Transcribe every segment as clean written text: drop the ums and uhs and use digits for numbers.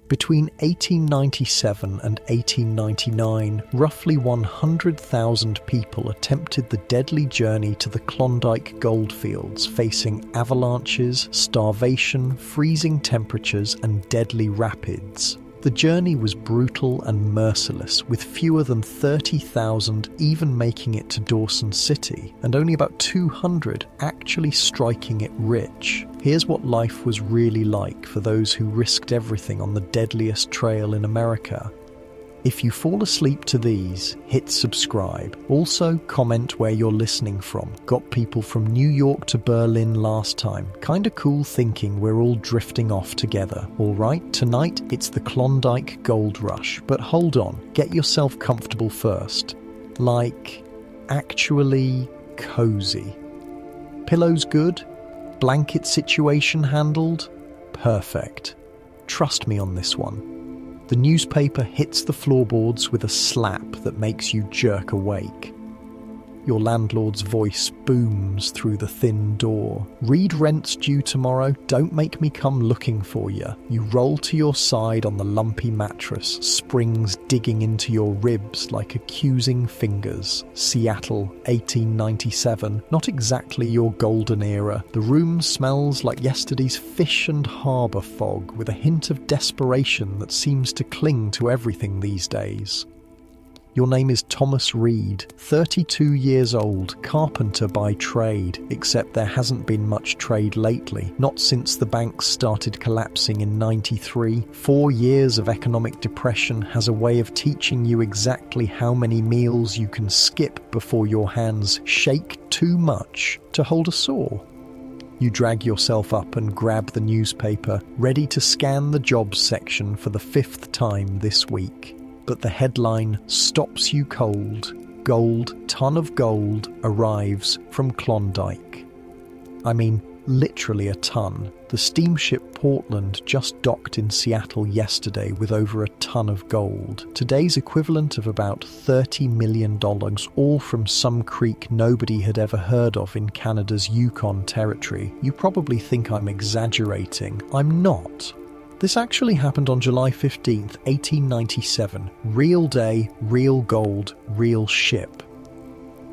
Between 1897 and 1899, roughly 100,000 people attempted the deadly journey to the Klondike goldfields, facing avalanches, starvation, freezing temperatures, and deadly rapids. The journey was brutal and merciless, with fewer than 30,000 even making it to Dawson City, and only about 200 actually striking it rich. Here's what life was really like for those who risked everything on the deadliest trail in America. If you fall asleep to these, hit subscribe. Also, comment where you're listening from. Got people from New York to Berlin last time. Kinda cool thinking we're all drifting off together. Alright, tonight it's the Klondike Gold Rush. But hold on, get yourself comfortable first. Like, actually cozy. Pillows good? Blanket situation handled? Perfect. Trust me on this one. The newspaper hits the floorboards with a slap that makes you jerk awake. Your landlord's voice booms through the thin door. Read rent's due tomorrow, don't make me come looking for you. You roll to your side on the lumpy mattress, springs digging into your ribs like accusing fingers. Seattle, 1897. Not exactly your golden era. The room smells like yesterday's fish and harbour fog, with a hint of desperation that seems to cling to everything these days. Your name is Thomas Reed, 32 years old, carpenter by trade, except there hasn't been much trade lately, not since the banks started collapsing in '93. 4 years of economic depression has a way of teaching you exactly how many meals you can skip before your hands shake too much to hold a saw. You drag yourself up and grab the newspaper, ready to scan the jobs section for the 5th time this week. But the headline stops you cold. Gold, ton of gold, arrives from Klondike. I mean, literally a ton. The steamship Portland just docked in Seattle yesterday with over a ton of gold. Today's equivalent of about $30 million, all from some creek nobody had ever heard of in Canada's Yukon territory. You probably think I'm exaggerating. I'm not. This actually happened on July 15th, 1897. Real day, real gold, real ship.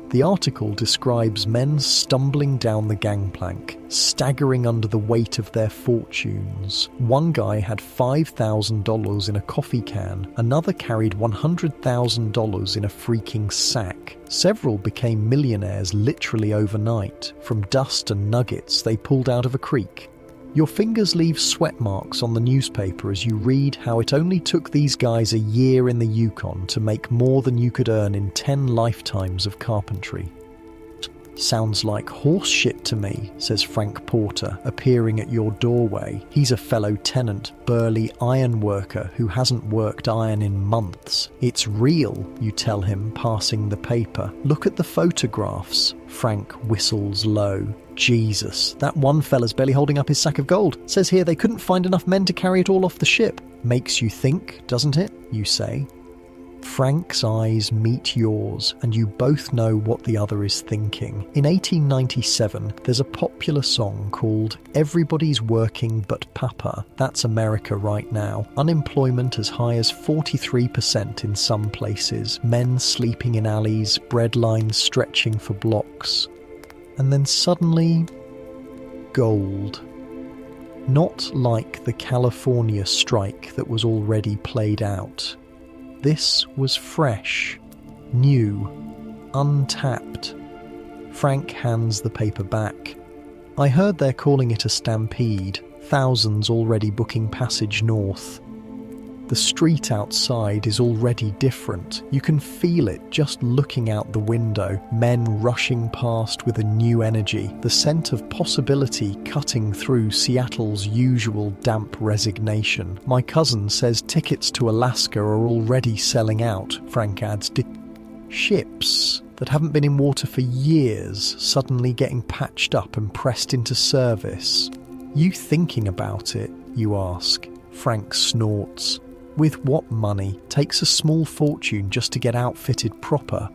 The article describes men stumbling down the gangplank, staggering under the weight of their fortunes. One guy had $5,000 in a coffee can, another carried $100,000 in a freaking sack. Several became millionaires literally overnight, from dust and nuggets they pulled out of a creek. Your fingers leave sweat marks on the newspaper as you read how it only took these guys a year in the Yukon to make more than you could earn in 10 lifetimes of carpentry. Sounds like horse shit to me, says Frank Porter, appearing at your doorway. He's a fellow tenant, burly iron worker who hasn't worked iron in months. It's real, you tell him, passing the paper. Look at the photographs. Frank whistles low. Jesus, that one fella's barely holding up his sack of gold. Says here they couldn't find enough men to carry it all off the ship. Makes you think, doesn't it? You say. Frank's eyes meet yours, and you both know what the other is thinking. In 1897, there's a popular song called Everybody's Working But Papa. That's America right now. Unemployment as high as 43% in some places. Men sleeping in alleys, bread lines stretching for blocks. And then suddenly, gold. Not like the California strike that was already played out. This was fresh, new, untapped. Frank hands the paper back. I heard they're calling it a stampede, thousands already booking passage north. The street outside is already different. You can feel it just looking out the window, men rushing past with a new energy, the scent of possibility cutting through Seattle's usual damp resignation. My cousin says tickets to Alaska are already selling out, Frank adds. Ships that haven't been in water for years suddenly getting patched up and pressed into service. You thinking about it, you ask. Frank snorts. With what money? Takes a small fortune just to get outfitted proper.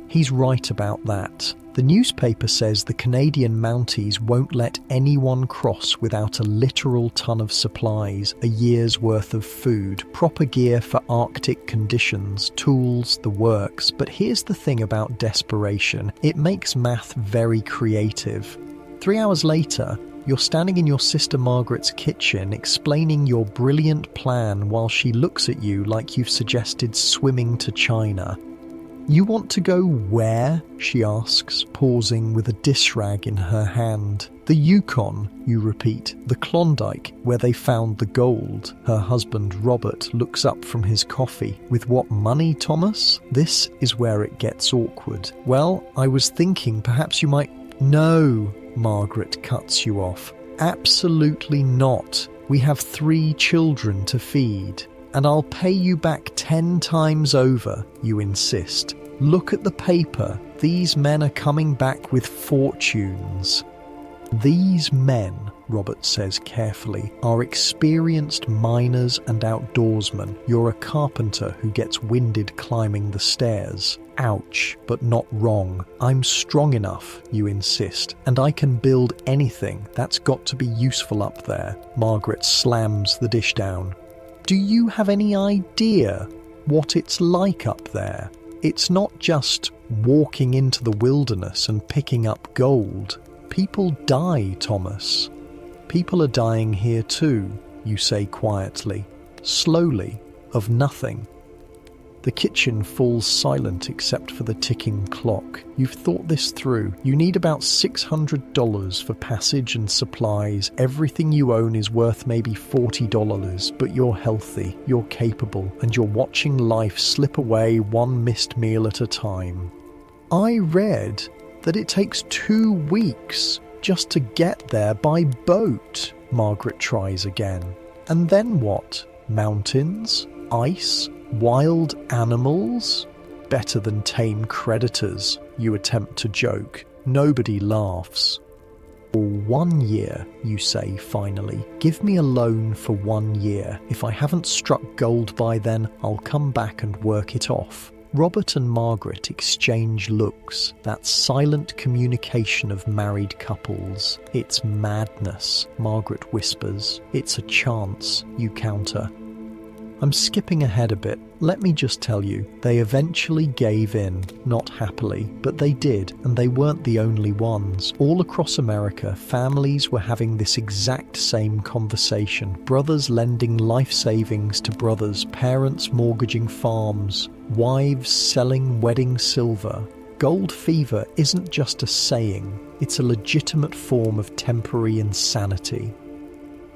He's right about that. The The newspaper says the Canadian Mounties won't let anyone cross without a literal ton of supplies, a year's worth of food, proper gear for Arctic conditions, tools, the works. But here's the thing about desperation. It makes math very creative. 3 hours later, you're standing in your sister Margaret's kitchen explaining your brilliant plan while she looks at you like you've suggested swimming to China. "You want to go where?" she asks, pausing with a dish rag in her hand. "The Yukon," you repeat. "The Klondike, where they found the gold." Her husband, Robert, looks up from his coffee. "With what money, Thomas?" This is where it gets awkward. "Well, I was thinking perhaps you might—" "No," Margaret cuts you off. "Absolutely not. We have 3 children to feed. And I'll pay you back 10 times over," you insist. "Look at the paper. These men are coming back with fortunes." "These men," Robert says carefully, "are experienced miners and outdoorsmen. You're a carpenter who gets winded climbing the stairs." "Ouch, but not wrong. I'm strong enough," you insist, "and I can build anything that's got to be useful up there." Margaret slams the dish down. "Do you have any idea what it's like up there? It's not just walking into the wilderness and picking up gold. People die, Thomas." "People are dying here too," you say quietly, slowly, of nothing. The kitchen falls silent except for the ticking clock. You've thought this through. You need about $600 for passage and supplies. Everything you own is worth maybe $40, but you're healthy, you're capable, and you're watching life slip away one missed meal at a time. "I read that it takes 2 weeks just to get there by boat," Margaret tries again. "And then what? Mountains? Ice? Wild animals?" "Better than tame predators," you attempt to joke. Nobody laughs. "For 1 year, you say finally. "Give me a loan for 1 year. If I haven't struck gold by then, I'll come back and work it off." Robert and Margaret exchange looks, that silent communication of married couples. "It's madness," Margaret whispers. "It's a chance," you counter. I'm skipping ahead a bit. Let me just tell you, they eventually gave in, not happily, but they did, and they weren't the only ones. All across America, families were having this exact same conversation. Brothers lending life savings to brothers, parents mortgaging farms, wives selling wedding silver. Gold fever isn't just a saying, it's a legitimate form of temporary insanity.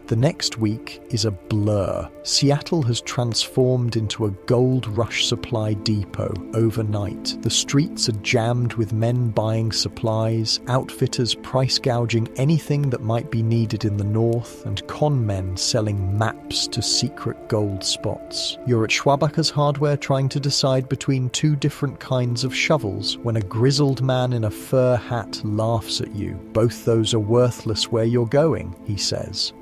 The next week is a blur. Seattle has transformed into a gold rush supply depot overnight. The streets are jammed with men buying supplies, outfitters price gouging anything that might be needed in the north, and con men selling maps to secret gold spots. You're at Schwabacher's Hardware trying to decide between 2 different kinds of shovels when a grizzled man in a fur hat laughs at you. "Both those are worthless where you're going," he says.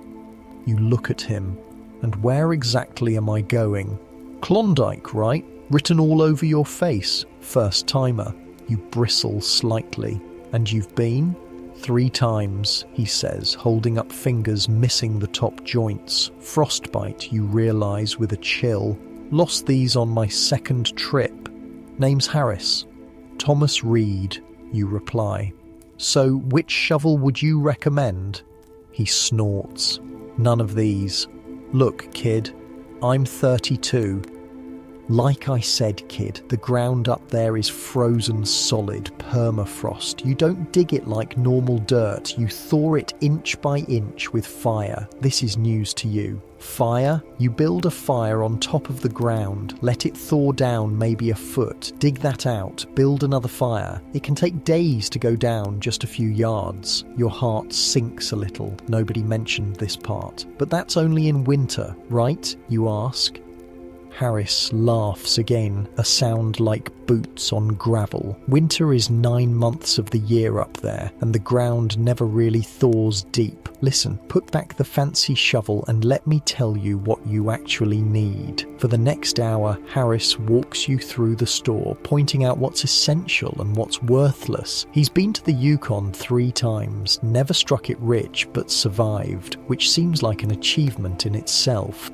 You look at him, and where exactly am I going? "Klondike, right? Written all over your face. First timer." You bristle slightly. "And you've been?" 3 times, he says, holding up fingers missing the top joints. "Frostbite," you realise with a chill. "Lost these on my 2nd trip. Name's Harris." "Thomas Reed," you reply. "So which shovel would you recommend?" He snorts. "None of these. Look, kid, I'm 32. Like I said, kid, the ground up there is frozen solid, permafrost. You don't dig it like normal dirt, you thaw it inch by inch with fire. This is news to you. Fire? You build a fire on top of the ground, let it thaw down maybe a foot, dig that out, build another fire. It can take days to go down just a few yards. Your heart sinks a little. Nobody mentioned this part. But that's only in winter, right? You ask. Harris laughs again, a sound like boots on gravel. Winter is 9 months of the year up there, and the ground never really thaws deep. Listen, put back the fancy shovel and let me tell you what you actually need. For the next hour, Harris walks you through the store, pointing out what's essential and what's worthless. He's been to the Yukon 3 times, never struck it rich, but survived, which seems like an achievement in itself.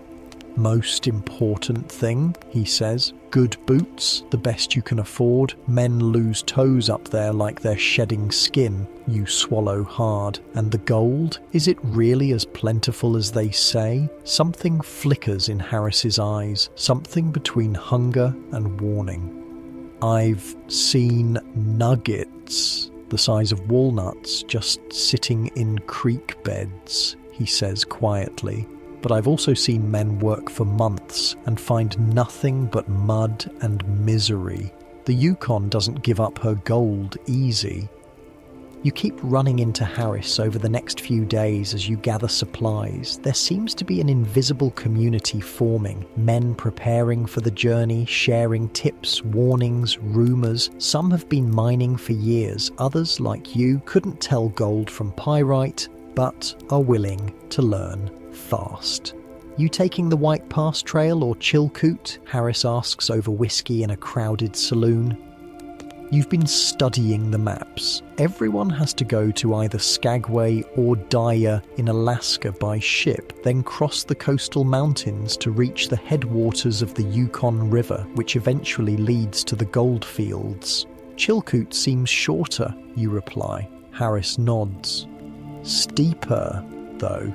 Most important thing, he says, good boots, the best you can afford. Men lose toes up there like they're shedding skin. You swallow hard. And the gold? Is it really as plentiful as they say? Something flickers in Harris's eyes, something between hunger and warning. I've seen nuggets, the size of walnuts, just sitting in creek beds, he says quietly. But I've also seen men work for months and find nothing but mud and misery. The Yukon doesn't give up her gold easy. You keep running into Harris over the next few days as you gather supplies. There seems to be an invisible community forming, men preparing for the journey, sharing tips, warnings, rumours. Some have been mining for years, others, like you, couldn't tell gold from pyrite, but are willing to learn fast. You taking the White Pass Trail or Chilkoot? Harris asks over whiskey in a crowded saloon. You've been studying the maps. Everyone has to go to either Skagway or Dyer in Alaska by ship, then cross the coastal mountains to reach the headwaters of the Yukon River, which eventually leads to the gold fields. Chilkoot seems shorter, you reply. Harris nods. Steeper, though.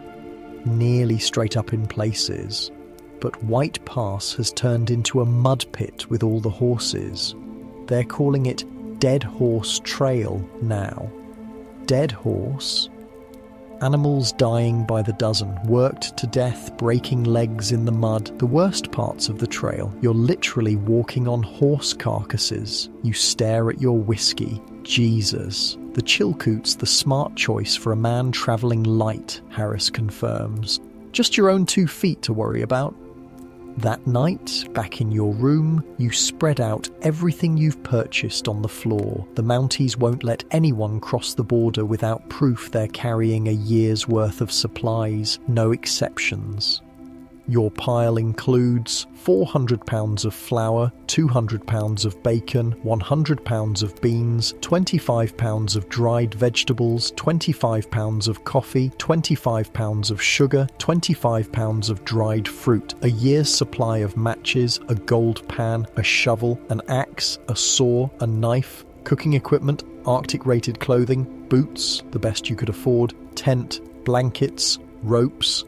Nearly straight up in places, but White Pass has turned into a mud pit with all the horses. They're calling it Dead Horse Trail now. Dead horse? Animals dying by the dozen, worked to death, breaking legs in the mud. The worst parts of the trail, you're literally walking on horse carcasses. You stare at your whiskey. Jesus. The Chilkoot's the smart choice for a man travelling light, Harris confirms. Just your own 2 feet to worry about. That night, back in your room, you spread out everything you've purchased on the floor. The Mounties won't let anyone cross the border without proof they're carrying a year's worth of supplies, no exceptions. Your pile includes 400 pounds of flour, 200 pounds of bacon, 100 pounds of beans, 25 pounds of dried vegetables, 25 pounds of coffee, 25 pounds of sugar, 25 pounds of dried fruit, a year's supply of matches, a gold pan, a shovel, an axe, a saw, a knife, cooking equipment, Arctic-rated clothing, boots, the best you could afford, tent, blankets, ropes.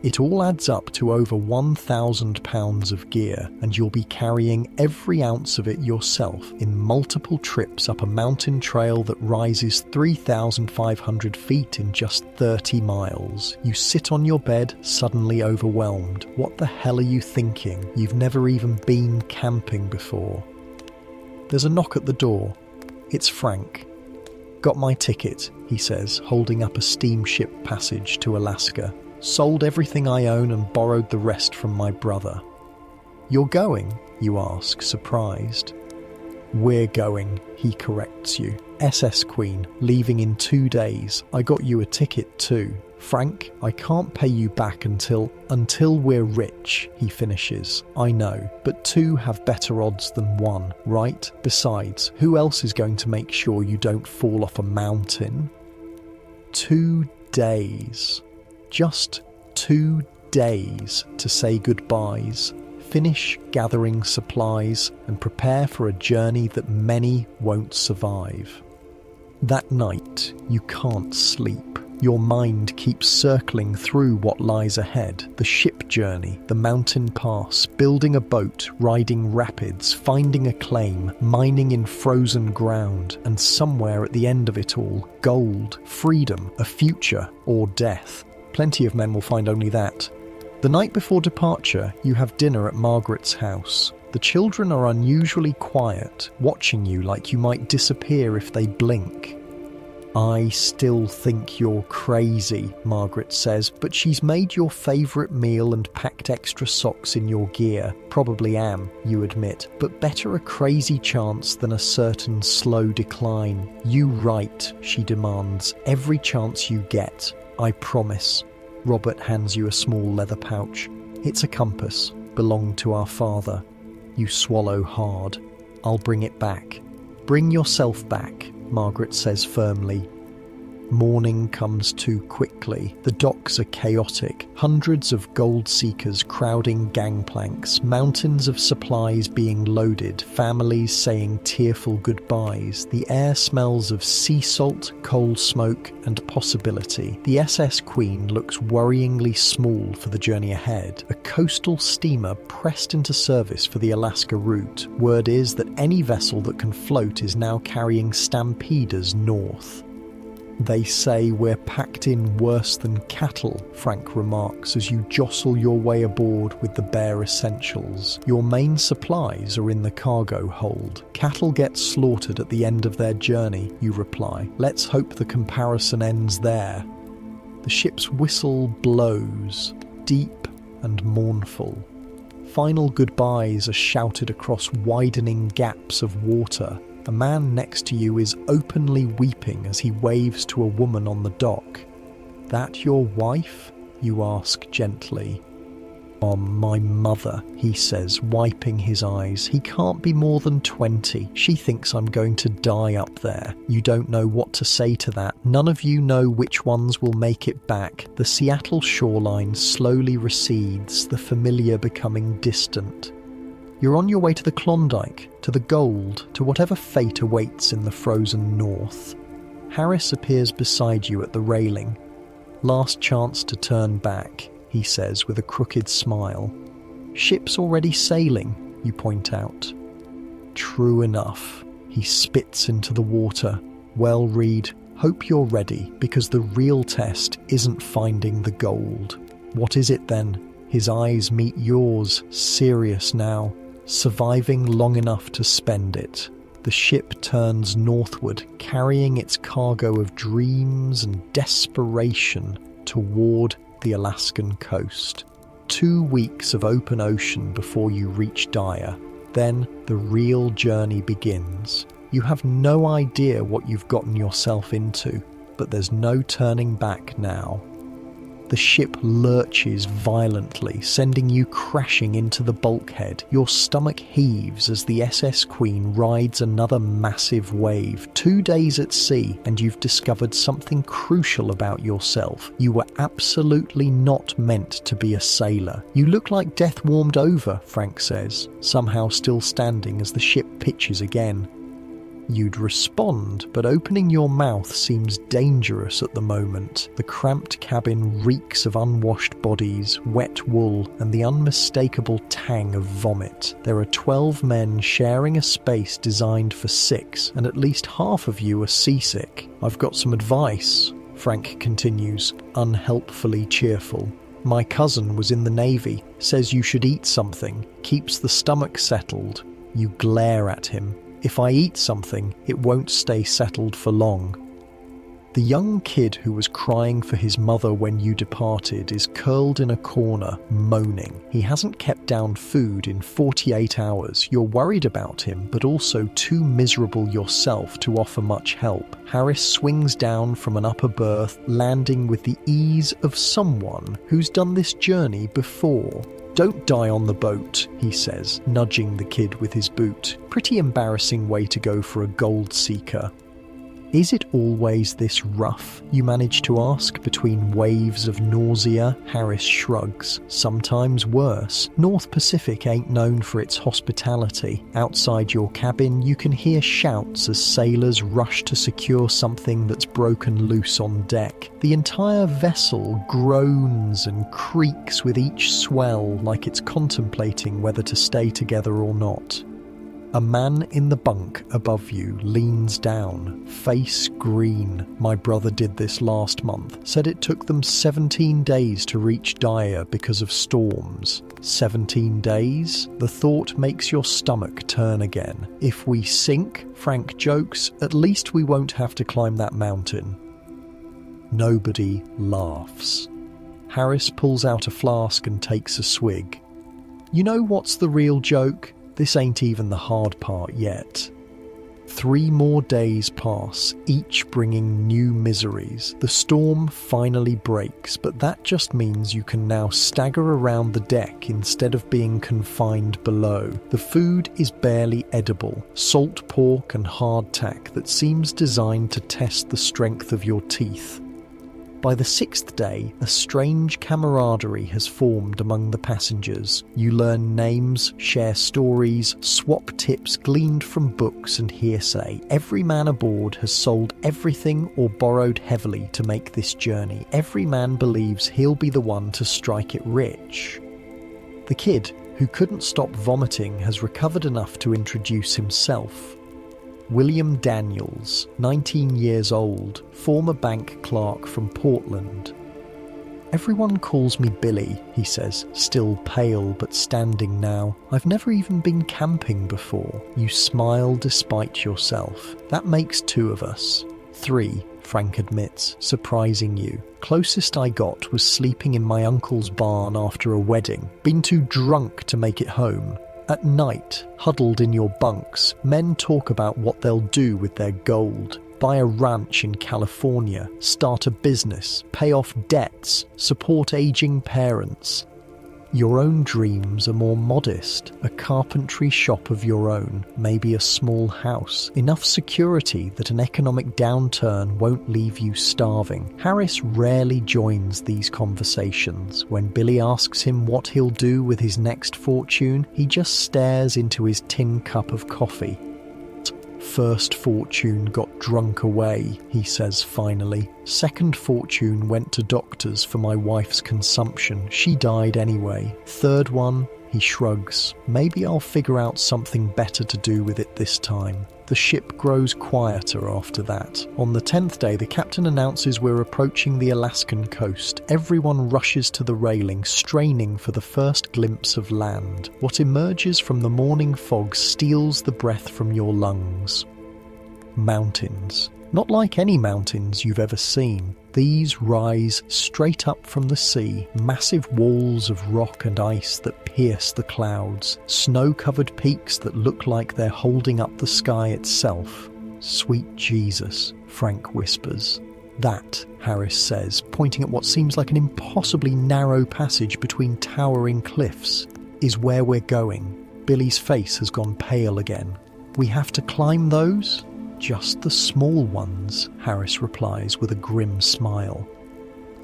It all adds up to over 1,000 pounds of gear, and you'll be carrying every ounce of it yourself in multiple trips up a mountain trail that rises 3,500 feet in just 30 miles. You sit on your bed, suddenly overwhelmed. What the hell are you thinking? You've never even been camping before. There's a knock at the door. It's Frank. Got my ticket, he says, holding up a steamship passage to Alaska. Sold everything I own and borrowed the rest from my brother. You're going? You ask, surprised. We're going, he corrects you. SS Queen, leaving in 2 days. I got you a ticket too. Frank, I can't pay you back until we're rich, he finishes. I know, but 2 have better odds than 1, right? Besides, who else is going to make sure you don't fall off a mountain? 2 days. Just 2 days to say goodbyes, finish gathering supplies, and prepare for a journey that many won't survive. That night, you can't sleep. Your mind keeps circling through what lies ahead, the ship journey, the mountain pass, building a boat, riding rapids, finding a claim, mining in frozen ground, and somewhere at the end of it all, gold, freedom, a future, or death. Plenty of men will find only that. The night before departure, you have dinner at Margaret's house. The children are unusually quiet, watching you like you might disappear if they blink. I still think you're crazy, Margaret says, but she's made your favourite meal and packed extra socks in your gear. Probably am, you admit, but better a crazy chance than a certain slow decline. You write, she demands, every chance you get. I promise. Robert hands you a small leather pouch. It's a compass, belonged to our father. You swallow hard. I'll bring it back. Bring yourself back, Margaret says firmly. Morning comes too quickly. The docks are chaotic. Hundreds of gold seekers crowding gangplanks, mountains of supplies being loaded, families saying tearful goodbyes. The air smells of sea salt, coal smoke, and possibility. The SS Queen looks worryingly small for the journey ahead. A coastal steamer pressed into service for the Alaska route. Word is that any vessel that can float is now carrying stampeders north. They say we're packed in worse than cattle, Frank remarks as you jostle your way aboard with the bare essentials. Your main supplies are in the cargo hold. Cattle get slaughtered at the end of their journey, you reply. Let's hope the comparison ends there. The ship's whistle blows, deep and mournful. Final goodbyes are shouted across widening gaps of water. A man next to you is openly weeping as he waves to a woman on the dock. That your wife? You ask gently. My mother, he says, wiping his eyes. He can't be more than 20. She thinks I'm going to die up there. You don't know what to say to that. None of you know which ones will make it back. The Seattle shoreline slowly recedes, the familiar becoming distant. You're on your way to the Klondike, to the gold, to whatever fate awaits in the frozen north. Harris appears beside you at the railing. Last chance to turn back, he says with a crooked smile. Ship's already sailing, you point out. True enough. He spits into the water. Well, Reed, hope you're ready, because the real test isn't finding the gold. What is it then? His eyes meet yours, serious now. Surviving long enough to spend it. The ship turns northward, carrying its cargo of dreams and desperation toward the Alaskan coast. 2 weeks of open ocean before you reach Dyer. Then the real journey begins. You have no idea what you've gotten yourself into, but there's no turning back now. The ship lurches violently, sending you crashing into the bulkhead. Your stomach heaves as the SS Queen rides another massive wave. 2 days at sea, and you've discovered something crucial about yourself. You were absolutely not meant to be a sailor. You look like death warmed over, Frank says, somehow still standing as the ship pitches again. You'd respond, but opening your mouth seems dangerous at the moment. The cramped cabin reeks of unwashed bodies, wet wool, and the unmistakable tang of vomit. There are 12 men sharing a space designed for 6, and at least half of you are seasick. I've got some advice, Frank continues, unhelpfully cheerful. My cousin was in the Navy, says you should eat something, keeps the stomach settled. You glare at him. If I eat something, it won't stay settled for long. The young kid who was crying for his mother when you departed is curled in a corner, moaning. He hasn't kept down food in 48 hours. You're worried about him, but also too miserable yourself to offer much help. Harris swings down from an upper berth, landing with the ease of someone who's done this journey before. Don't die on the boat, he says, nudging the kid with his boot. Pretty embarrassing way to go for a gold seeker. Is it always this rough? You manage to ask between waves of nausea. Harris shrugs. Sometimes worse. North Pacific ain't known for its hospitality. Outside your cabin, you can hear shouts as sailors rush to secure something that's broken loose on deck. The entire vessel groans and creaks with each swell, like it's contemplating whether to stay together or not. A man in the bunk above you leans down, face green. My brother did this last month. Said it took them 17 days to reach Dyer because of storms. 17 days? The thought makes your stomach turn again. If we sink, Frank jokes, at least we won't have to climb that mountain. Nobody laughs. Harris pulls out a flask and takes a swig. You know what's the real joke? This ain't even the hard part yet. 3 more days pass, each bringing new miseries. The storm finally breaks, but that just means you can now stagger around the deck instead of being confined below. The food is barely edible, salt pork and hardtack that seems designed to test the strength of your teeth. By the 6th day, a strange camaraderie has formed among the passengers. You learn names, share stories, swap tips gleaned from books and hearsay. Every man aboard has sold everything or borrowed heavily to make this journey. Every man believes he'll be the one to strike it rich. The kid, who couldn't stop vomiting, has recovered enough to introduce himself. William Daniels, 19 years old, former bank clerk from Portland. Everyone calls me Billy, he says, still pale but standing now. I've never even been camping before. You smile despite yourself. That makes 2 of us. 3, Frank admits, surprising you. Closest I got was sleeping in my uncle's barn after a wedding. Been too drunk to make it home. At night, huddled in your bunks, men talk about what they'll do with their gold. Buy a ranch in California, start a business, pay off debts, support aging parents. Your own dreams are more modest. A carpentry shop of your own, maybe a small house. Enough security that an economic downturn won't leave you starving. Harris rarely joins these conversations. When Billy asks him what he'll do with his next fortune, he just stares into his tin cup of coffee. First fortune got drunk away, he says finally. Second fortune went to doctors for my wife's consumption. She died anyway. Third one, he shrugs. Maybe I'll figure out something better to do with it this time. The ship grows quieter after that. On the 10th day, the captain announces we're approaching the Alaskan coast. Everyone rushes to the railing, straining for the first glimpse of land. What emerges from the morning fog steals the breath from your lungs. Mountains. Not like any mountains you've ever seen. These rise straight up from the sea, massive walls of rock and ice that pierce the clouds, snow-covered peaks that look like they're holding up the sky itself. Sweet Jesus, Frank whispers. That, Harris says, pointing at what seems like an impossibly narrow passage between towering cliffs, is where we're going. Billy's face has gone pale again. We have to climb those? Just the small ones, Harris replies with a grim smile.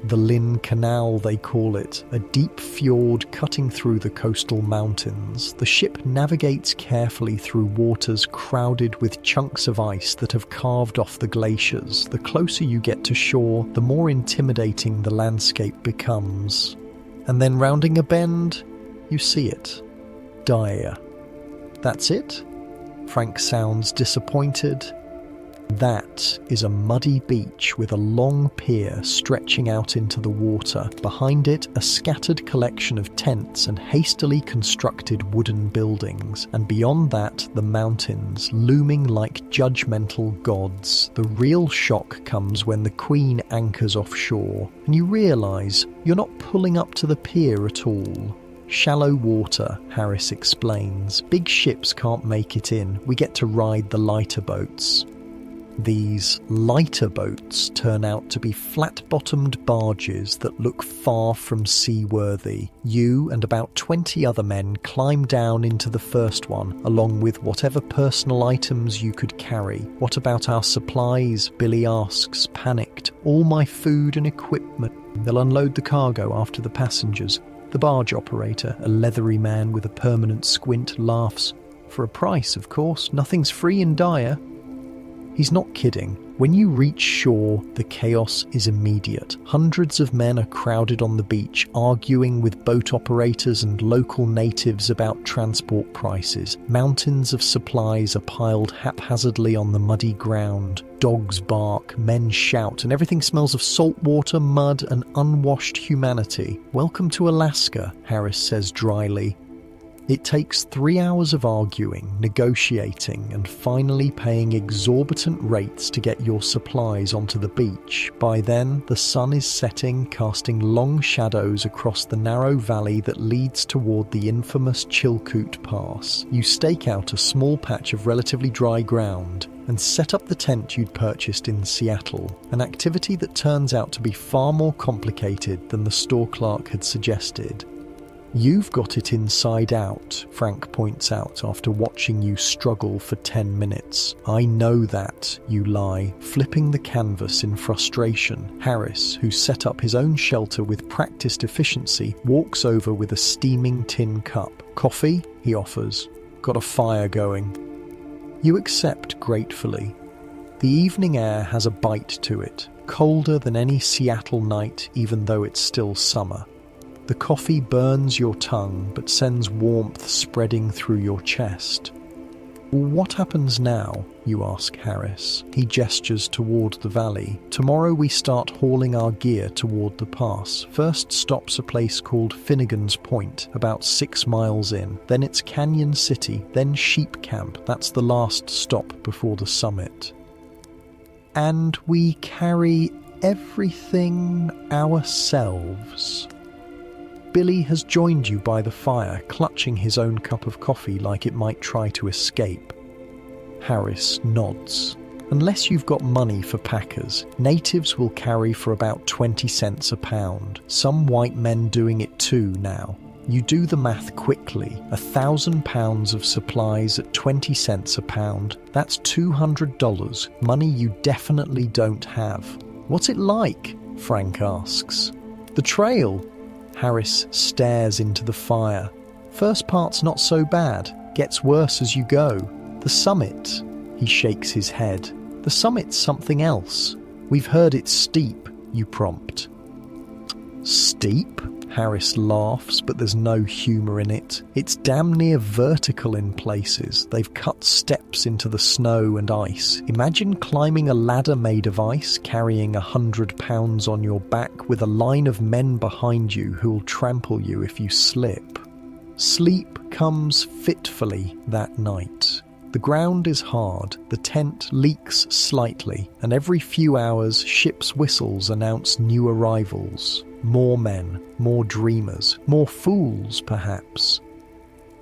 The Lynn Canal, they call it, a deep fjord cutting through the coastal mountains. The ship navigates carefully through waters crowded with chunks of ice that have carved off the glaciers. The closer you get to shore, the more intimidating the landscape becomes. And then rounding a bend, you see it. Dire. That's it? Frank sounds disappointed. That is a muddy beach with a long pier stretching out into the water. Behind it, a scattered collection of tents and hastily constructed wooden buildings. And beyond that, the mountains, looming like judgmental gods. The real shock comes when the Queen anchors offshore, and you realise you're not pulling up to the pier at all. Shallow water, Harris explains. Big ships can't make it in. We get to ride the lighter boats. These lighter boats turn out to be flat-bottomed barges that look far from seaworthy. You and about 20 other men climb down into the first one, along with whatever personal items you could carry. What about our supplies? Billy asks, panicked. All my food and equipment. They'll unload the cargo after the passengers. The barge operator, a leathery man with a permanent squint, laughs. For a price, of course. Nothing's free in Dire. He's not kidding. When you reach shore, the chaos is immediate. Hundreds of men are crowded on the beach, arguing with boat operators and local natives about transport prices. Mountains of supplies are piled haphazardly on the muddy ground. Dogs bark, men shout, and everything smells of salt water, mud, and unwashed humanity. "Welcome to Alaska," Harris says dryly. It takes 3 hours of arguing, negotiating, and finally paying exorbitant rates to get your supplies onto the beach. By then, the sun is setting, casting long shadows across the narrow valley that leads toward the infamous Chilkoot Pass. You stake out a small patch of relatively dry ground and set up the tent you'd purchased in Seattle, an activity that turns out to be far more complicated than the store clerk had suggested. "You've got it inside out," Frank points out after watching you struggle for 10 minutes. "I know that," you lie, flipping the canvas in frustration. Harris, who set up his own shelter with practiced efficiency, walks over with a steaming tin cup. "Coffee?" he offers. "Got a fire going." You accept gratefully. The evening air has a bite to it, colder than any Seattle night even though it's still summer. The coffee burns your tongue but sends warmth spreading through your chest. "What happens now?" you ask Harris. He gestures toward the valley. "Tomorrow we start hauling our gear toward the pass. First stop's a place called Finnegan's Point, about 6 miles in. Then it's Canyon City, then Sheep Camp. That's the last stop before the summit. And we carry everything ourselves." Billy has joined you by the fire, clutching his own cup of coffee like it might try to escape. Harris nods. "Unless you've got money for packers, natives will carry for about 20 cents a pound. Some white men doing it too now. You do the math quickly. 1,000 pounds of supplies at 20 cents a pound. That's $200, money you definitely don't have." "What's it like?" Frank asks. "The trail?" Harris stares into the fire. "First part's not so bad. Gets worse as you go. The summit." He shakes his head. "The summit's something else. We've heard it's steep," you prompt. "Steep?" Harris laughs, but there's no humour in it. "It's damn near vertical in places. They've cut steps into the snow and ice. Imagine climbing a ladder made of ice, carrying 100 pounds on your back with a line of men behind you who'll trample you if you slip." Sleep comes fitfully that night. The ground is hard, the tent leaks slightly, and every few hours ships' whistles announce new arrivals. More men, more dreamers, more fools perhaps.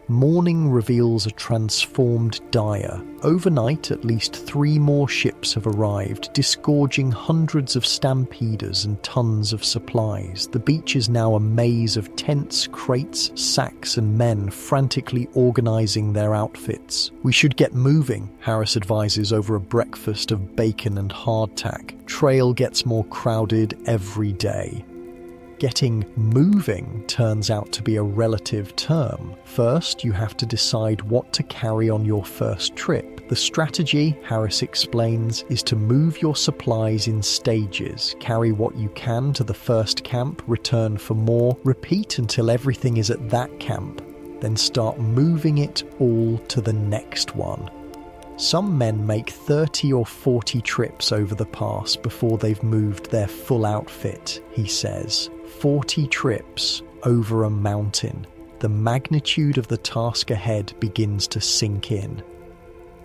Morning reveals a transformed Dyer. Overnight, at least 3 more ships have arrived, disgorging hundreds of stampeders and tons of supplies. The beach is now a maze of tents, crates, sacks, and men frantically organizing their outfits. "We should get moving," Harris advises over a breakfast of bacon and hardtack. "Trail gets more crowded every day." Getting moving turns out to be a relative term. First, you have to decide what to carry on your first trip. The strategy, Harris explains, is to move your supplies in stages. Carry what you can to the first camp, return for more, repeat until everything is at that camp, then start moving it all to the next one. Some men make 30 or 40 trips over the pass before they've moved their full outfit, he says. 40 trips over a mountain. The magnitude of the task ahead begins to sink in.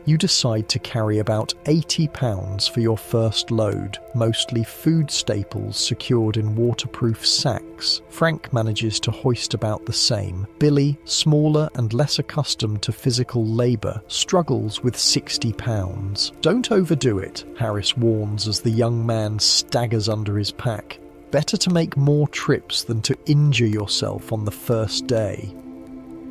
You decide to carry about 80 pounds for your first load, mostly food staples secured in waterproof sacks. Frank manages to hoist about the same. Billy, smaller and less accustomed to physical labour, struggles with 60 pounds. "Don't overdo it," Harris warns as the young man staggers under his pack. "Better to make more trips than to injure yourself on the first day."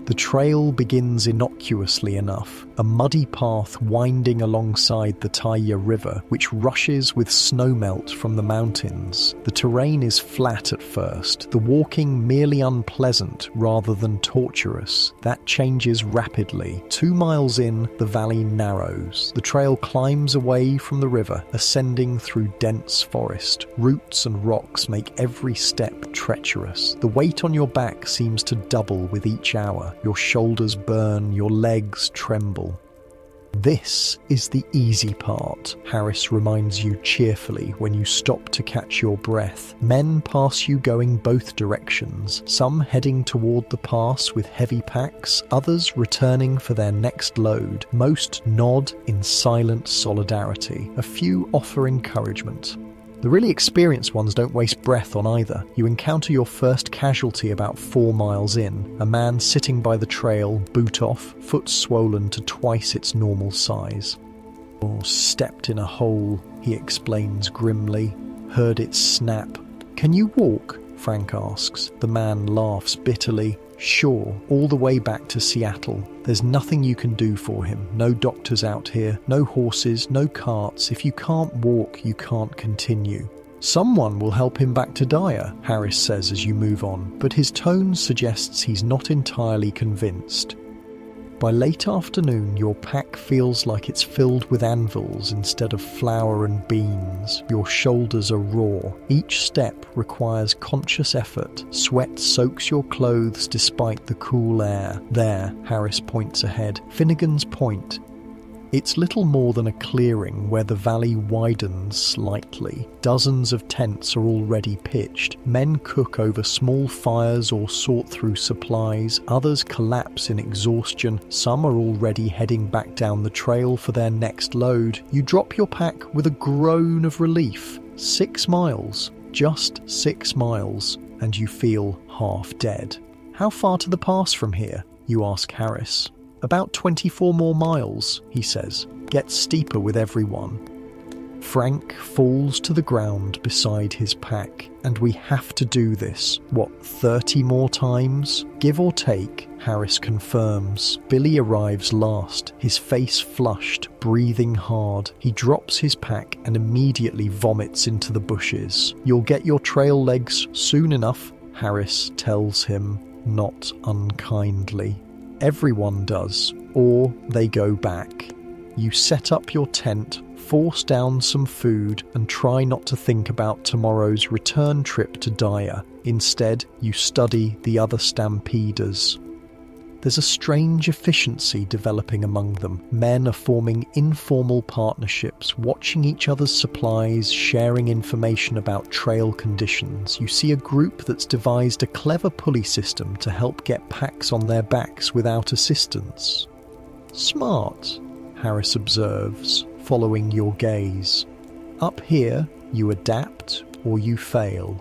The trail begins innocuously enough, a muddy path winding alongside the Taya River, which rushes with snowmelt from the mountains. The terrain is flat at first, the walking merely unpleasant rather than torturous. That changes rapidly. 2 miles in, the valley narrows. The trail climbs away from the river, ascending through dense forest. Roots and rocks make every step treacherous. The weight on your back seems to double with each hour. Your shoulders burn, your legs tremble. This is the easy part, Harris reminds you cheerfully when you stop to catch your breath. Men pass you going both directions, some heading toward the pass with heavy packs, others returning for their next load. Most nod in silent solidarity. A few offer encouragement. The really experienced ones don't waste breath on either. You encounter your first casualty about 4 miles in, a man sitting by the trail, boot off, foot swollen to twice its normal size. "Or stepped in a hole," he explains grimly. "Heard it snap." "Can you walk?" Frank asks. The man laughs bitterly. "Sure, all the way back to Seattle. There's nothing you can do for him. No doctors out here, no horses, no carts. If you can't walk, you can't continue." "Someone will help him back to Dyer," Harris says as you move on, but his tone suggests he's not entirely convinced. By late afternoon, your pack feels like it's filled with anvils instead of flour and beans. Your shoulders are raw. Each step requires conscious effort. Sweat soaks your clothes despite the cool air. There, Harris points ahead. Finnegan's Point. It's little more than a clearing where the valley widens slightly. Dozens of tents are already pitched. Men cook over small fires or sort through supplies. Others collapse in exhaustion. Some are already heading back down the trail for their next load. You drop your pack with a groan of relief. 6 miles, just 6 miles, and you feel half dead. "How far to the pass from here?" you ask Harris. "About 24 more miles," he says. "Gets steeper with everyone." Frank falls to the ground beside his pack. "And we have to do this, 30 more times?" "Give or take," Harris confirms. Billy arrives last, his face flushed, breathing hard. He drops his pack and immediately vomits into the bushes. "You'll get your trail legs soon enough," Harris tells him, not unkindly. Everyone does, or they go back. You set up your tent, force down some food, and try not to think about tomorrow's return trip to Dyer. Instead, you study the other stampeders. There's a strange efficiency developing among them. Men are forming informal partnerships, watching each other's supplies, sharing information about trail conditions. You see a group that's devised a clever pulley system to help get packs on their backs without assistance. "Smart," Harris observes, following your gaze. "Up here, you adapt or you fail."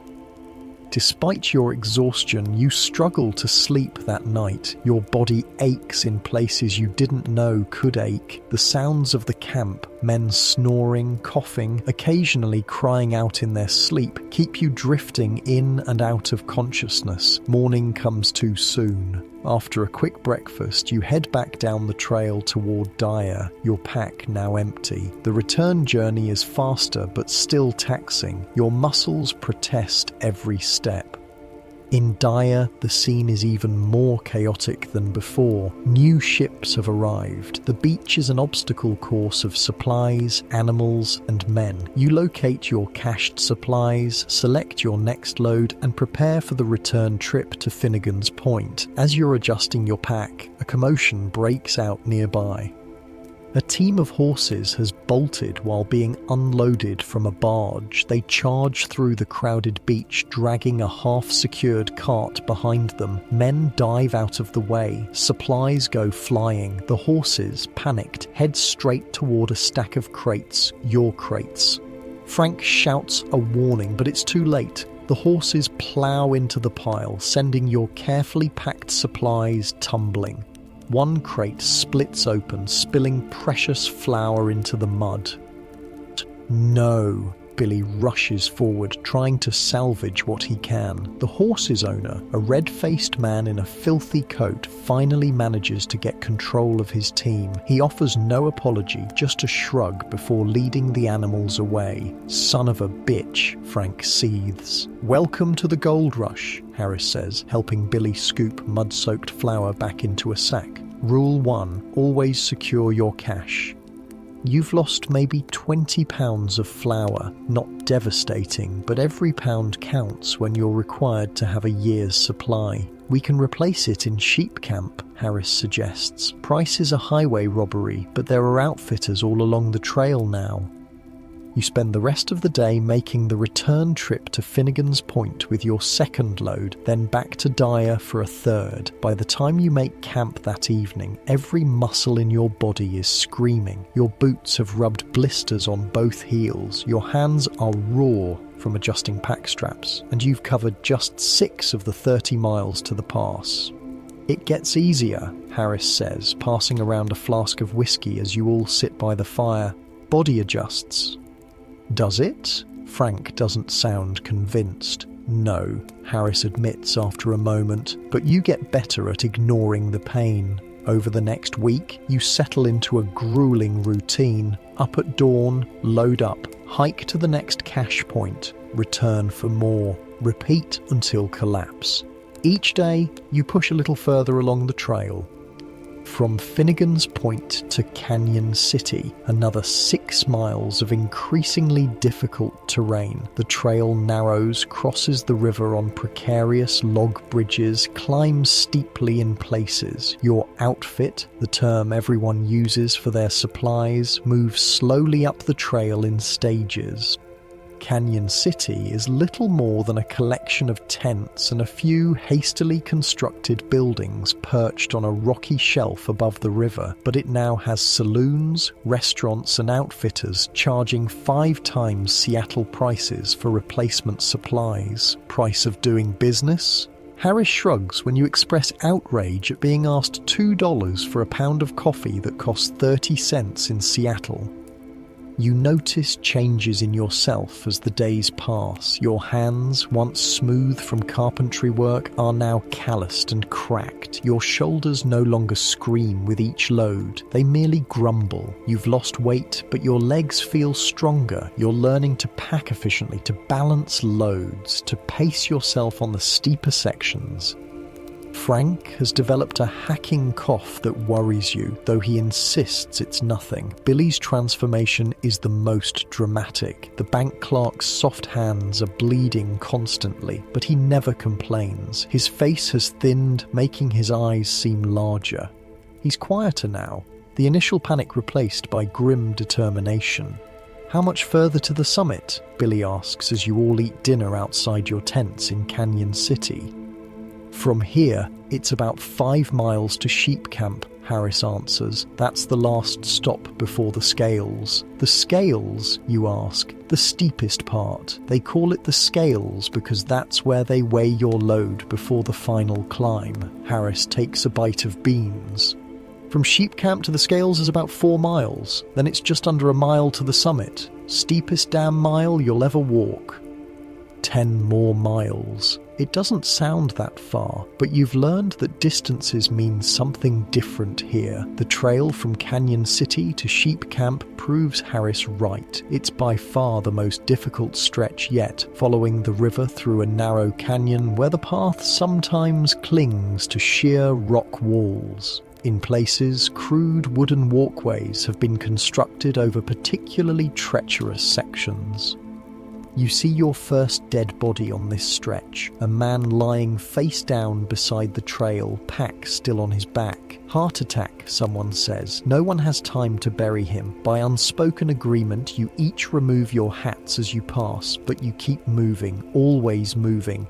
Despite your exhaustion, you struggle to sleep that night. Your body aches in places you didn't know could ache. The sounds of the camp, men snoring, coughing, occasionally crying out in their sleep, keep you drifting in and out of consciousness. Morning comes too soon. After a quick breakfast, you head back down the trail toward Dyer, your pack now empty. The return journey is faster but still taxing. Your muscles protest every step. In Dyer, the scene is even more chaotic than before. New ships have arrived. The beach is an obstacle course of supplies, animals, and men. You locate your cached supplies, select your next load, and prepare for the return trip to Finnegan's Point. As you're adjusting your pack, a commotion breaks out nearby. A team of horses has bolted while being unloaded from a barge. They charge through the crowded beach, dragging a half-secured cart behind them. Men dive out of the way. Supplies go flying. The horses, panicked, head straight toward a stack of crates, your crates. Frank shouts a warning, but it's too late. The horses plow into the pile, sending your carefully packed supplies tumbling. One crate splits open, spilling precious flour into the mud. "No," Billy rushes forward, trying to salvage what he can. The horse's owner, a red-faced man in a filthy coat, finally manages to get control of his team. He offers no apology, just a shrug before leading the animals away. "Son of a bitch," Frank seethes. "Welcome to the gold rush," Harris says, helping Billy scoop mud-soaked flour back into a sack. "Rule 1, always secure your cash." You've lost maybe 20 pounds of flour. Not devastating, but every pound counts when you're required to have a year's supply. "We can replace it in sheep camp," Harris suggests. "Price is a highway robbery, but there are outfitters all along the trail now." You spend the rest of the day making the return trip to Finnegan's Point with your second load, then back to Dyer for a third. By the time you make camp that evening, every muscle in your body is screaming. Your boots have rubbed blisters on both heels. Your hands are raw from adjusting pack straps, and you've covered just 6 of the 30 miles to the pass. "It gets easier," Harris says, passing around a flask of whiskey as you all sit by the fire. "Body adjusts." "Does it?" Frank doesn't sound convinced. "No," Harris admits after a moment, "but you get better at ignoring the pain." Over the next week, you settle into a grueling routine. Up at dawn, load up, hike to the next cache point, return for more, repeat until collapse. Each day, you push a little further along the trail. From Finnegan's Point to Canyon City, another 6 miles of increasingly difficult terrain. The trail narrows, crosses the river on precarious log bridges, climbs steeply in places. Your outfit, the term everyone uses for their supplies, moves slowly up the trail in stages. Canyon City is little more than a collection of tents and a few hastily constructed buildings perched on a rocky shelf above the river, but it now has saloons, restaurants and outfitters charging 5 times Seattle prices for replacement supplies. Price of doing business? Harris shrugs when you express outrage at being asked $2 for a pound of coffee that costs 30 cents in Seattle. You notice changes in yourself as the days pass. Your hands, once smooth from carpentry work, are now calloused and cracked. Your shoulders no longer scream with each load. They merely grumble. You've lost weight, but your legs feel stronger. You're learning to pack efficiently, to balance loads, to pace yourself on the steeper sections. Frank has developed a hacking cough that worries you, though he insists it's nothing. Billy's transformation is the most dramatic. The bank clerk's soft hands are bleeding constantly, but he never complains. His face has thinned, making his eyes seem larger. He's quieter now, the initial panic replaced by grim determination. "How much further to the summit?" Billy asks as you all eat dinner outside your tents in Canyon City. "From here, it's about 5 miles to sheep camp," Harris answers. "That's the last stop before the scales." "The scales?" you ask. "The steepest part. They call it the scales because that's where they weigh your load before the final climb." Harris takes a bite of beans. "From sheep camp to the scales is about 4 miles. Then it's just under a mile to the summit. Steepest damn mile you'll ever walk." 10 more miles. It doesn't sound that far, but you've learned that distances mean something different here. The trail from Canyon City to Sheep Camp proves Harris right. It's by far the most difficult stretch yet, following the river through a narrow canyon where the path sometimes clings to sheer rock walls. In places, crude wooden walkways have been constructed over particularly treacherous sections. You see your first dead body on this stretch, a man lying face down beside the trail, pack still on his back. "Heart attack," someone says. No one has time to bury him. By unspoken agreement, you each remove your hats as you pass, but you keep moving, always moving.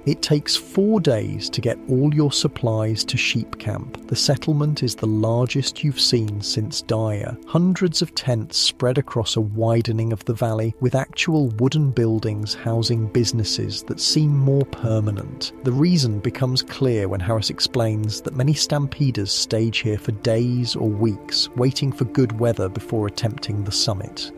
It takes 4 days to get all your supplies to Sheep Camp. The settlement is the largest you've seen since Dyer. Hundreds of tents spread across a widening of the valley, with actual wooden buildings housing businesses that seem more permanent. The reason becomes clear when Harris explains that many stampeders stage here for days or weeks, waiting for good weather before attempting the summit.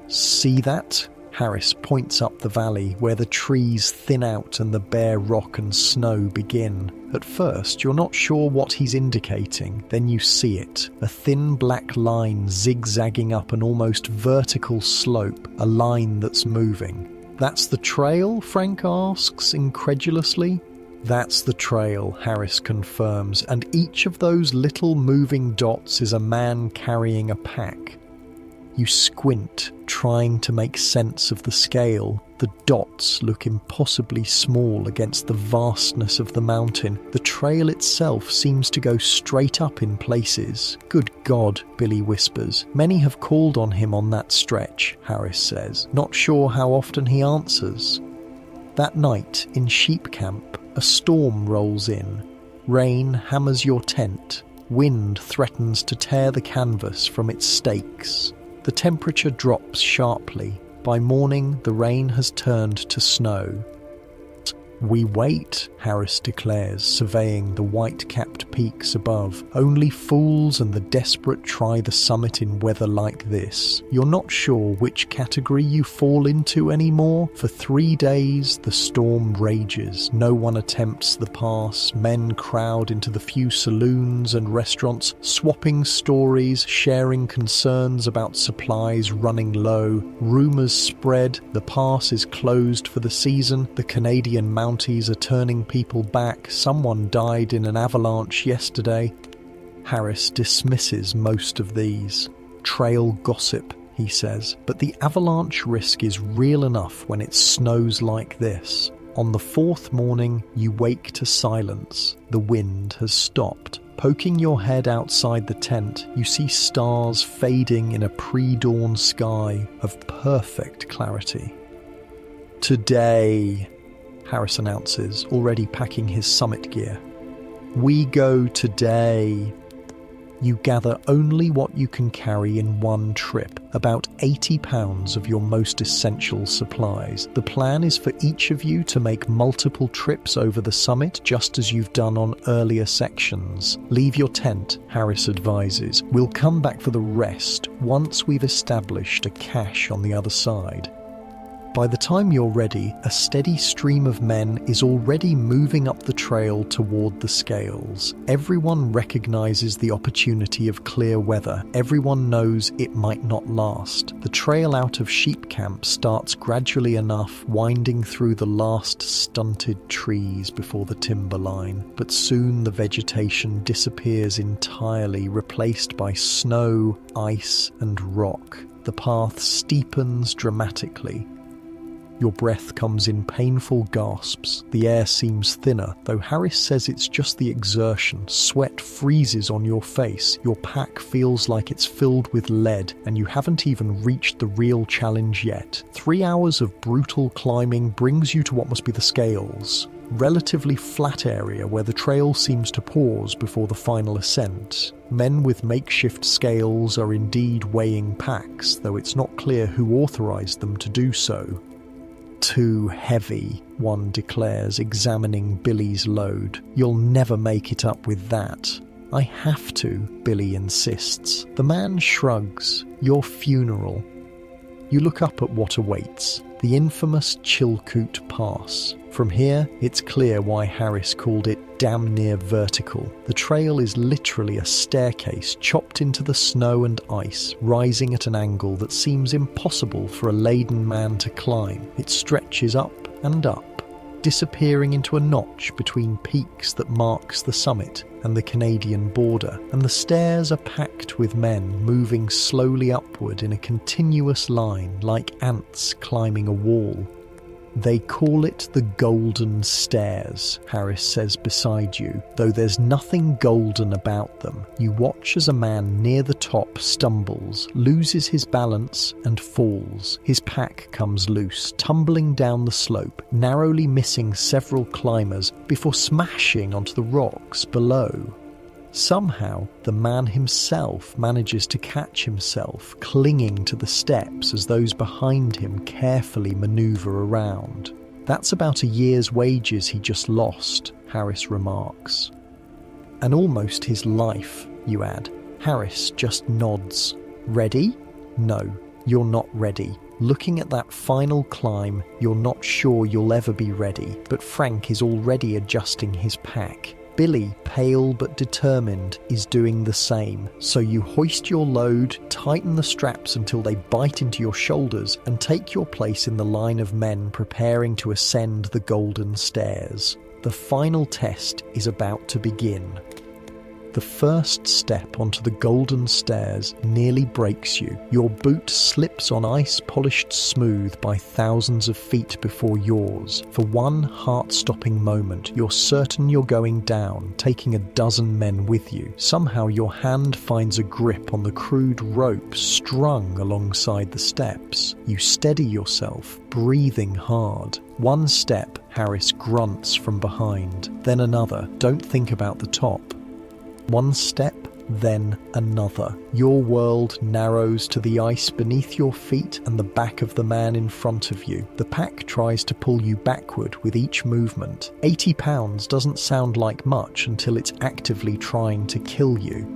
"See that?" Harris points up the valley where the trees thin out and the bare rock and snow begin. At first, you're not sure what he's indicating, then you see it. A thin black line zigzagging up an almost vertical slope, a line that's moving. "That's the trail?" Frank asks incredulously. "That's the trail," Harris confirms, "and each of those little moving dots is a man carrying a pack." You squint, trying to make sense of the scale. The dots look impossibly small against the vastness of the mountain. The trail itself seems to go straight up in places. "Good God," Billy whispers. "Many have called on him on that stretch," Harris says, not sure how often he answers. That night, in sheep camp, a storm rolls in. Rain hammers your tent. Wind threatens to tear the canvas from its stakes. The temperature drops sharply. By morning, the rain has turned to snow. "We wait," Harris declares, surveying the white-capped peaks above. "Only fools and the desperate try the summit in weather like this. You're not sure which category you fall into anymore. For 3 days, the storm rages. No one attempts the pass. Men crowd into the few saloons and restaurants, swapping stories, sharing concerns about supplies running low. Rumors spread. The pass is closed for the season. The Canadian Mounties are turning people back. Someone died in an avalanche yesterday." Harris dismisses most of these. "Trail gossip," he says, "but the avalanche risk is real enough when it snows like this." On the 4th morning, you wake to silence. The wind has stopped. Poking your head outside the tent, you see stars fading in a pre-dawn sky of perfect clarity. "Today," Harris announces, already packing his summit gear. "We go today." You gather only what you can carry in one trip, about 80 pounds of your most essential supplies. The plan is for each of you to make multiple trips over the summit, just as you've done on earlier sections. "Leave your tent," Harris advises. "We'll come back for the rest once we've established a cache on the other side." By the time you're ready, a steady stream of men is already moving up the trail toward the scales. Everyone recognizes the opportunity of clear weather. Everyone knows it might not last. The trail out of sheep camp starts gradually enough, winding through the last stunted trees before the timberline. But soon the vegetation disappears entirely, replaced by snow, ice, and rock. The path steepens dramatically. Your breath comes in painful gasps. The air seems thinner, though Harris says it's just the exertion. Sweat freezes on your face. Your pack feels like it's filled with lead, and you haven't even reached the real challenge yet. 3 hours of brutal climbing brings you to what must be the scales. Relatively flat area where the trail seems to pause before the final ascent. Men with makeshift scales are indeed weighing packs, though it's not clear who authorized them to do so. "Too heavy," one declares, examining Billy's load. "You'll never make it up with that." "I have to," Billy insists. The man shrugs. "Your funeral." You look up at what awaits. The infamous Chilkoot Pass. From here, it's clear why Harris called it damn near vertical. The trail is literally a staircase chopped into the snow and ice, rising at an angle that seems impossible for a laden man to climb. It stretches up and up, disappearing into a notch between peaks that marks the summit and the Canadian border, and the stairs are packed with men moving slowly upward in a continuous line like ants climbing a wall. "They call it the Golden Stairs," Harris says beside you, though there's nothing golden about them. You watch as a man near the top stumbles, loses his balance and falls. His pack comes loose, tumbling down the slope, narrowly missing several climbers before smashing onto the rocks below. Somehow, the man himself manages to catch himself, clinging to the steps as those behind him carefully maneuver around. "That's about a year's wages he just lost," Harris remarks. "And almost his life," you add. Harris just nods. "Ready?" "No." you're not ready. Looking at that final climb, you're not sure you'll ever be ready, but Frank is already adjusting his pack. Billy, pale but determined, is doing the same. So you hoist your load, tighten the straps until they bite into your shoulders, and take your place in the line of men preparing to ascend the golden stairs. The final test is about to begin. The first step onto the golden stairs nearly breaks you. Your boot slips on ice polished smooth by thousands of feet before yours. For one heart-stopping moment, you're certain you're going down, taking a dozen men with you. Somehow your hand finds a grip on the crude rope strung alongside the steps. You steady yourself, breathing hard. One step, Harris grunts from behind. Then another. Don't think about the top. One step, then another. Your world narrows to the ice beneath your feet and the back of the man in front of you. The pack tries to pull you backward with each movement. 80 pounds doesn't sound like much until it's actively trying to kill you.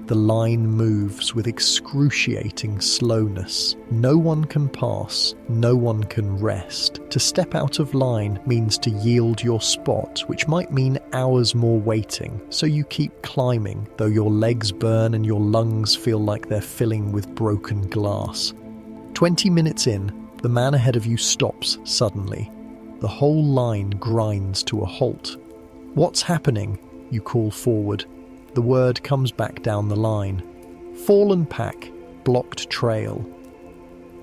The line moves with excruciating slowness. No one can pass, no one can rest. To step out of line means to yield your spot, which might mean hours more waiting. So you keep climbing, though your legs burn and your lungs feel like they're filling with broken glass. 20 minutes in, the man ahead of you stops suddenly. The whole line grinds to a halt. "What's happening?" you call forward. The word comes back down the line. "Fallen pack, blocked trail."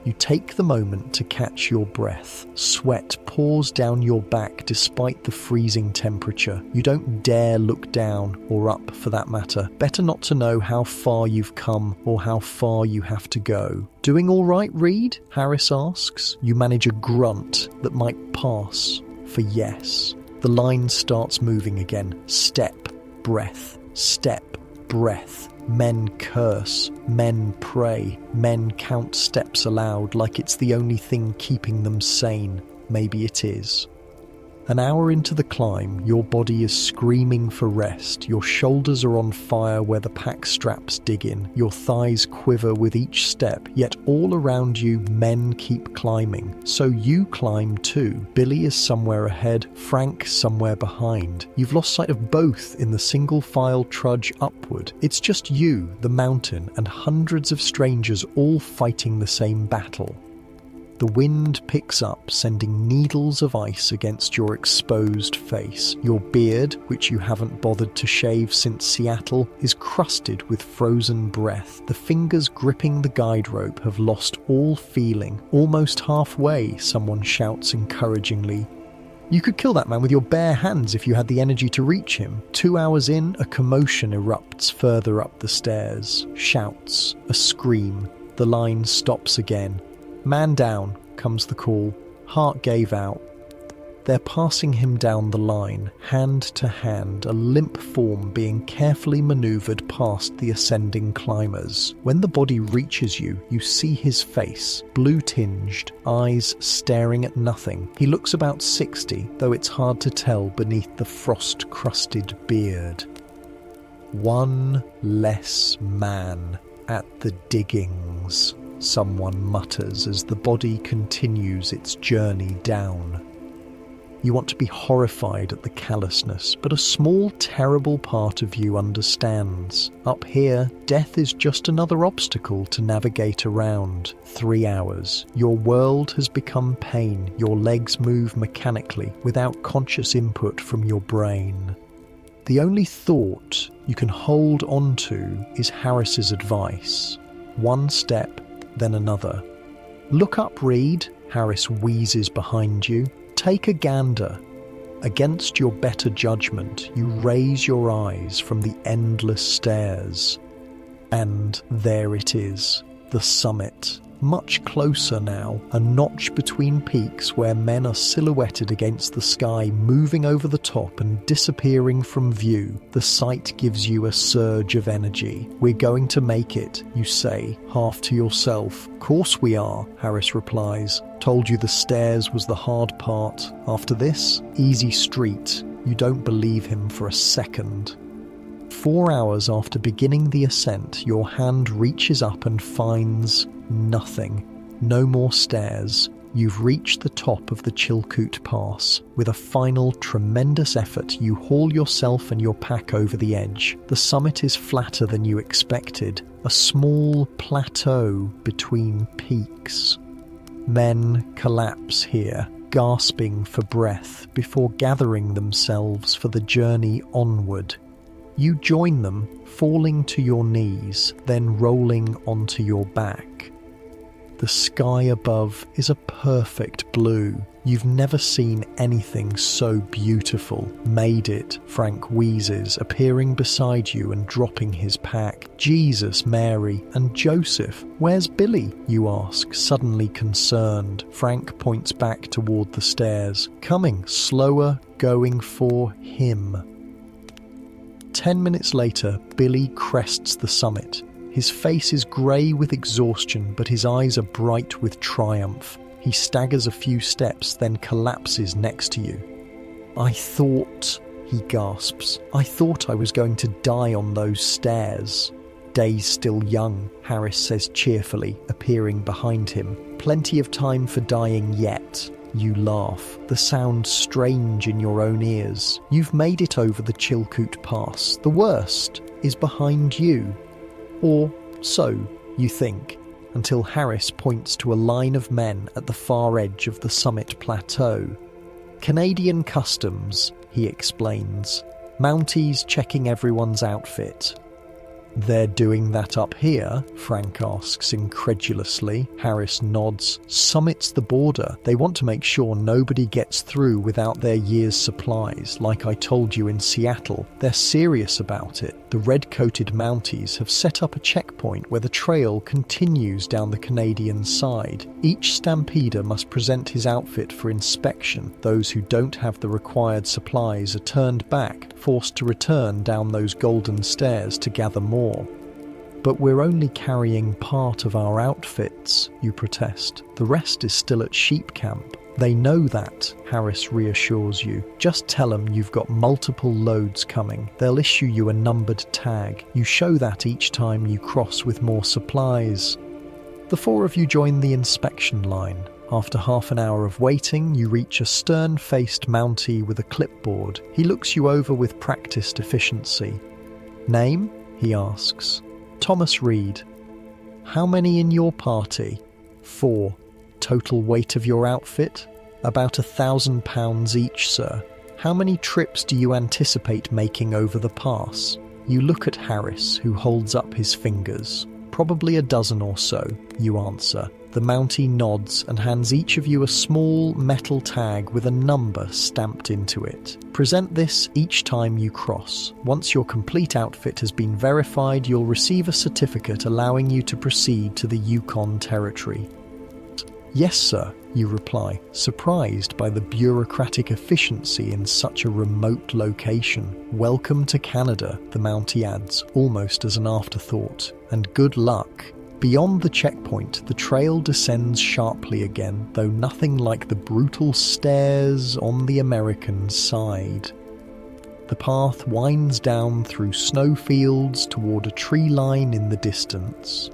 You take the moment to catch your breath. Sweat pours down your back despite the freezing temperature. You don't dare look down, or up for that matter. Better not to know how far you've come or how far you have to go. "Doing all right, Reed?" Harris asks. You manage a grunt that might pass for yes. The line starts moving again. Step, breath. Step, breath. Men curse, men pray, men count steps aloud like it's the only thing keeping them sane. Maybe it is. An hour into the climb, your body is screaming for rest. Your shoulders are on fire where the pack straps dig in. Your thighs quiver with each step, yet all around you, men keep climbing. So you climb too. Billy is somewhere ahead, Frank somewhere behind. You've lost sight of both in the single file trudge upward. It's just you, the mountain, and hundreds of strangers all fighting the same battle. The wind picks up, sending needles of ice against your exposed face. Your beard, which you haven't bothered to shave since Seattle, is crusted with frozen breath. The fingers gripping the guide rope have lost all feeling. Almost halfway, someone shouts encouragingly. "You could kill that man with your bare hands if you had the energy to reach him." 2 hours in, a commotion erupts further up the stairs. Shouts, a scream. The line stops again. "Man down," comes the call. Heart gave out. They're passing him down the line, hand to hand, a limp form being carefully manoeuvred past the ascending climbers. When the body reaches you, you see his face, blue-tinged, eyes staring at nothing. He looks about 60, though it's hard to tell beneath the frost-crusted beard. "One less man at the diggings," someone mutters as the body continues its journey down. You want to be horrified at the callousness, but a small, terrible part of you understands. Up here, death is just another obstacle to navigate around. 3 hours. Your world has become pain. Your legs move mechanically, without conscious input from your brain. The only thought you can hold on to is Harris's advice. One step, then another. "Look up, Reed," Harris wheezes behind you. "Take a gander." Against your better judgment, you raise your eyes from the endless stairs. And there it is, the summit. Much closer now, a notch between peaks where men are silhouetted against the sky, moving over the top and disappearing from view. The sight gives you a surge of energy. "We're going to make it," you say, half to yourself. "Course we are," Harris replies. "Told you the stairs was the hard part. After this, easy street." You don't believe him for a second. 4 hours after beginning the ascent, your hand reaches up and finds nothing. No more stairs. You've reached the top of the Chilkoot Pass. With a final tremendous effort, you haul yourself and your pack over the edge. The summit is flatter than you expected, a small plateau between peaks. Men collapse here, gasping for breath before gathering themselves for the journey onward. You join them, falling to your knees, then rolling onto your back. The sky above is a perfect blue. You've never seen anything so beautiful. Made it, Frank wheezes, appearing beside you and dropping his pack. Jesus, Mary, and Joseph, where's Billy? You ask, suddenly concerned. Frank points back toward the stairs. Coming, slower, going for him. 10 minutes later, Billy crests the summit. His face is grey with exhaustion, but his eyes are bright with triumph. He staggers a few steps, then collapses next to you. I thought, he gasps, I thought I was going to die on those stairs. Day's still young, Harris says cheerfully, appearing behind him. Plenty of time for dying yet. You laugh, the sound strange in your own ears. You've made it over the Chilkoot Pass. The worst is behind you. Or so you think, until Harris points to a line of men at the far edge of the summit plateau. Canadian Customs, he explains. Mounties checking everyone's outfit. They're doing that up here? Frank asks incredulously. Harris nods. Summit's the border. They want to make sure nobody gets through without their year's supplies, like I told you in Seattle. They're serious about it. The red-coated Mounties have set up a checkpoint where the trail continues down the Canadian side. Each stampeder must present his outfit for inspection. Those who don't have the required supplies are turned back, forced to return down those golden stairs to gather more. But we're only carrying part of our outfits, you protest. The rest is still at sheep camp. They know that, Harris reassures you. Just tell them you've got multiple loads coming. They'll issue you a numbered tag. You show that each time you cross with more supplies. The four of you join the inspection line. After half an hour of waiting, you reach a stern-faced Mountie with a clipboard. He looks you over with practiced efficiency. Name? He asks. Thomas Reed. How many in your party? 4. Total weight of your outfit? About £1,000 each, sir. How many trips do you anticipate making over the pass? You look at Harris, who holds up his fingers. Probably a dozen or so, you answer. The Mountie nods and hands each of you a small metal tag with a number stamped into it. Present this each time you cross. Once your complete outfit has been verified, you'll receive a certificate allowing you to proceed to the Yukon territory. Yes, sir, you reply, surprised by the bureaucratic efficiency in such a remote location. Welcome to Canada, the Mountie adds, almost as an afterthought. And good luck. Beyond the checkpoint, the trail descends sharply again, though nothing like the brutal stairs on the American side. The path winds down through snowfields toward a tree line in the distance.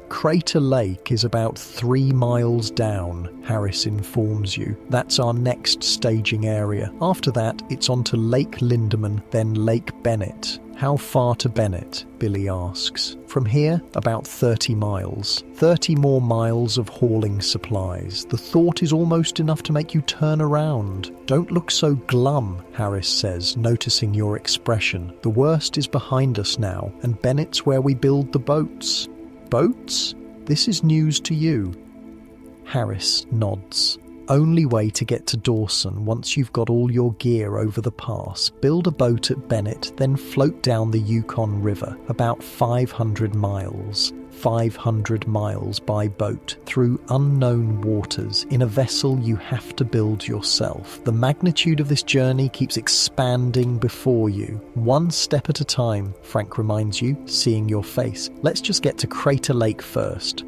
Crater Lake is about 3 miles down, Harris informs you. That's our next staging area. After that, it's on to Lake Lindeman, then Lake Bennett. How far to Bennett? Billy asks. From here, about 30 miles. 30 more miles of hauling supplies. The thought is almost enough to make you turn around. Don't look so glum, Harris says, noticing your expression. The worst is behind us now, and Bennett's where we build the boats. Boats? This is news to you. Harris nods. Only way to get to Dawson once you've got all your gear over the pass. Build a boat at Bennett, then float down the Yukon River, about 500 miles. 500 miles by boat, through unknown waters, in a vessel you have to build yourself. The magnitude of this journey keeps expanding before you. One step at a time, Frank reminds you, seeing your face. Let's just get to Crater Lake first.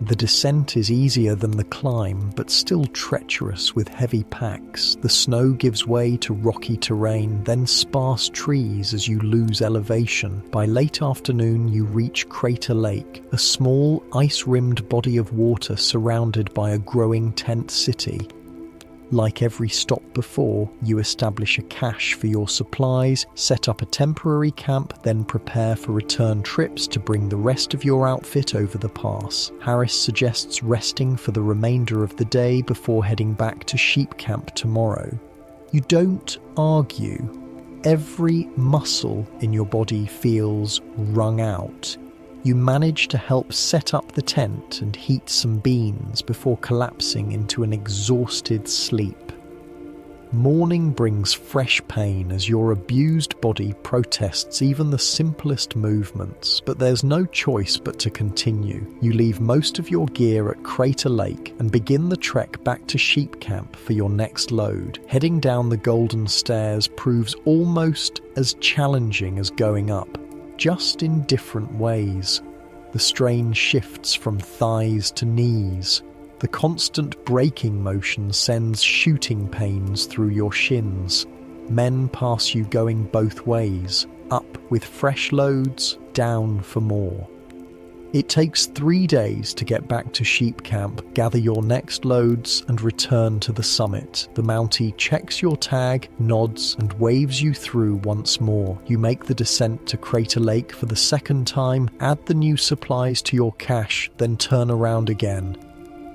The descent is easier than the climb, but still treacherous with heavy packs. The snow gives way to rocky terrain, then sparse trees as you lose elevation. By late afternoon, you reach Crater Lake, a small, ice-rimmed body of water surrounded by a growing tent city. Like every stop before, you establish a cache for your supplies, set up a temporary camp, then prepare for return trips to bring the rest of your outfit over the pass. Harris suggests resting for the remainder of the day before heading back to sheep camp tomorrow. You don't argue. Every muscle in your body feels wrung out. You manage to help set up the tent and heat some beans before collapsing into an exhausted sleep. Morning brings fresh pain as your abused body protests even the simplest movements, but there's no choice but to continue. You leave most of your gear at Crater Lake and begin the trek back to sheep camp for your next load. Heading down the golden stairs proves almost as challenging as going up, just in different ways. The strain shifts from thighs to knees. The constant braking motion sends shooting pains through your shins. Men pass you going both ways, up with fresh loads, down for more. It takes 3 days to get back to sheep camp, gather your next loads, and return to the summit. The Mountie checks your tag, nods, and waves you through once more. You make the descent to Crater Lake for the second time, add the new supplies to your cache, then turn around again.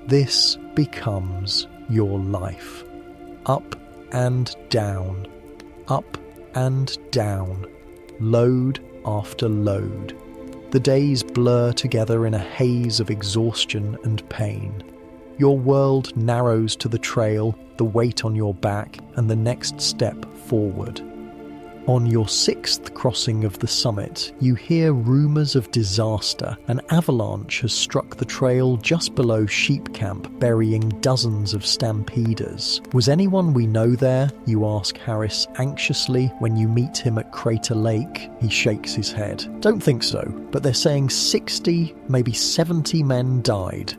This becomes your life. Up and down, up and down, load after load. The days blur together in a haze of exhaustion and pain. Your world narrows to the trail, the weight on your back, and the next step forward. On your 6th crossing of the summit, you hear rumours of disaster. An avalanche has struck the trail just below sheep camp, burying dozens of stampeders. Was anyone we know there? You ask Harris anxiously when you meet him at Crater Lake. He shakes his head. Don't think so, but they're saying 60, maybe 70 men died.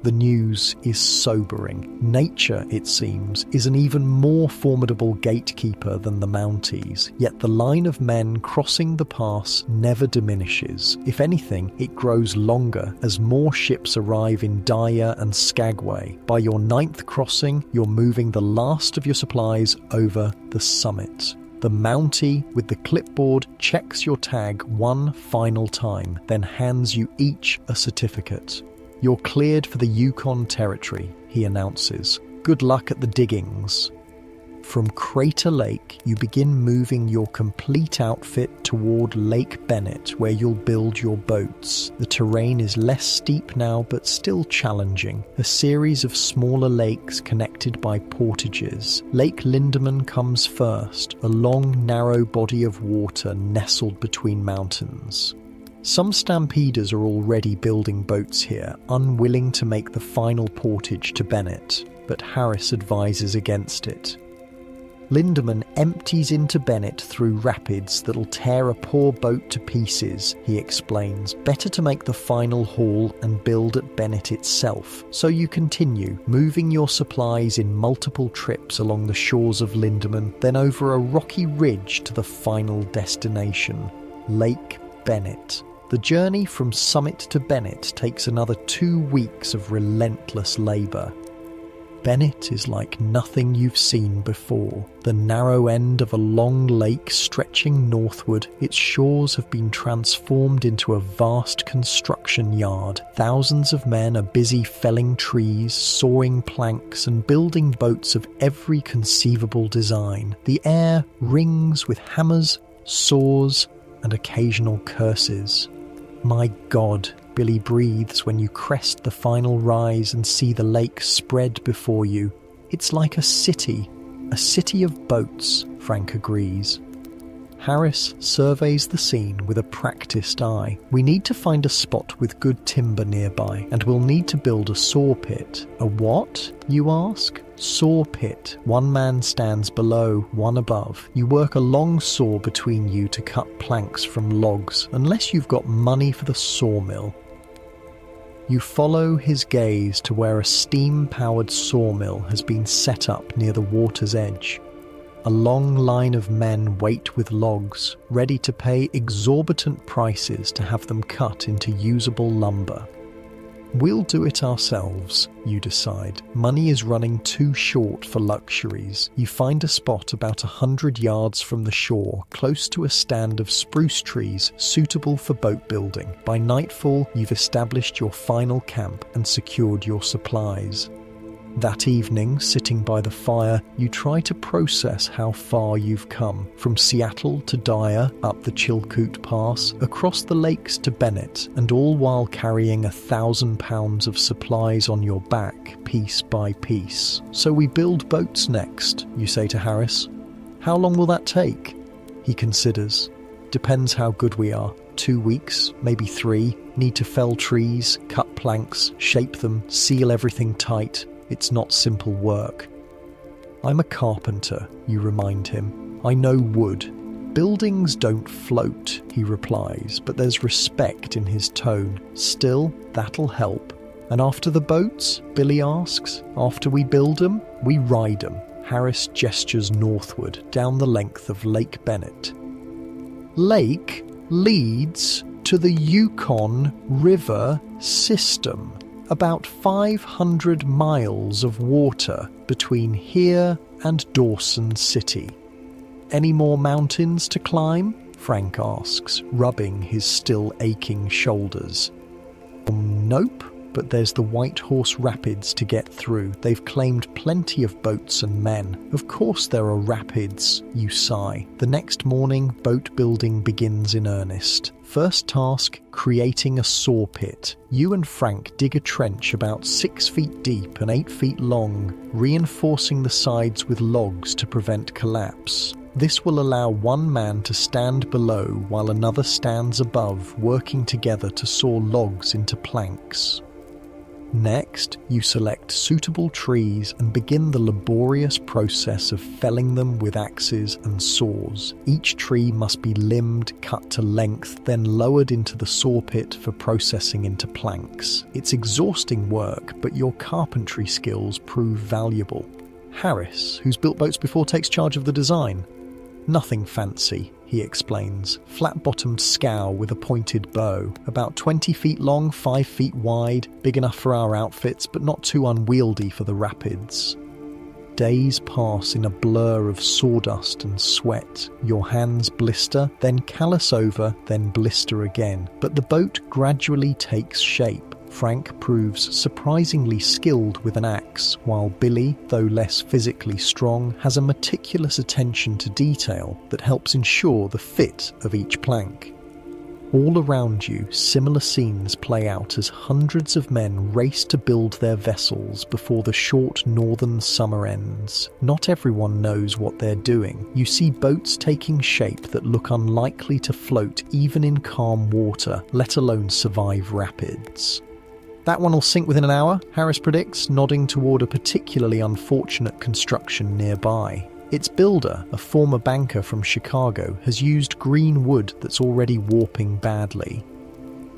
The news is sobering. Nature, it seems, is an even more formidable gatekeeper than the Mounties, yet the line of men crossing the pass never diminishes. If anything, it grows longer as more ships arrive in Daya and Skagway. By your 9th crossing, you're moving the last of your supplies over the summit. The Mountie with the clipboard checks your tag one final time, then hands you each a certificate. You're cleared for the Yukon territory, he announces. Good luck at the diggings. From Crater Lake, you begin moving your complete outfit toward Lake Bennett, where you'll build your boats. The terrain is less steep now, but still challenging. A series of smaller lakes connected by portages. Lake Lindeman comes first, a long, narrow body of water nestled between mountains. Some stampeders are already building boats here, unwilling to make the final portage to Bennett, but Harris advises against it. Lindeman empties into Bennett through rapids that'll tear a poor boat to pieces, he explains. Better to make the final haul and build at Bennett itself. So you continue, moving your supplies in multiple trips along the shores of Lindeman, then over a rocky ridge to the final destination, Lake Bennett. The journey from summit to Bennett takes another 2 weeks of relentless labour. Bennett is like nothing you've seen before. The narrow end of a long lake stretching northward, its shores have been transformed into a vast construction yard. Thousands of men are busy felling trees, sawing planks, and building boats of every conceivable design. The air rings with hammers, saws, and occasional curses. My God, Billy breathes when you crest the final rise and see the lake spread before you. It's like a city of boats, Frank agrees. Harris surveys the scene with a practiced eye. We need to find a spot with good timber nearby, and we'll need to build a saw pit. A what, you ask? Saw pit. One man stands below, one above. You work a long saw between you to cut planks from logs, unless you've got money for the sawmill. You follow his gaze to where a steam-powered sawmill has been set up near the water's edge. A long line of men wait with logs, ready to pay exorbitant prices to have them cut into usable lumber. We'll do it ourselves, you decide. Money is running too short for luxuries. You find a spot about 100 yards from the shore, close to a stand of spruce trees suitable for boat building. By nightfall, you've established your final camp and secured your supplies. That evening, sitting by the fire, you try to process how far you've come. From Seattle to Dyer, up the Chilkoot Pass, across the lakes to Bennett, and all while carrying 1,000 pounds of supplies on your back, piece by piece. So we build boats next, you say to Harris. How long will that take? He considers. Depends how good we are. 2 weeks, maybe 3. Need to fell trees, cut planks, shape them, seal everything tight. It's not simple work. I'm a carpenter, you remind him. I know wood. Buildings don't float, he replies, but there's respect in his tone. Still, that'll help. And after the boats? Billy asks. After we build 'em, we ride 'em. Harris gestures northward, down the length of Lake Bennett. Lake leads to the Yukon River system. About 500 miles of water between here and Dawson City. Any more mountains to climb? Frank asks, rubbing his still aching shoulders. Nope, but there's the White Horse Rapids to get through. They've claimed plenty of boats and men. Of course there are rapids, you sigh. The next morning, boat building begins in earnest. First task, creating a saw pit. You and Frank dig a trench about 6 feet deep and 8 feet long, reinforcing the sides with logs to prevent collapse. This will allow one man to stand below while another stands above, working together to saw logs into planks. Next, you select suitable trees and begin the laborious process of felling them with axes and saws. Each tree must be limbed, cut to length, then lowered into the saw pit for processing into planks. It's exhausting work, but your carpentry skills prove valuable. Harris, who's built boats before, takes charge of the design. Nothing fancy, he explains. Flat-bottomed scow with a pointed bow. About 20 feet long, 5 feet wide, big enough for our outfits, but not too unwieldy for the rapids. Days pass in a blur of sawdust and sweat. Your hands blister, then callus over, then blister again. But the boat gradually takes shape. Frank proves surprisingly skilled with an axe, while Billy, though less physically strong, has a meticulous attention to detail that helps ensure the fit of each plank. All around you, similar scenes play out as hundreds of men race to build their vessels before the short northern summer ends. Not everyone knows what they're doing. You see boats taking shape that look unlikely to float even in calm water, let alone survive rapids. That one will sink within an hour, Harris predicts, nodding toward a particularly unfortunate construction nearby. Its builder, a former banker from Chicago, has used green wood that's already warping badly.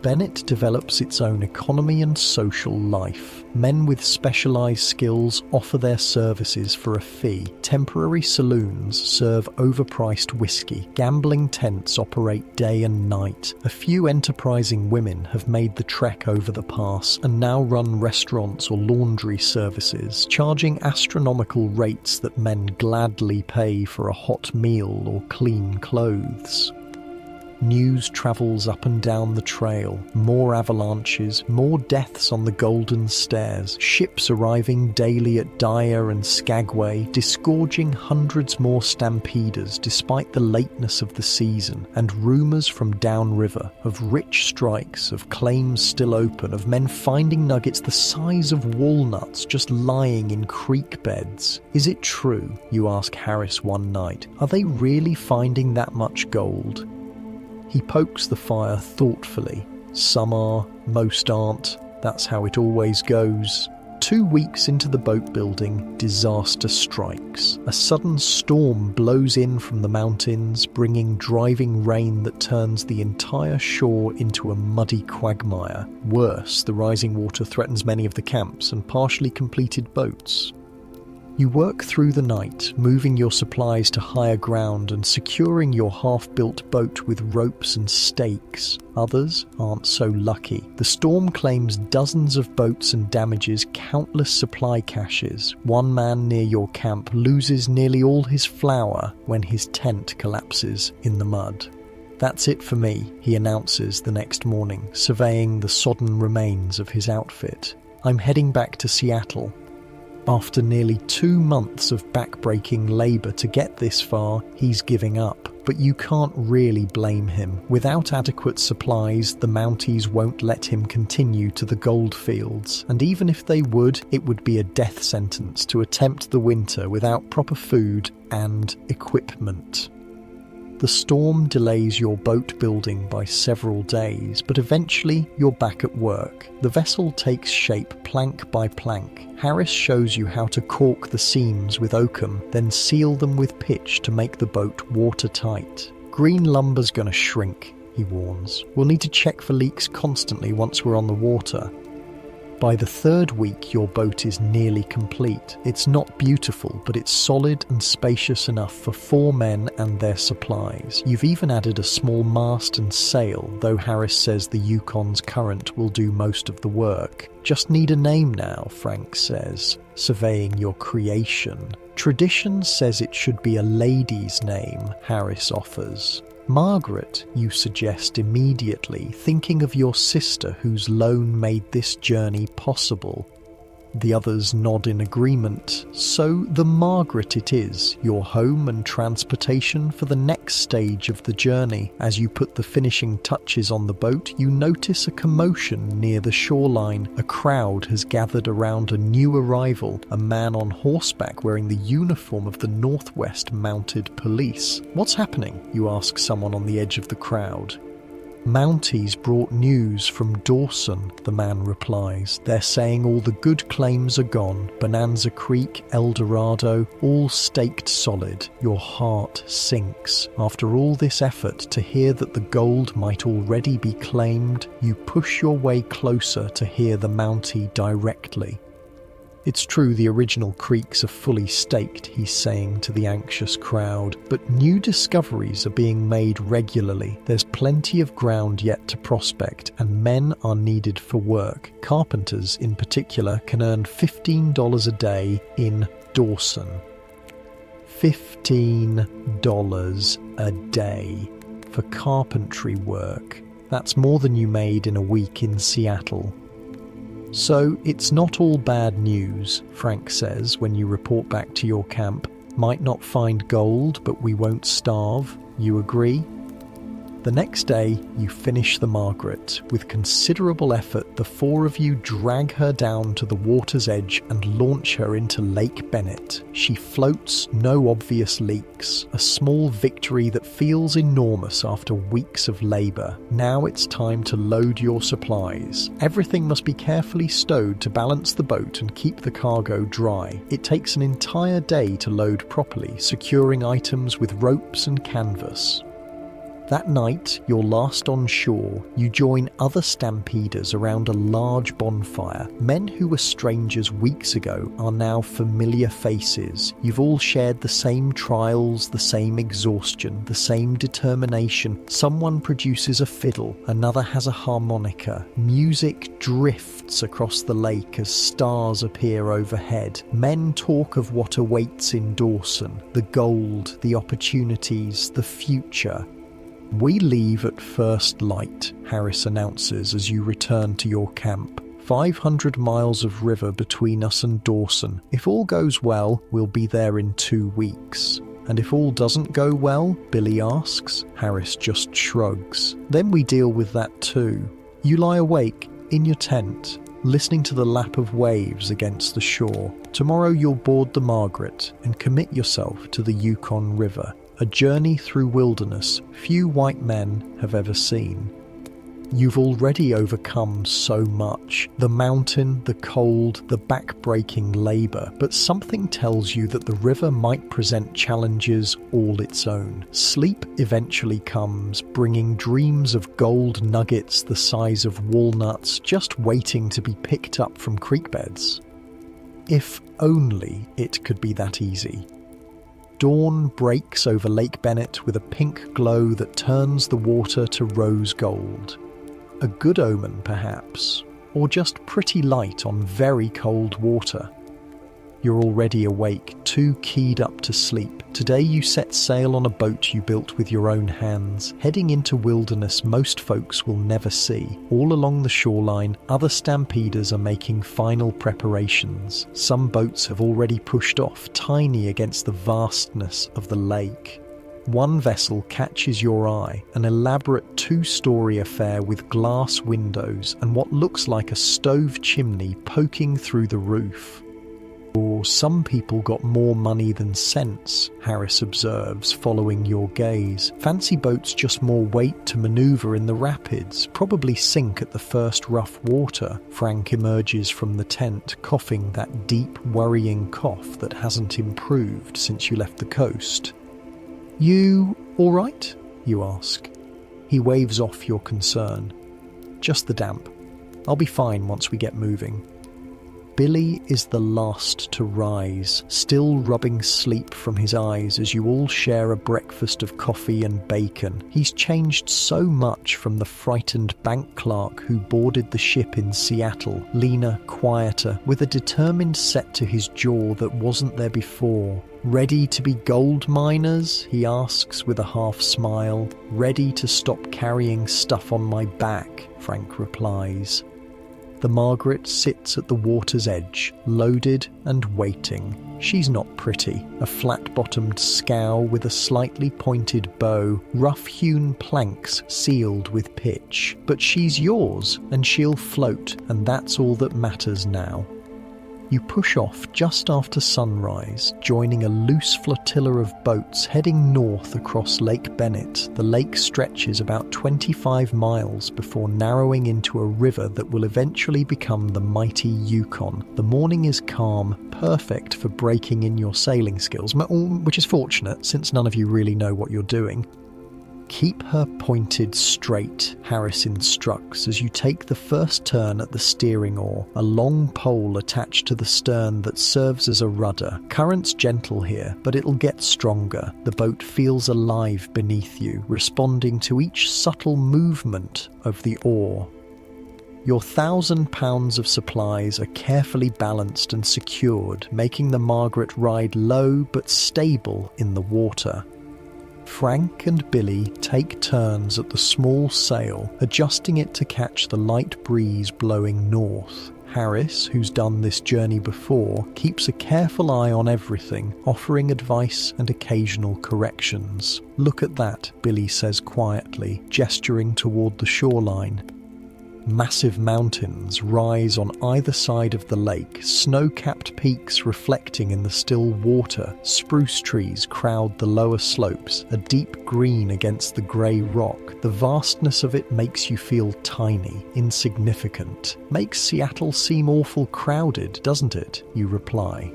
Bennett develops its own economy and social life. Men with specialised skills offer their services for a fee. Temporary saloons serve overpriced whiskey. Gambling tents operate day and night. A few enterprising women have made the trek over the pass and now run restaurants or laundry services, charging astronomical rates that men gladly pay for a hot meal or clean clothes. News travels up and down the trail. More avalanches, more deaths on the Golden Stairs, ships arriving daily at Dyer and Skagway, disgorging hundreds more stampeders despite the lateness of the season, and rumours from downriver of rich strikes, of claims still open, of men finding nuggets the size of walnuts just lying in creek beds. Is it true, you ask Harris one night, are they really finding that much gold? He pokes the fire thoughtfully. Some are, most aren't. That's how it always goes. 2 weeks into the boat building, disaster strikes. A sudden storm blows in from the mountains, bringing driving rain that turns the entire shore into a muddy quagmire. Worse, the rising water threatens many of the camps and partially completed boats. You work through the night, moving your supplies to higher ground and securing your half-built boat with ropes and stakes. Others aren't so lucky. The storm claims dozens of boats and damages countless supply caches. One man near your camp loses nearly all his flour when his tent collapses in the mud. "That's it for me," he announces the next morning, surveying the sodden remains of his outfit. "I'm heading back to Seattle." After nearly 2 months of backbreaking labour to get this far, he's giving up. But you can't really blame him. Without adequate supplies, the Mounties won't let him continue to the gold fields. And even if they would, it would be a death sentence to attempt the winter without proper food and equipment. The storm delays your boat building by several days, but eventually you're back at work. The vessel takes shape plank by plank. Harris shows you how to caulk the seams with oakum, then seal them with pitch to make the boat watertight. "Green lumber's gonna shrink," he warns. "We'll need to check for leaks constantly once we're on the water." By the 3rd week, your boat is nearly complete. It's not beautiful, but it's solid and spacious enough for 4 men and their supplies. You've even added a small mast and sail, though Harris says the Yukon's current will do most of the work. "Just need a name now," Frank says, surveying your creation. "Tradition says it should be a lady's name," Harris offers. "Margaret," you suggest immediately, thinking of your sister whose loan made this journey possible. The others nod in agreement. "So the Margaret it is, your home and transportation for the next stage of the journey." As you put the finishing touches on the boat, you notice a commotion near the shoreline. A crowd has gathered around a new arrival, a man on horseback wearing the uniform of the Northwest Mounted Police. "What's happening?" you ask someone on the edge of the crowd. "Mounties brought news from Dawson," the man replies. "They're saying all the good claims are gone. Bonanza Creek, El Dorado, all staked solid." Your heart sinks. After all this effort to hear that the gold might already be claimed, you push your way closer to hear the Mountie directly. "It's true the original creeks are fully staked," he's saying to the anxious crowd, "but new discoveries are being made regularly. There's plenty of ground yet to prospect, and men are needed for work. Carpenters, in particular, can earn $15 a day in Dawson." $15 a day for carpentry work. That's more than you made in a week in Seattle. "So it's not all bad news," Frank says when you report back to your camp. "Might not find gold, but we won't starve. You agree?" The next day, you finish the Margaret. With considerable effort, the 4 of you drag her down to the water's edge and launch her into Lake Bennett. She floats, no obvious leaks. A small victory that feels enormous after weeks of labour. Now it's time to load your supplies. Everything must be carefully stowed to balance the boat and keep the cargo dry. It takes an entire day to load properly, securing items with ropes and canvas. That night, you're last on shore. You join other stampeders around a large bonfire. Men who were strangers weeks ago are now familiar faces. You've all shared the same trials, the same exhaustion, the same determination. Someone produces a fiddle, another has a harmonica. Music drifts across the lake as stars appear overhead. Men talk of what awaits in Dawson, the gold, the opportunities, the future. "We leave at first light," Harris announces as you return to your camp. 500 miles of river between us and Dawson. If all goes well, we'll be there in 2 weeks. "And if all doesn't go well?" Billy asks. Harris just shrugs. "Then we deal with that too." You lie awake in your tent, listening to the lap of waves against the shore. Tomorrow you'll board the Margaret and commit yourself to the Yukon River. A journey through wilderness few white men have ever seen. You've already overcome so much. The mountain, the cold, the back-breaking labour, but something tells you that the river might present challenges all its own. Sleep eventually comes, bringing dreams of gold nuggets the size of walnuts just waiting to be picked up from creek beds. If only it could be that easy. Dawn breaks over Lake Bennett with a pink glow that turns the water to rose gold. A good omen, perhaps, or just pretty light on very cold water. You're already awake, too keyed up to sleep. Today you set sail on a boat you built with your own hands, heading into wilderness most folks will never see. All along the shoreline, other stampeders are making final preparations. Some boats have already pushed off, tiny against the vastness of the lake. One vessel catches your eye, an elaborate two-story affair with glass windows and what looks like a stove chimney poking through the roof. Or some people got more money than sense, Harris observes, following your gaze. Fancy boats just more weight to maneuver in the rapids, probably sink at the first rough water. Frank emerges from the tent, coughing that deep, worrying cough that hasn't improved since you left the coast. "You all right?" you ask. He waves off your concern. "Just the damp. I'll be fine once we get moving." Billy is the last to rise, still rubbing sleep from his eyes as you all share a breakfast of coffee and bacon. He's changed so much from the frightened bank clerk who boarded the ship in Seattle, leaner, quieter, with a determined set to his jaw that wasn't there before. "Ready to be gold miners?" he asks with a half smile. "Ready to stop carrying stuff on my back," Frank replies. The Margaret sits at the water's edge, loaded and waiting. She's not pretty, a flat-bottomed scow with a slightly pointed bow, rough-hewn planks sealed with pitch. But she's yours, and she'll float, and that's all that matters now. You push off just after sunrise, joining a loose flotilla of boats heading north across Lake Bennett. The lake stretches about 25 miles before narrowing into a river that will eventually become the mighty Yukon. The morning is calm, perfect for breaking in your sailing skills, which is fortunate since none of you really know what you're doing. "Keep her pointed straight," Harris instructs as you take the first turn at the steering oar, a long pole attached to the stern that serves as a rudder. Current's gentle here, but it'll get stronger. The boat feels alive beneath you, responding to each subtle movement of the oar. Your 1,000 pounds of supplies are carefully balanced and secured, making the Margaret ride low but stable in the water. Frank and Billy take turns at the small sail, adjusting it to catch the light breeze blowing north. Harris, who's done this journey before, keeps a careful eye on everything, offering advice and occasional corrections. "Look at that," Billy says quietly, gesturing toward the shoreline. Massive mountains rise on either side of the lake, snow-capped peaks reflecting in the still water. Spruce trees crowd the lower slopes, a deep green against the grey rock. The vastness of it makes you feel tiny, insignificant. Makes Seattle seem awful crowded, doesn't it? You reply.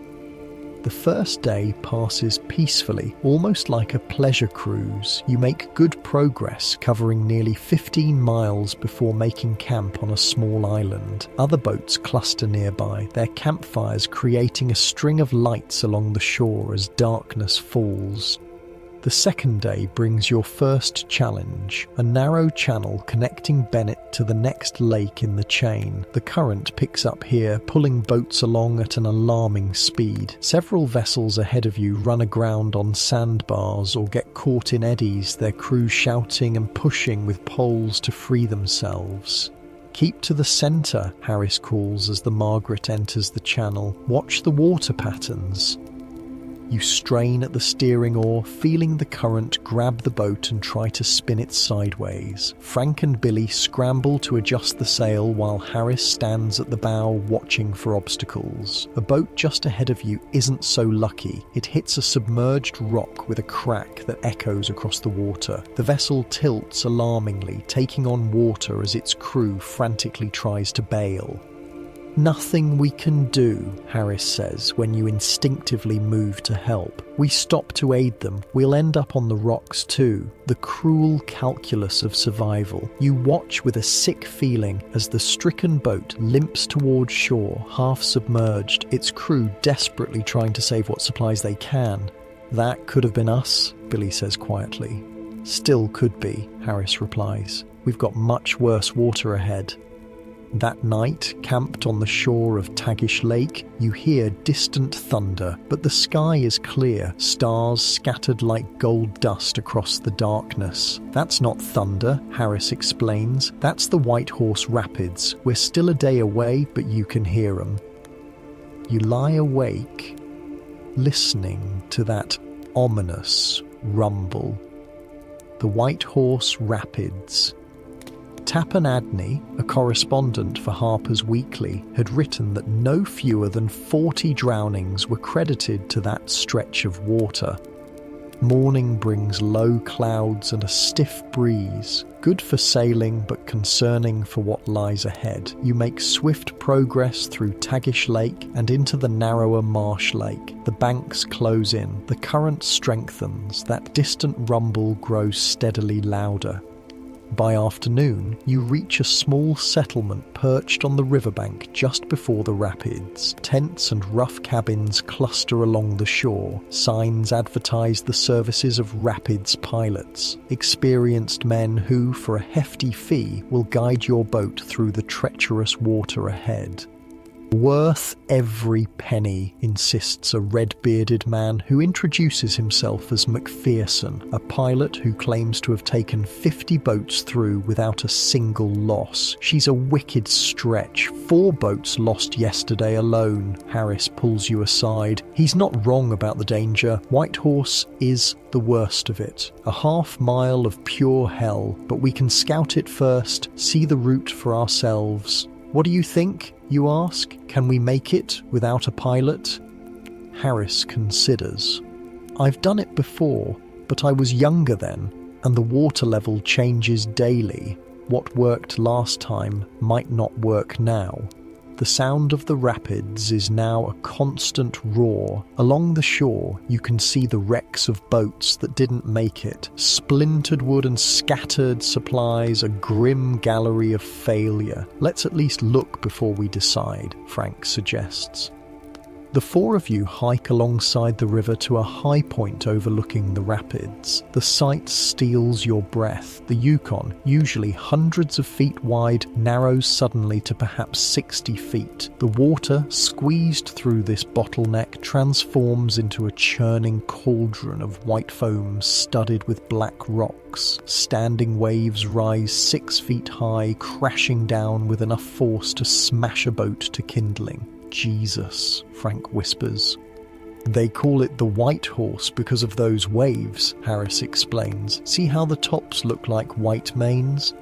The first day passes peacefully, almost like a pleasure cruise. You make good progress, covering nearly 15 miles before making camp on a small island. Other boats cluster nearby, their campfires creating a string of lights along the shore as darkness falls. The second day brings your first challenge, a narrow channel connecting Bennett to the next lake in the chain. The current picks up here, pulling boats along at an alarming speed. Several vessels ahead of you run aground on sandbars or get caught in eddies, their crew shouting and pushing with poles to free themselves. "Keep to the centre," Harris calls as the Margaret enters the channel. "Watch the water patterns." You strain at the steering oar, feeling the current grab the boat and try to spin it sideways. Frank and Billy scramble to adjust the sail while Harris stands at the bow watching for obstacles. A boat just ahead of you isn't so lucky. It hits a submerged rock with a crack that echoes across the water. The vessel tilts alarmingly, taking on water as its crew frantically tries to bail. "Nothing we can do," Harris says when you instinctively move to help. "We stop to aid them. We'll end up on the rocks too." The cruel calculus of survival. You watch with a sick feeling as the stricken boat limps towards shore, half submerged, its crew desperately trying to save what supplies they can. "That could have been us," Billy says quietly. "Still could be," Harris replies. "We've got much worse water ahead." That night, camped on the shore of Tagish Lake, you hear distant thunder, but the sky is clear, stars scattered like gold dust across the darkness. "That's not thunder," Harris explains. "That's the White Horse Rapids. We're still a day away, but you can hear them." You lie awake, listening to that ominous rumble. The White Horse Rapids. Tapan Adney, a correspondent for Harper's Weekly, had written that no fewer than 40 drownings were credited to that stretch of water. Morning brings low clouds and a stiff breeze, good for sailing but concerning for what lies ahead. You make swift progress through Tagish Lake and into the narrower Marsh Lake. The banks close in, the current strengthens, that distant rumble grows steadily louder. By afternoon, you reach a small settlement perched on the riverbank just before the rapids. Tents and rough cabins cluster along the shore. Signs advertise the services of rapids pilots, experienced men who, for a hefty fee, will guide your boat through the treacherous water ahead. "Worth every penny," insists a red-bearded man who introduces himself as McPherson, a pilot who claims to have taken 50 boats through without a single loss. "She's a wicked stretch. 4 boats lost yesterday alone." Harris pulls you aside. He's not wrong about the danger. White Horse is the worst of it. A half-mile of pure hell, but we can scout it first, see the route for ourselves. "What do you think?" you ask. "Can we make it without a pilot?" Harris considers. "I've done it before, but I was younger then, and the water level changes daily. What worked last time might not work now." The sound of the rapids is now a constant roar. Along the shore, you can see the wrecks of boats that didn't make it. Splintered wood and scattered supplies, a grim gallery of failure. "Let's at least look before we decide," Frank suggests. The 4 of you hike alongside the river to a high point overlooking the rapids. The sight steals your breath. The Yukon, usually hundreds of feet wide, narrows suddenly to perhaps 60 feet. The water, squeezed through this bottleneck, transforms into a churning cauldron of white foam studded with black rocks. Standing waves rise 6 feet high, crashing down with enough force to smash a boat to kindling. "Jesus," Frank whispers. "They call it the White Horse because of those waves," Harris explains. "See how the tops look like white manes?"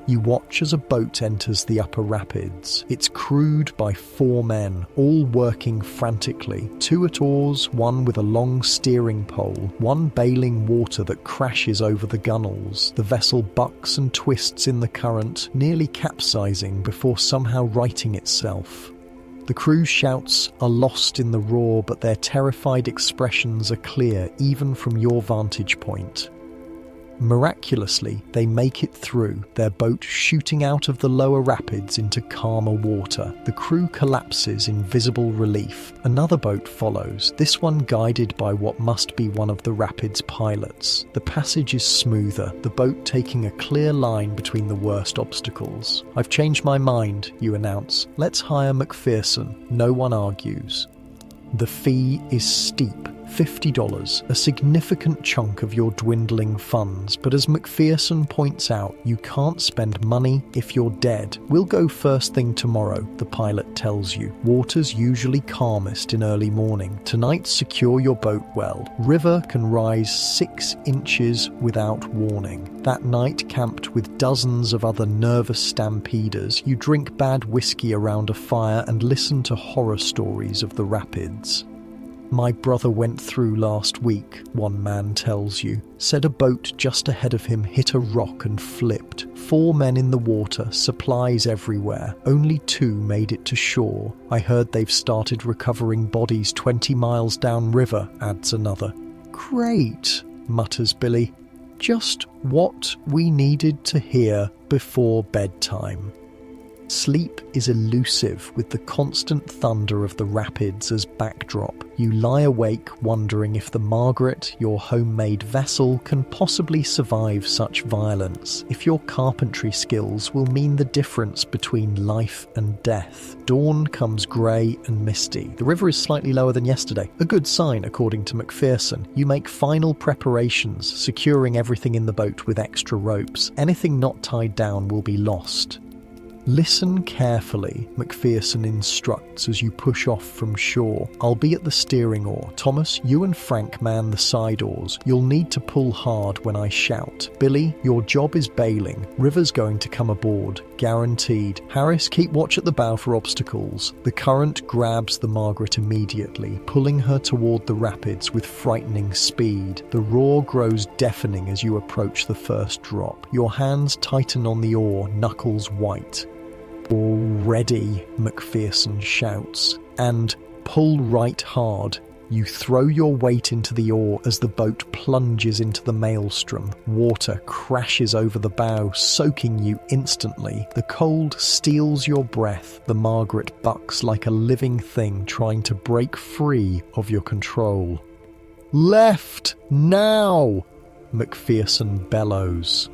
You watch as a boat enters the upper rapids. It's crewed by 4 men, all working frantically. 2 at oars, 1 with a long steering pole, 1 bailing water that crashes over the gunnels. The vessel bucks and twists in the current, nearly capsizing before somehow righting itself. The crew's shouts are lost in the roar, but their terrified expressions are clear even from your vantage point. Miraculously, they make it through, their boat shooting out of the lower rapids into calmer water. The crew collapses in visible relief. Another boat follows, this one guided by what must be one of the rapids' pilots. The passage is smoother, the boat taking a clear line between the worst obstacles. "I've changed my mind," you announce. "Let's hire McPherson." No one argues. The fee is steep. $50, a significant chunk of your dwindling funds, but as McPherson points out, you can't spend money if you're dead. We'll go first thing tomorrow, the pilot tells you. Water's usually calmest in early morning. Tonight, secure your boat well. River can rise 6 inches without warning. That night, camped with dozens of other nervous stampeders, you drink bad whiskey around a fire and listen to horror stories of the rapids. My brother went through last week, one man tells you. Said a boat just ahead of him hit a rock and flipped. 4 men in the water, supplies everywhere. Only 2 made it to shore. I heard they've started recovering bodies 20 miles downriver, adds another. Great, mutters Billy. Just what we needed to hear before bedtime. Sleep is elusive with the constant thunder of the rapids as backdrop. You lie awake wondering if the Margaret, your homemade vessel, can possibly survive such violence, if your carpentry skills will mean the difference between life and death. Dawn comes grey and misty. The river is slightly lower than yesterday, a good sign according to McPherson. You make final preparations, securing everything in the boat with extra ropes. Anything not tied down will be lost. Listen carefully, McPherson instructs as you push off from shore. I'll be at the steering oar. Thomas, you and Frank man the side oars. You'll need to pull hard when I shout. Billy, your job is bailing. River's going to come aboard. Guaranteed. Harris, keep watch at the bow for obstacles. The current grabs the Margaret immediately, pulling her toward the rapids with frightening speed. The roar grows deafening as you approach the first drop. Your hands tighten on the oar, knuckles white. Already, McPherson shouts, and pull right hard. You throw your weight into the oar as the boat plunges into the maelstrom. Water crashes over the bow, soaking you instantly. The cold steals your breath. The Margaret bucks like a living thing trying to break free of your control. Left, now! McPherson bellows.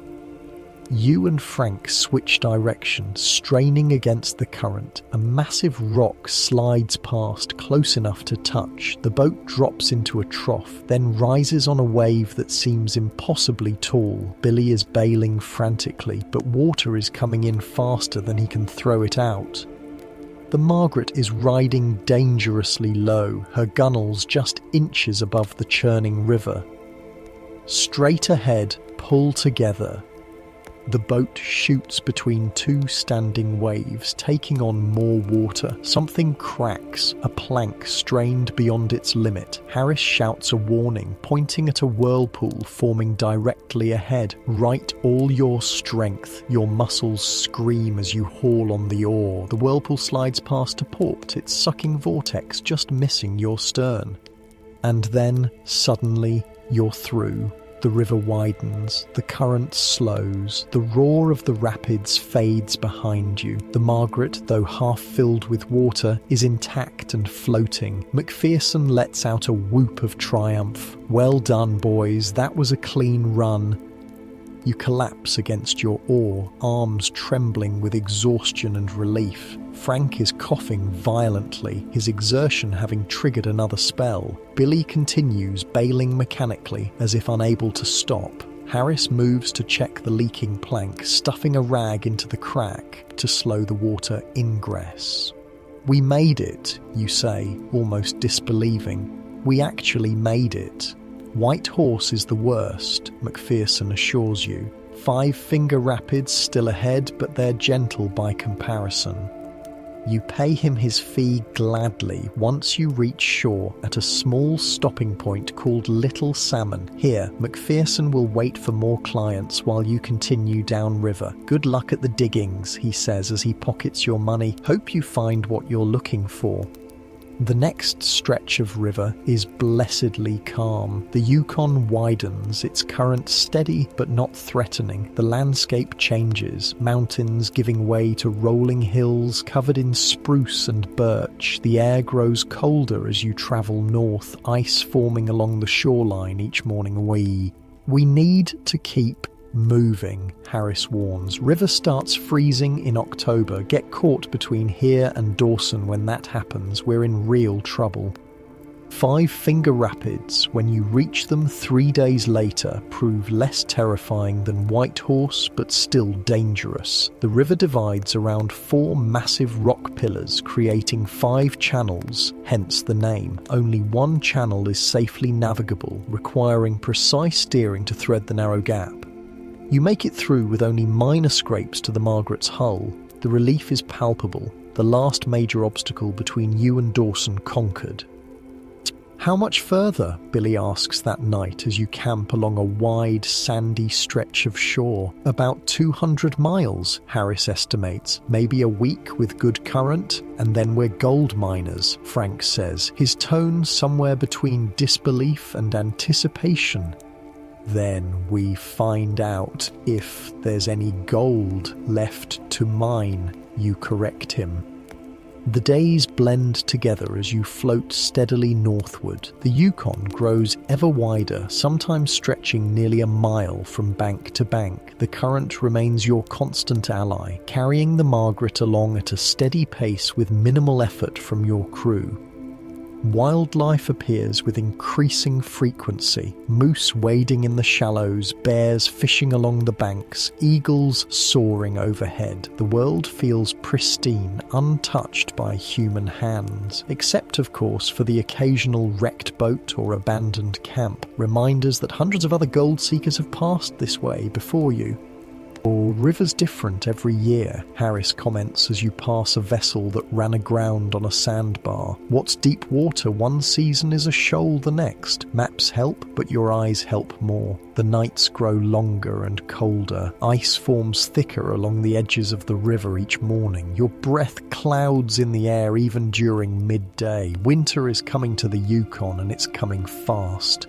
You and Frank switch direction, straining against the current. A massive rock slides past, close enough to touch. The boat drops into a trough, then rises on a wave that seems impossibly tall. Billy is bailing frantically, but water is coming in faster than he can throw it out. The Margaret is riding dangerously low, her gunnels just inches above the churning river. Straight ahead, pull together. The boat shoots between 2 standing waves, taking on more water. Something cracks, a plank strained beyond its limit. Harris shouts a warning, pointing at a whirlpool forming directly ahead. Right all your strength. Your muscles scream as you haul on the oar. The whirlpool slides past to port, its sucking vortex just missing your stern. And then, suddenly, you're through. The river widens, the current slows, the roar of the rapids fades behind you. The Margaret, though half filled with water, is intact and floating. McPherson lets out a whoop of triumph. Well done, boys, that was a clean run. You collapse against your oar, arms trembling with exhaustion and relief. Frank is coughing violently, his exertion having triggered another spell. Billy continues, bailing mechanically, as if unable to stop. Harris moves to check the leaking plank, stuffing a rag into the crack to slow the water ingress. We made it, you say, almost disbelieving. We actually made it. White Horse is the worst, McPherson assures you. 5 Finger Rapids still ahead, but they're gentle by comparison. You pay him his fee gladly once you reach shore at a small stopping point called Little Salmon. Here, McPherson will wait for more clients while you continue downriver. Good luck at the diggings, he says as he pockets your money. Hope you find what you're looking for. The next stretch of river is blessedly calm. The Yukon widens, its current steady but not threatening. The landscape changes, mountains giving way to rolling hills covered in spruce and birch. The air grows colder as you travel north, ice forming along the shoreline each morning. We need to keep moving, Harris warns. River starts freezing in October. Get caught between here and Dawson when that happens. We're in real trouble. Five Finger Rapids, when you reach them 3 days later, prove less terrifying than Whitehorse, but still dangerous. The river divides around 4 massive rock pillars, creating 5 channels, hence the name. Only one channel is safely navigable, requiring precise steering to thread the narrow gap. You make it through with only minor scrapes to the Margaret's hull. The relief is palpable, the last major obstacle between you and Dawson conquered. How much further? Billy asks that night as you camp along a wide, sandy stretch of shore. About 200 miles, Harris estimates. Maybe a week with good current, and then we're gold miners, Frank says, his tone somewhere between disbelief and anticipation. Then we find out if there's any gold left to mine, you correct him. The days blend together as you float steadily northward. The Yukon grows ever wider, sometimes stretching nearly a mile from bank to bank. The current remains your constant ally, carrying the Margaret along at a steady pace with minimal effort from your crew. Wildlife appears with increasing frequency. Moose wading in the shallows, bears fishing along the banks, eagles soaring overhead. The world feels pristine, untouched by human hands, except of course for the occasional wrecked boat or abandoned camp, reminders that hundreds of other gold seekers have passed this way before you. Or river's different every year, Harris comments as you pass a vessel that ran aground on a sandbar. What's deep water one season is a shoal the next. Maps help, but your eyes help more. The nights grow longer and colder. Ice forms thicker along the edges of the river each morning. Your breath clouds in the air even during midday. Winter is coming to the Yukon, and it's coming fast.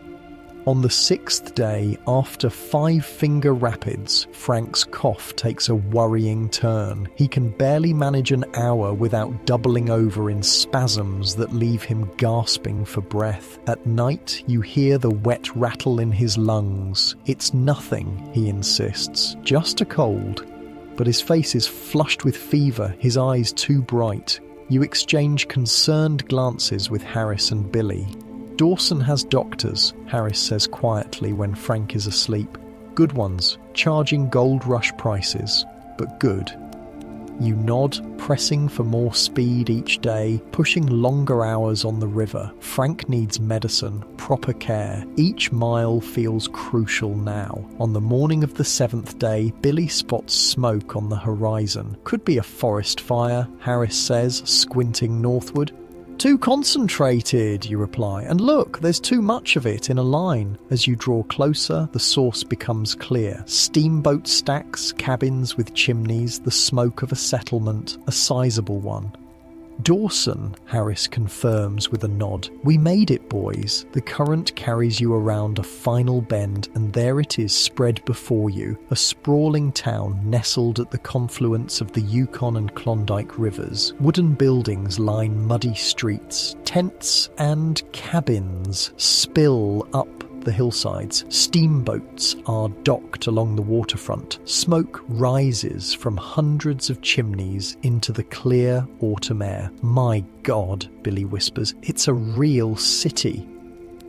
On the 6th day, after 5 Finger Rapids, Frank's cough takes a worrying turn. He can barely manage an hour without doubling over in spasms that leave him gasping for breath. At night, you hear the wet rattle in his lungs. It's nothing, he insists, just a cold. But his face is flushed with fever, his eyes too bright. You exchange concerned glances with Harris and Billy. Dawson has doctors, Harris says quietly when Frank is asleep. Good ones, charging gold rush prices, but good. You nod, pressing for more speed each day, pushing longer hours on the river. Frank needs medicine, proper care. Each mile feels crucial now. On the morning of the 7th day, Billy spots smoke on the horizon. Could be a forest fire, Harris says, squinting northward. Too concentrated, you reply, and look, there's too much of it in a line. As you draw closer, the source becomes clear. Steamboat stacks, cabins with chimneys, the smoke of a settlement, a sizable one. Dawson, Harris confirms with a nod. We made it, boys. The current carries you around a final bend, and there it is spread before you, a sprawling town nestled at the confluence of the Yukon and Klondike rivers. Wooden buildings line muddy streets. Tents and cabins spill up the hillsides. Steamboats are docked along the waterfront. Smoke rises from hundreds of chimneys into the clear autumn air. My God, Billy whispers, it's a real city.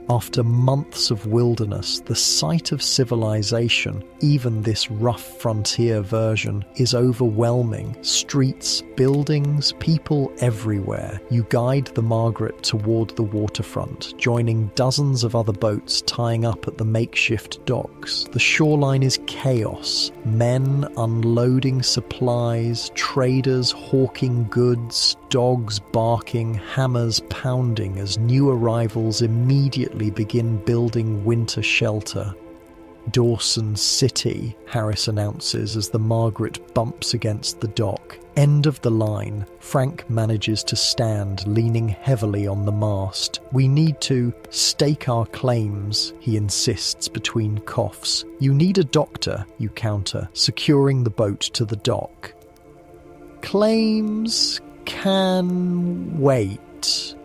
After months of wilderness, the sight of civilization, even this rough frontier version, is overwhelming. Streets, buildings, people everywhere. You guide the Margaret toward the waterfront, joining dozens of other boats tying up at the makeshift docks. The shoreline is chaos. Men unloading supplies, traders hawking goods, dogs barking, hammers pounding as new arrivals immediately begin building winter shelter. Dawson City, Harris announces as the Margaret bumps against the dock. End of the line. Frank manages to stand, leaning heavily on the mast. We need to stake our claims, he insists between coughs. You need a doctor, you counter, securing the boat to the dock. Claims can wait.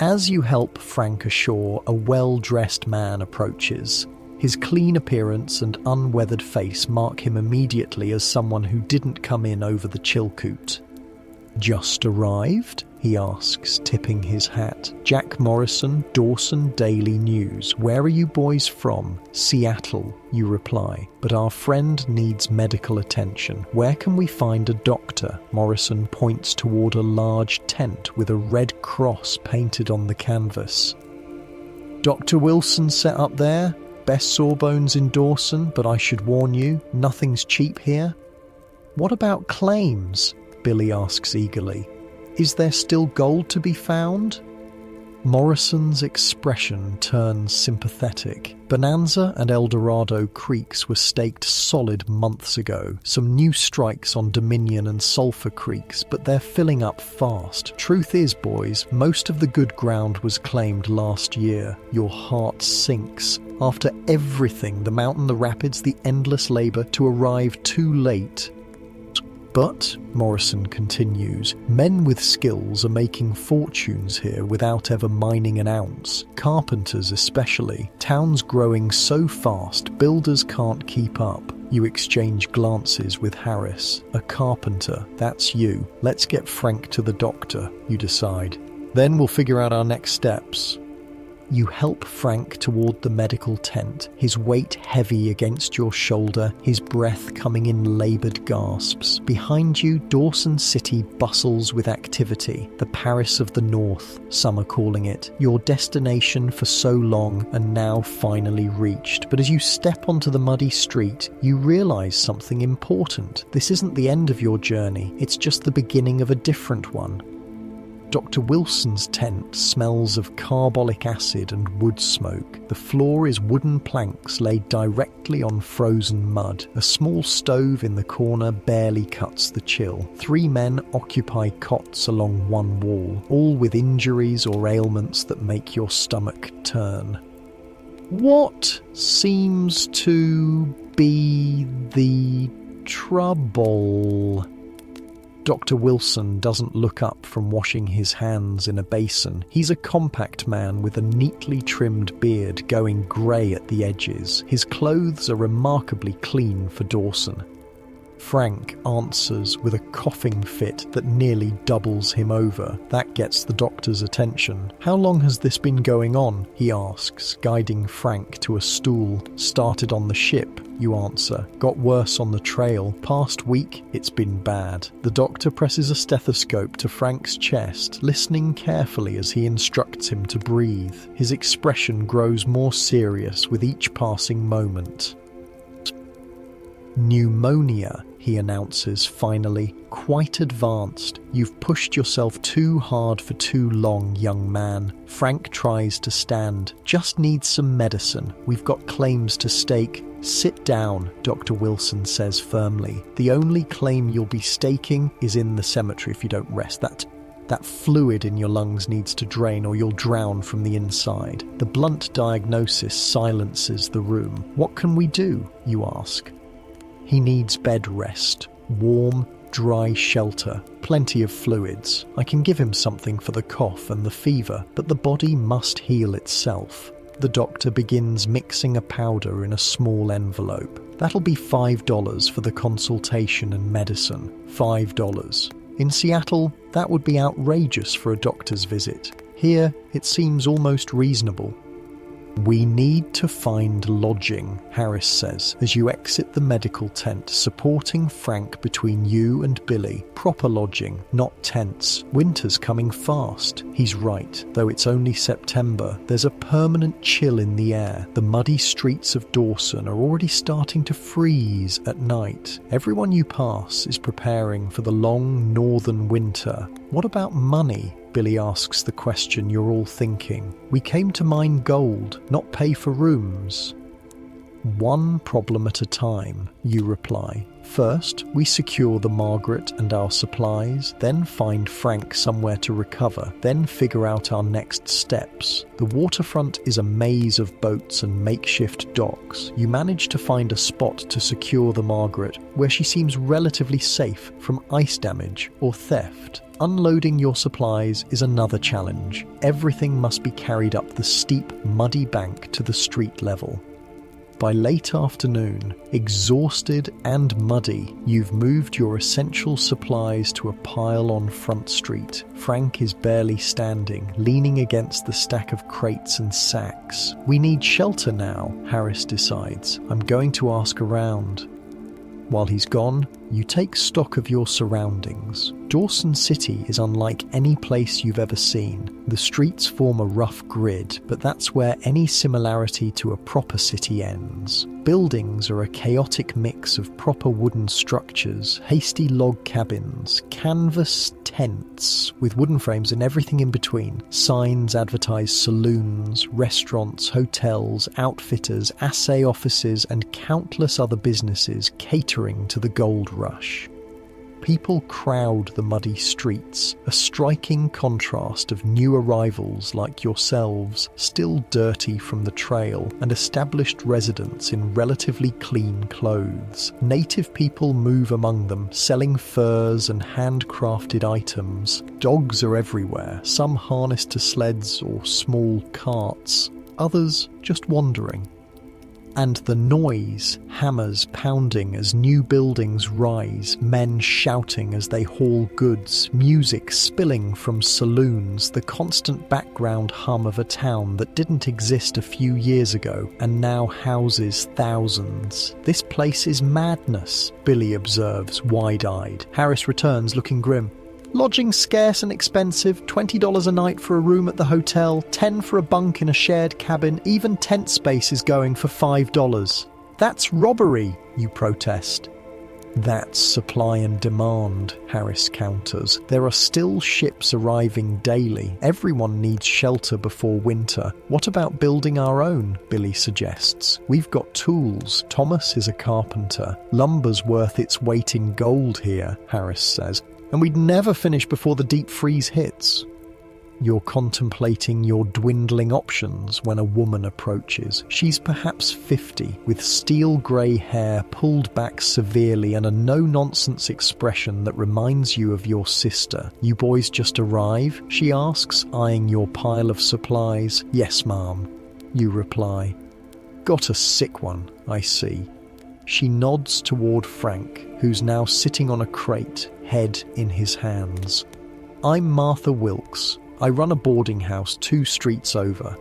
As you help Frank ashore, a well-dressed man approaches. His clean appearance and unweathered face mark him immediately as someone who didn't come in over the Chilkoot. Just arrived? he asks, tipping his hat. Jack Morrison, Dawson Daily News. Where are you boys from? Seattle, you reply. But our friend needs medical attention. Where can we find a doctor? Morrison points toward a large tent with a red cross painted on the canvas. Dr. Wilson set up there? Best sawbones in Dawson, but I should warn you, nothing's cheap here. What about claims? Billy asks eagerly. Is there still gold to be found? Morrison's expression turns sympathetic. Bonanza and Eldorado creeks were staked solid months ago. Some new strikes on Dominion and Sulphur creeks, but they're filling up fast. Truth is, boys, most of the good ground was claimed last year. Your heart sinks. After everything, the mountain, the rapids, the endless labor, to arrive too late. But, Morrison continues, men with skills are making fortunes here without ever mining an ounce. Carpenters especially. Towns growing so fast, builders can't keep up. You exchange glances with Harris. A carpenter, that's you. Let's get Frank to the doctor, you decide. Then we'll figure out our next steps. You help Frank toward the medical tent, his weight heavy against your shoulder, his breath coming in laboured gasps. Behind you, Dawson City bustles with activity, the Paris of the North, some are calling it. Your destination for so long and now finally reached. But as you step onto the muddy street, you realise something important. This isn't the end of your journey, it's just the beginning of a different one. Dr. Wilson's tent smells of carbolic acid and wood smoke. The floor is wooden planks laid directly on frozen mud. A small stove in the corner barely cuts the chill. 3 men occupy cots along one wall, all with injuries or ailments that make your stomach turn. What seems to be the trouble? Dr. Wilson doesn't look up from washing his hands in a basin. He's a compact man with a neatly trimmed beard going grey at the edges. His clothes are remarkably clean for Dawson. Frank answers with a coughing fit that nearly doubles him over. That gets the doctor's attention. How long has this been going on? He asks, guiding Frank to a stool. Started on the ship, you answer. Got worse on the trail. Past week, it's been bad. The doctor presses a stethoscope to Frank's chest, listening carefully as he instructs him to breathe. His expression grows more serious with each passing moment. Pneumonia, he announces finally, quite advanced. You've pushed yourself too hard for too long, young man. Frank tries to stand. Just needs some medicine. We've got claims to stake. Sit down, Dr. Wilson says firmly. The only claim you'll be staking is in the cemetery if you don't rest. That fluid in your lungs needs to drain or you'll drown from the inside. The blunt diagnosis silences the room. What can we do, you ask? He needs bed rest, warm, dry shelter, plenty of fluids. I can give him something for the cough and the fever, but the body must heal itself. The doctor begins mixing a powder in a small envelope. That'll be $5 for the consultation and medicine. $5. In Seattle, that would be outrageous for a doctor's visit. Here, it seems almost reasonable. We need to find lodging, Harris says, as you exit the medical tent, supporting Frank between you and Billy. Proper lodging, not tents. Winter's coming fast. He's right. Though it's only September, there's a permanent chill in the air. The muddy streets of Dawson are already starting to freeze at night. Everyone you pass is preparing for the long northern winter. What about money? Billy asks the question you're all thinking. We came to mine gold, not pay for rooms. One problem at a time, you reply. First, we secure the Margaret and our supplies, then find Frank somewhere to recover, then figure out our next steps. The waterfront is a maze of boats and makeshift docks. You manage to find a spot to secure the Margaret, where she seems relatively safe from ice damage or theft. Unloading your supplies is another challenge. Everything must be carried up the steep, muddy bank to the street level. By late afternoon, exhausted and muddy, you've moved your essential supplies to a pile on Front Street. Frank is barely standing, leaning against the stack of crates and sacks. We need shelter now, Harris decides. I'm going to ask around. While he's gone, you take stock of your surroundings. Dawson City is unlike any place you've ever seen. The streets form a rough grid, but that's where any similarity to a proper city ends. Buildings are a chaotic mix of proper wooden structures, hasty log cabins, canvas tents with wooden frames and everything in between. Signs advertise saloons, restaurants, hotels, outfitters, assay offices, and countless other businesses catering to the gold rush. People crowd the muddy streets, a striking contrast of new arrivals like yourselves, still dirty from the trail, and established residents in relatively clean clothes. Native people move among them, selling furs and handcrafted items. Dogs are everywhere, some harnessed to sleds or small carts, others just wandering. And the noise, hammers pounding as new buildings rise, men shouting as they haul goods, music spilling from saloons, the constant background hum of a town that didn't exist a few years ago and now houses thousands. This place is madness, Billy observes, wide-eyed. Harris returns, looking grim. Lodging scarce and expensive, $20 a night for a room at the hotel, $10 for a bunk in a shared cabin, even tent space is going for $5. That's robbery, you protest. That's supply and demand, Harris counters. There are still ships arriving daily. Everyone needs shelter before winter. What about building our own? Billy suggests. We've got tools. Thomas is a carpenter. Lumber's worth its weight in gold here, Harris says. And we'd never finish before the deep freeze hits. You're contemplating your dwindling options when a woman approaches. She's perhaps 50, with steel grey hair pulled back severely and a no-nonsense expression that reminds you of your sister. You boys just arrive? She asks, eyeing your pile of supplies. Yes, ma'am, you reply. Got a sick one, I see. She nods toward Frank, who's now sitting on a crate, head in his hands. I'm Martha Wilkes. I run a boarding house 2 streets over.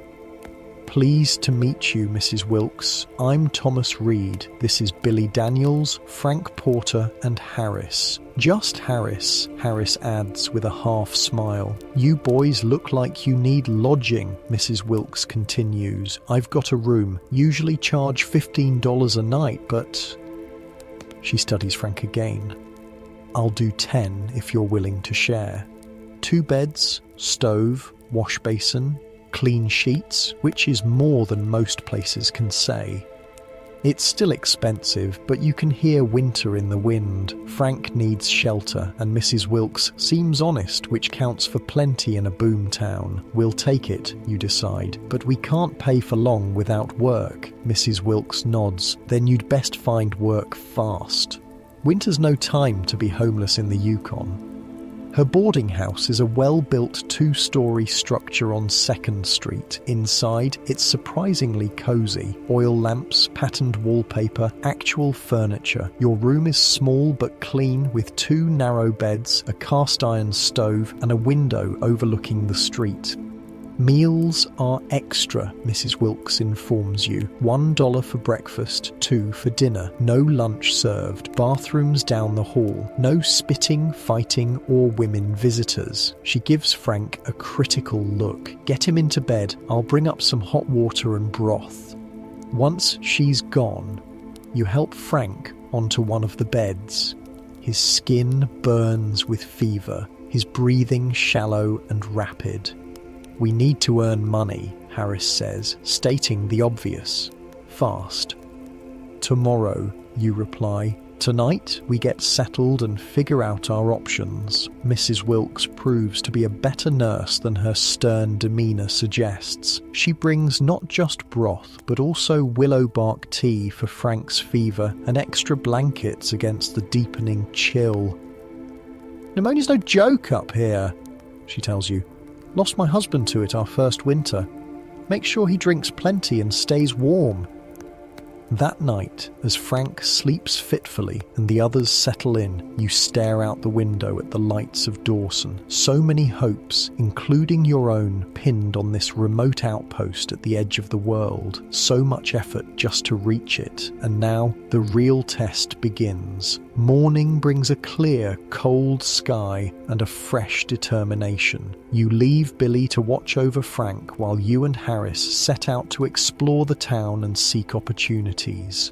Pleased to meet you, Mrs. Wilkes. I'm Thomas Reed. This is Billy Daniels, Frank Porter, and Harris. Just Harris, Harris adds with a half smile. You boys look like you need lodging, Mrs. Wilkes continues. I've got a room, usually charge $15 a night, but... She studies Frank again. I'll do 10 if you're willing to share. 2 beds, stove, wash basin, clean sheets, which is more than most places can say. It's still expensive, but you can hear winter in the wind. Frank needs shelter, and Mrs. Wilkes seems honest, which counts for plenty in a boom town. We'll take it, you decide, but we can't pay for long without work. Mrs. Wilkes nods. Then you'd best find work fast. Winter's no time to be homeless in the Yukon. Her boarding house is a well-built 2-story structure on 2nd Street. Inside, it's surprisingly cozy. Oil lamps, patterned wallpaper, actual furniture. Your room is small but clean with 2 narrow beds, a cast-iron stove, and a window overlooking the street. Meals are extra, Mrs. Wilkes informs you. $1 for breakfast, $2 for dinner. No lunch served. Bathrooms down the hall. No spitting, fighting, or women visitors. She gives Frank a critical look. Get him into bed. I'll bring up some hot water and broth. Once she's gone, you help Frank onto one of the beds. His skin burns with fever. His breathing shallow and rapid. We need to earn money, Harris says, stating the obvious. Fast. Tomorrow, you reply. Tonight, we get settled and figure out our options. Mrs. Wilkes proves to be a better nurse than her stern demeanour suggests. She brings not just broth, but also willow bark tea for Frank's fever and extra blankets against the deepening chill. Pneumonia's no joke up here, she tells you. Lost my husband to it our first winter. Make sure he drinks plenty and stays warm. That night, as Frank sleeps fitfully and the others settle in, you stare out the window at the lights of Dawson. So many hopes, including your own, pinned on this remote outpost at the edge of the world. So much effort just to reach it. And now, the real test begins. Morning brings a clear, cold sky and a fresh determination. You leave Billy to watch over Frank while you and Harris set out to explore the town and seek opportunities.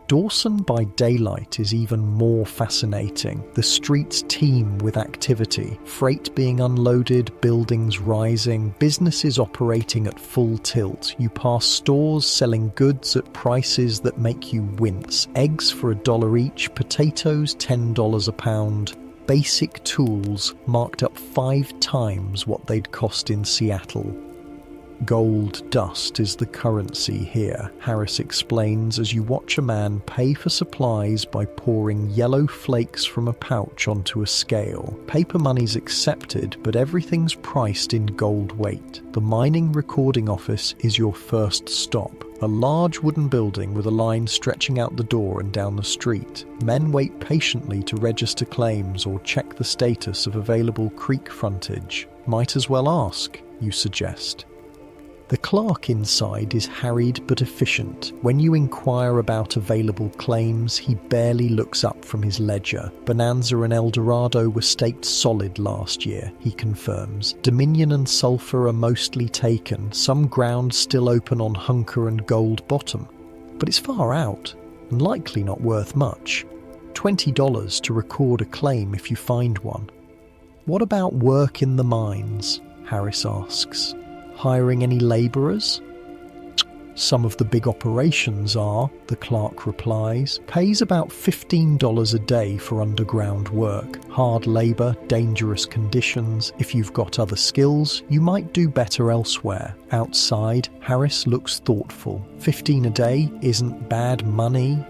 Dawson by daylight is even more fascinating. The streets teem with activity, freight being unloaded, buildings rising, businesses operating at full tilt. You pass stores selling goods at prices that make you wince. Eggs for $1 each, potatoes $10 a pound. Basic tools marked up 5 times what they'd cost in Seattle. Gold dust is the currency here, Harris explains as you watch a man pay for supplies by pouring yellow flakes from a pouch onto a scale. Paper money's accepted, but everything's priced in gold weight. The mining recording office is your first stop. A large wooden building with a line stretching out the door and down the street. Men wait patiently to register claims or check the status of available creek frontage. Might as well ask, you suggest. The clerk inside is harried but efficient. When you inquire about available claims, he barely looks up from his ledger. Bonanza and Eldorado were staked solid last year, he confirms. Dominion and Sulphur are mostly taken, some ground still open on Hunker and Gold Bottom. But it's far out, and likely not worth much. $20 to record a claim if you find one. What about work in the mines? Harris asks. Hiring any labourers? Some of the big operations are, the clerk replies. Pays about $15 a day for underground work. Hard labour, dangerous conditions. If you've got other skills, you might do better elsewhere. Outside, Harris looks thoughtful. $15 a day isn't bad money.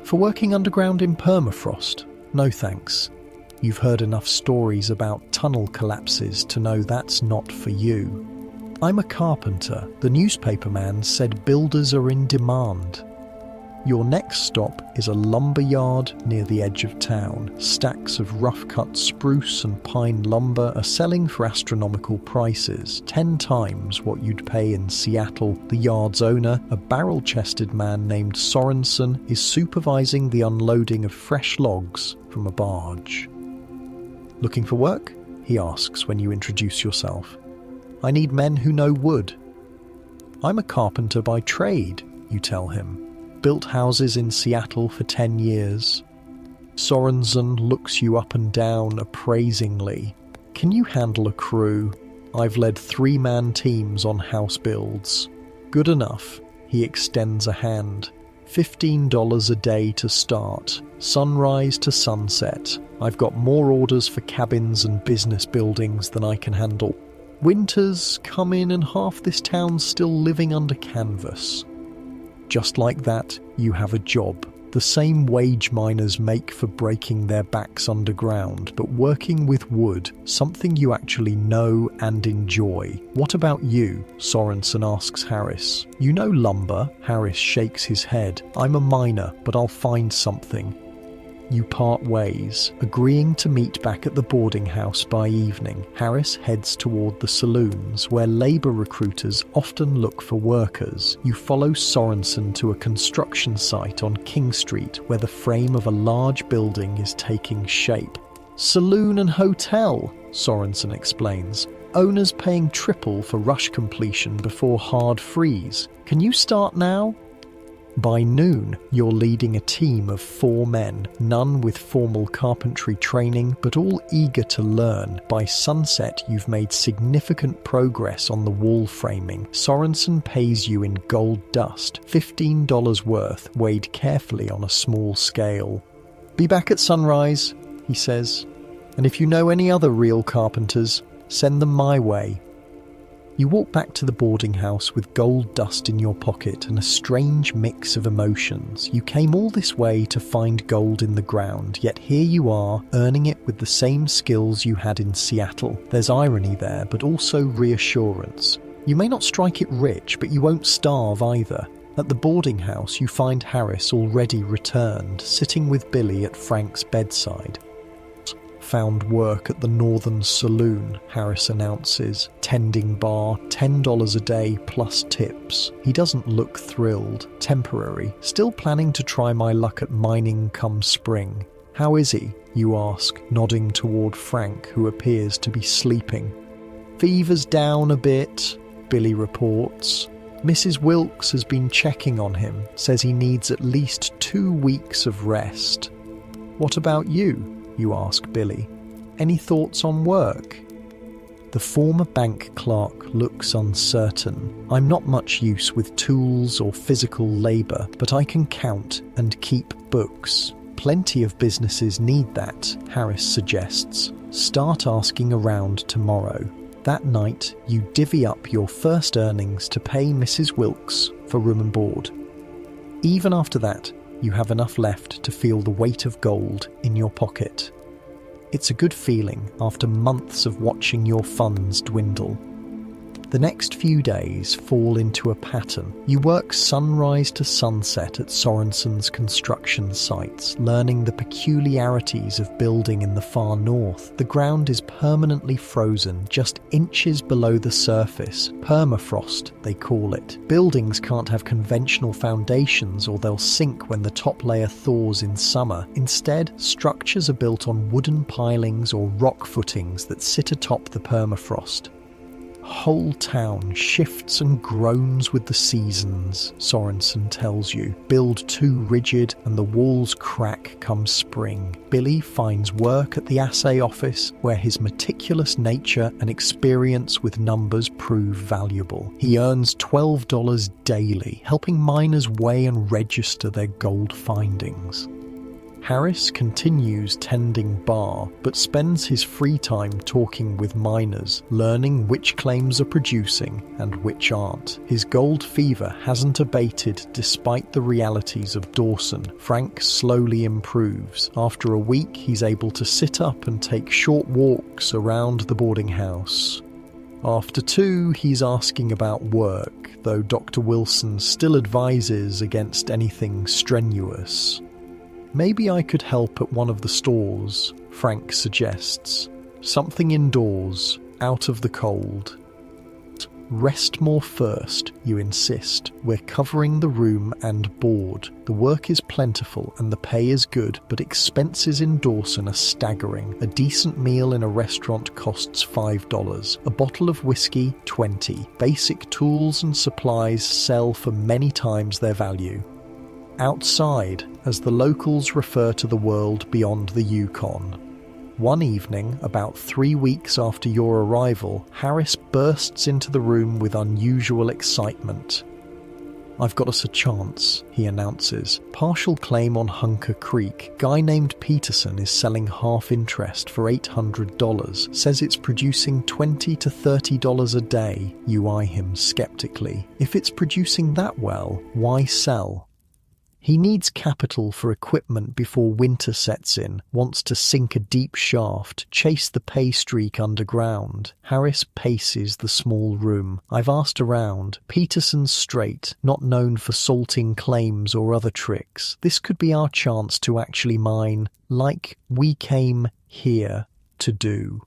For working underground in permafrost? No thanks. You've heard enough stories about tunnel collapses to know that's not for you. I'm a carpenter. The newspaperman said builders are in demand. Your next stop is a lumber yard near the edge of town. Stacks of rough-cut spruce and pine lumber are selling for astronomical prices, 10 times what you'd pay in Seattle. The yard's owner, a barrel-chested man named Sorensen, is supervising the unloading of fresh logs from a barge. Looking for work? He asks when you introduce yourself. I need men who know wood. I'm a carpenter by trade, you tell him. Built houses in Seattle for 10 years. Sorensen looks you up and down appraisingly. Can you handle a crew? I've led 3-man teams on house builds. Good enough. He extends a hand. $15 a day to start. Sunrise to sunset. I've got more orders for cabins and business buildings than I can handle. Winters come in and half this town's still living under canvas. Just like that, you have a job. The same wage miners make for breaking their backs underground, but working with wood, something you actually know and enjoy. What about you? Sorensen asks Harris. You know lumber? Harris shakes his head. I'm a miner, but I'll find something. You part ways, agreeing to meet back at the boarding house by evening. Harris heads toward the saloons, where labour recruiters often look for workers. You follow Sorensen to a construction site on King Street, where the frame of a large building is taking shape. Saloon and hotel, Sorensen explains. Owners paying triple for rush completion before hard freeze. Can you start now? By noon, you're leading a team of 4 men, none with formal carpentry training, but all eager to learn. By sunset, you've made significant progress on the wall framing. Sorensen pays you in gold dust, $15 worth, weighed carefully on a small scale. Be back at sunrise, he says. And if you know any other real carpenters, send them my way. You walk back to the boarding house with gold dust in your pocket and a strange mix of emotions. You came all this way to find gold in the ground, yet here you are, earning it with the same skills you had in Seattle. There's irony there, but also reassurance. You may not strike it rich, but you won't starve either. At the boarding house, you find Harris already returned, sitting with Billy at Frank's bedside. Found work at the Northern Saloon, Harris announces. Tending bar, $10 a day plus tips. He doesn't look thrilled. Temporary. Still planning to try my luck at mining come spring. How is he? You ask, nodding toward Frank, who appears to be sleeping. Fever's down a bit, Billy reports. Mrs. Wilkes has been checking on him, says he needs at least 2 weeks of rest. What about you? You ask Billy. Any thoughts on work? The former bank clerk looks uncertain. I'm not much use with tools or physical labour, but I can count and keep books. Plenty of businesses need that, Harris suggests. Start asking around tomorrow. That night, you divvy up your first earnings to pay Mrs. Wilkes for room and board. Even after that, you have enough left to feel the weight of gold in your pocket. It's a good feeling after months of watching your funds dwindle. The next few days fall into a pattern. You work sunrise to sunset at Sorensen's construction sites, learning the peculiarities of building in the far north. The ground is permanently frozen, just inches below the surface. Permafrost, they call it. Buildings can't have conventional foundations or they'll sink when the top layer thaws in summer. Instead, structures are built on wooden pilings or rock footings that sit atop the permafrost. Whole town shifts and groans with the seasons, Sorensen tells you. Build too rigid and the walls crack come spring. Billy finds work at the assay office where his meticulous nature and experience with numbers prove valuable. He earns $12 daily, helping miners weigh and register their gold findings. Harris continues tending bar, but spends his free time talking with miners, learning which claims are producing and which aren't. His gold fever hasn't abated despite the realities of Dawson. Frank slowly improves. After a week, he's able to sit up and take short walks around the boarding house. After 2, he's asking about work, though Dr. Wilson still advises against anything strenuous. Maybe I could help at one of the stores, Frank suggests. Something indoors, out of the cold. Rest more first, you insist. We're covering the room and board. The work is plentiful and the pay is good, but expenses in Dawson are staggering. A decent meal in a restaurant costs $5. A bottle of whiskey, $20. Basic tools and supplies sell for many times their value. Outside, as the locals refer to the world beyond the Yukon. One evening, about 3 weeks after your arrival, Harris bursts into the room with unusual excitement. I've got us a chance, he announces. Partial claim on Hunker Creek. Guy named Peterson is selling half interest for $800. Says it's producing $20 to $30 a day. You eye him skeptically. If it's producing that well, why sell? He needs capital for equipment before winter sets in, wants to sink a deep shaft, chase the pay streak underground. Harris paces the small room. I've asked around. Peterson's straight, not known for salting claims or other tricks. This could be our chance to actually mine, like we came here to do.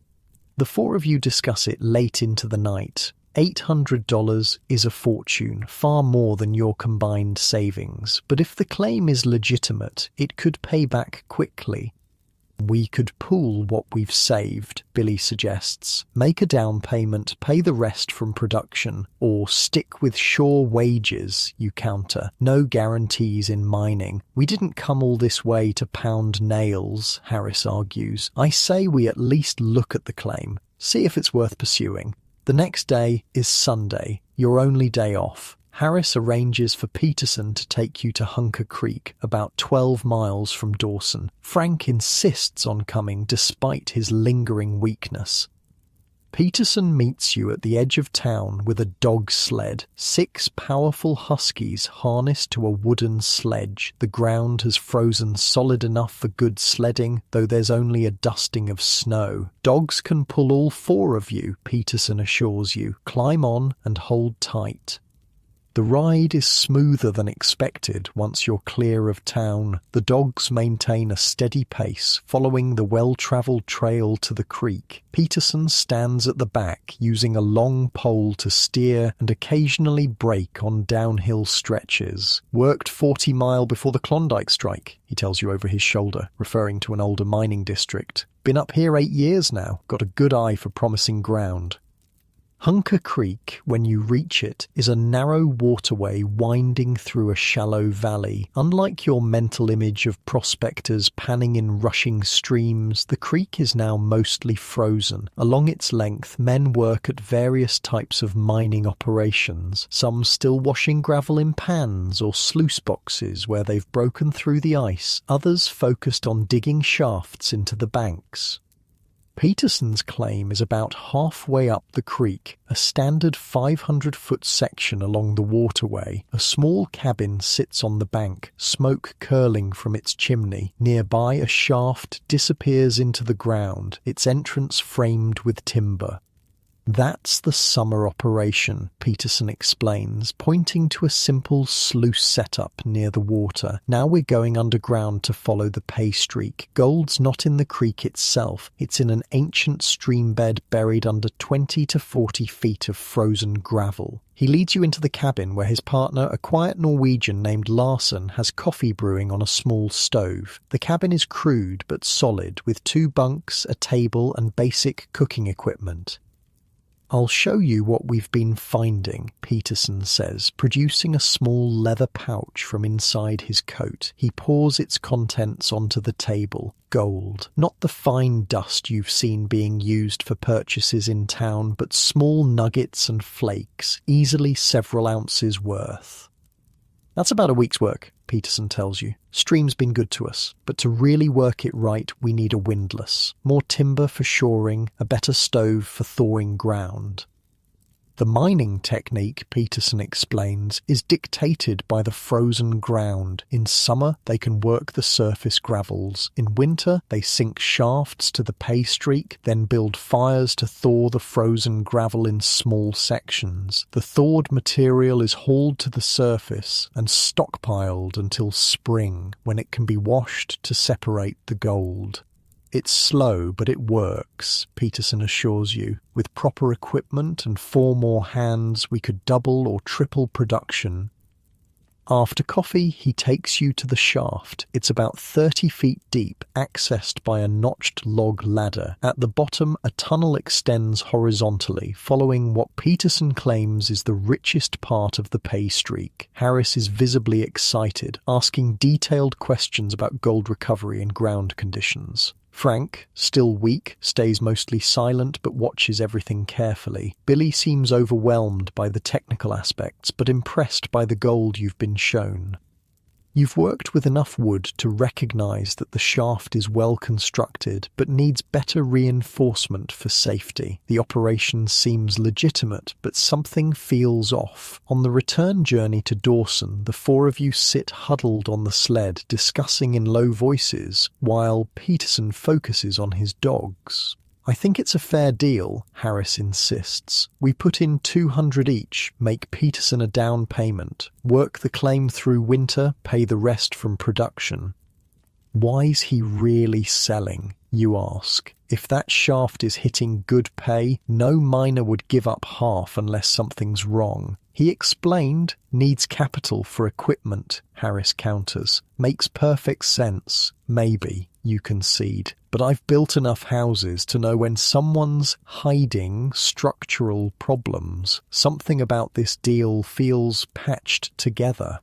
The 4 of you discuss it late into the night. $800 is a fortune, far more than your combined savings. But if the claim is legitimate, it could pay back quickly. We could pool what we've saved, Billy suggests. Make a down payment, pay the rest from production, or stick with sure wages, you counter. No guarantees in mining. We didn't come all this way to pound nails, Harris argues. I say we at least look at the claim, see if it's worth pursuing. The next day is Sunday, your only day off. Harris arranges for Peterson to take you to Hunker Creek, about 12 miles from Dawson. Frank insists on coming despite his lingering weakness. Peterson meets you at the edge of town with a dog sled. 6 powerful huskies harnessed to a wooden sledge. The ground has frozen solid enough for good sledding, though there's only a dusting of snow. Dogs can pull all 4 of you, Peterson assures you. Climb on and hold tight. The ride is smoother than expected once you're clear of town. The dogs maintain a steady pace, following the well-travelled trail to the creek. Peterson stands at the back, using a long pole to steer and occasionally brake on downhill stretches. "Worked 40 mile before the Klondike strike," he tells you over his shoulder, referring to an older mining district. "Been up here 8 years now. Got a good eye for promising ground." Hunker Creek, when you reach it, is a narrow waterway winding through a shallow valley. Unlike your mental image of prospectors panning in rushing streams, the creek is now mostly frozen. Along its length, men work at various types of mining operations, some still washing gravel in pans or sluice boxes where they've broken through the ice, others focused on digging shafts into the banks. Peterson's claim is about halfway up the creek, a standard 500-foot section along the waterway. A small cabin sits on the bank, smoke curling from its chimney. Nearby, a shaft disappears into the ground, its entrance framed with timber. "That's the summer operation," Peterson explains, pointing to a simple sluice setup near the water. "Now we're going underground to follow the pay streak. Gold's not in the creek itself. It's in an ancient stream bed buried under 20 to 40 feet of frozen gravel." He leads you into the cabin where his partner, a quiet Norwegian named Larsen, has coffee brewing on a small stove. The cabin is crude but solid, with 2 bunks, a table and basic cooking equipment. "I'll show you what we've been finding," Peterson says, producing a small leather pouch from inside his coat. He pours its contents onto the table. Gold. Not the fine dust you've seen being used for purchases in town, but small nuggets and flakes, easily several ounces worth. "That's about a week's work," Peterson tells you. "Stream's been good to us, but to really work it right, we need a windlass. More timber for shoring, a better stove for thawing ground." The mining technique, Peterson explains, is dictated by the frozen ground. In summer, they can work the surface gravels. In winter, they sink shafts to the pay streak, then build fires to thaw the frozen gravel in small sections. The thawed material is hauled to the surface and stockpiled until spring, when it can be washed to separate the gold. "It's slow, but it works," Peterson assures you. "With proper equipment and 4 more hands, we could double or triple production." After coffee, he takes you to the shaft. It's about 30 feet deep, accessed by a notched log ladder. At the bottom, a tunnel extends horizontally, following what Peterson claims is the richest part of the pay streak. Harris is visibly excited, asking detailed questions about gold recovery and ground conditions. Frank, still weak, stays mostly silent but watches everything carefully. Billy seems overwhelmed by the technical aspects but impressed by the gold you've been shown. You've worked with enough wood to recognize that the shaft is well constructed but needs better reinforcement for safety. The operation seems legitimate, but something feels off. On the return journey to Dawson, the 4 of you sit huddled on the sled, discussing in low voices, while Peterson focuses on his dogs. "I think it's a fair deal," Harris insists. "We put in 200 each, make Peterson a down payment, work the claim through winter, pay the rest from production." "Why's he really selling?" you ask. "If that shaft is hitting good pay, no miner would give up half unless something's wrong." He explained, "Needs capital for equipment," Harris counters. "Makes perfect sense. Maybe," you concede. "But I've built enough houses to know when someone's hiding structural problems. Something about this deal feels patched together."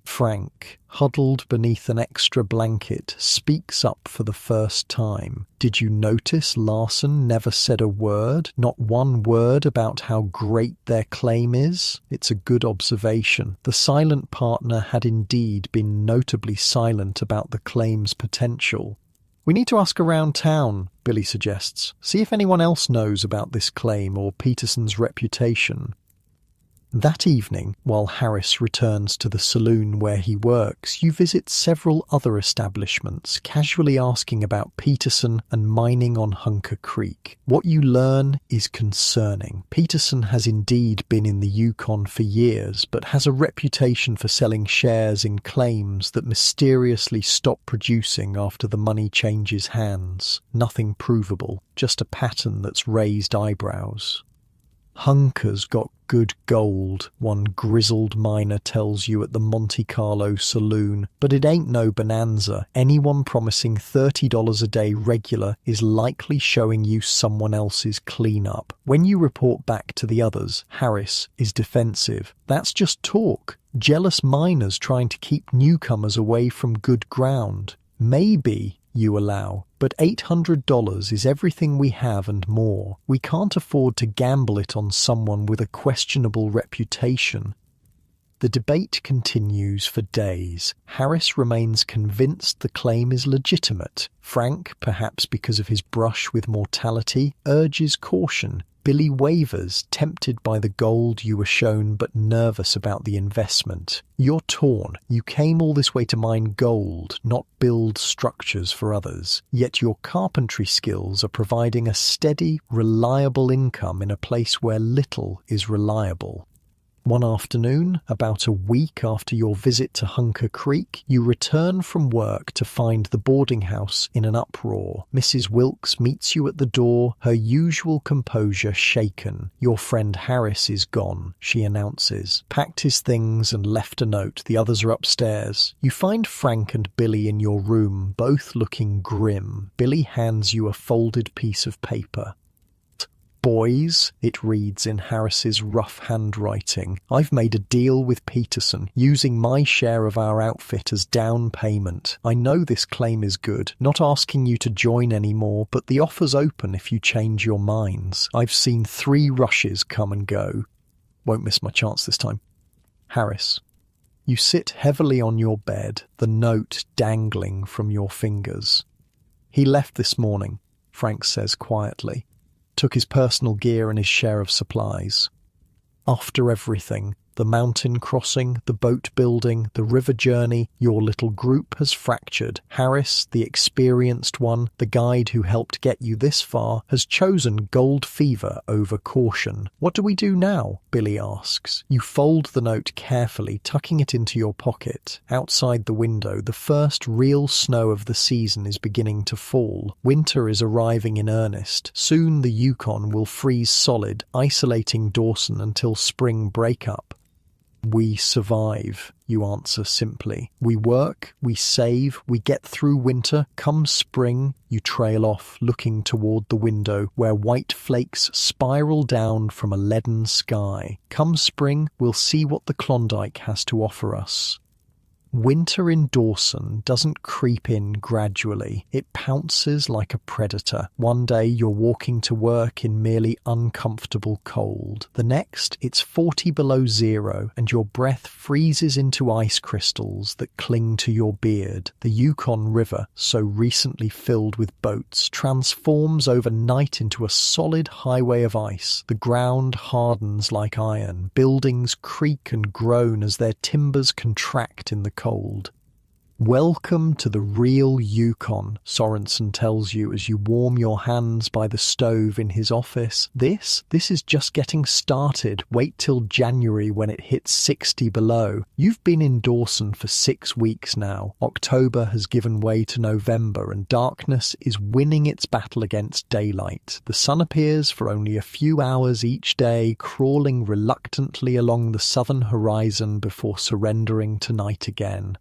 Frank, huddled beneath an extra blanket, speaks up for the first time. "Did you notice Larsen never said a word? Not one word about how great their claim is? It's a good observation. The silent partner had indeed been notably silent about the claim's potential." "We need to ask around town," Billy suggests. "See if anyone else knows about this claim or Peterson's reputation." That evening, while Harris returns to the saloon where he works, you visit several other establishments, casually asking about Peterson and mining on Hunker Creek. What you learn is concerning. Peterson has indeed been in the Yukon for years, but has a reputation for selling shares in claims that mysteriously stop producing after the money changes hands. Nothing provable, just a pattern that's raised eyebrows. Hunker's got good gold, one grizzled miner tells you at the Monte Carlo saloon, but it ain't no bonanza. Anyone promising $30 a day regular is likely showing you someone else's cleanup. When you report back to the others, Harris is defensive. That's just talk. Jealous miners trying to keep newcomers away from good ground. Maybe you allow, but $800 is everything we have and more. We can't afford to gamble it on someone with a questionable reputation. The debate continues for days. Harris remains convinced the claim is legitimate. Frank, perhaps because of his brush with mortality, urges caution. Billy wavers, tempted by the gold you were shown but nervous about the investment. You're torn. You came all this way to mine gold, not build structures for others. Yet your carpentry skills are providing a steady, reliable income in a place where little is reliable. One afternoon, about a week after your visit to Hunker Creek, you return from work to find the boarding house in an uproar. Mrs. Wilkes meets you at the door, her usual composure shaken. Your friend Harris is gone, she announces. Packed his things and left a note. The others are upstairs. You find Frank and Billy in your room, both looking grim. Billy hands you a folded piece of paper. "Boys," it reads in Harris's rough handwriting, "I've made a deal with Peterson, using my share of our outfit as down payment. I know this claim is good, not asking you to join anymore, but the offer's open if you change your minds. I've seen 3 rushes come and go. Won't miss my chance this time." Harris. You sit heavily on your bed, the note dangling from your fingers. "He left this morning," Frank says quietly. "Took his personal gear and his share of supplies. After everything, the mountain crossing, the boat building, the river journey, your little group has fractured. Harris, the experienced one, the guide who helped get you this far, has chosen gold fever over caution. What do we do now?" Billy asks. You fold the note carefully, tucking it into your pocket. Outside the window, the first real snow of the season is beginning to fall. Winter is arriving in earnest. Soon the Yukon will freeze solid, isolating Dawson until spring breakup. "We survive," you answer simply. "We work, we save, we get through winter. Come spring," you trail off, looking toward the window, where white flakes spiral down from a leaden sky. "Come spring, we'll see what the Klondike has to offer us." Winter in Dawson doesn't creep in gradually. It pounces like a predator. One day you're walking to work in merely uncomfortable cold. The next, it's 40 below zero and your breath freezes into ice crystals that cling to your beard. The Yukon River, so recently filled with boats, transforms overnight into a solid highway of ice. The ground hardens like iron. Buildings creak and groan as their timbers contract in the cold. "Welcome to the real Yukon," Sorensen tells you as you warm your hands by the stove in his office. This is just getting started. Wait till January when it hits 60 below. You've been in Dawson for 6 weeks now. October has given way to November and darkness is winning its battle against daylight. The sun appears for only a few hours each day, crawling reluctantly along the southern horizon before surrendering to night again.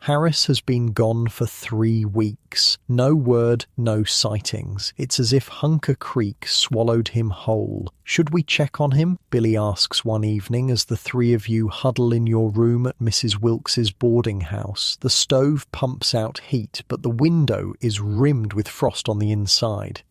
Harris has been gone for 3 weeks. No word, no sightings. It's as if Hunker Creek swallowed him whole. "Should we check on him?" Billy asks one evening as the 3 of you huddle in your room at Mrs. Wilkes's boarding house. The stove pumps out heat, but the window is rimmed with frost on the inside.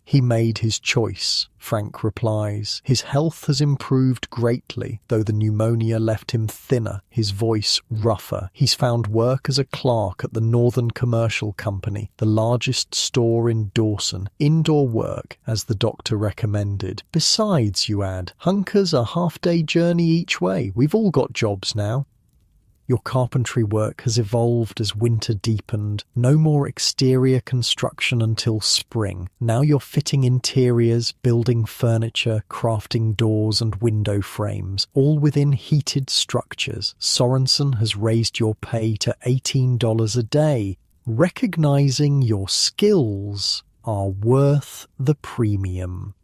He made his choice, Frank replies. His health has improved greatly, though the pneumonia left him thinner, his voice rougher. He's found work as a clerk at the Northern Commercial Company, the largest store in Dawson. Indoor work, as the doctor recommended. Besides, you add, hunker's a half-day journey each way. We've all got jobs now. Your carpentry work has evolved as winter deepened. No more exterior construction until spring. Now you're fitting interiors, building furniture, crafting doors and window frames, all within heated structures. Sorensen has raised your pay to $18 a day, recognizing your skills are worth the premium.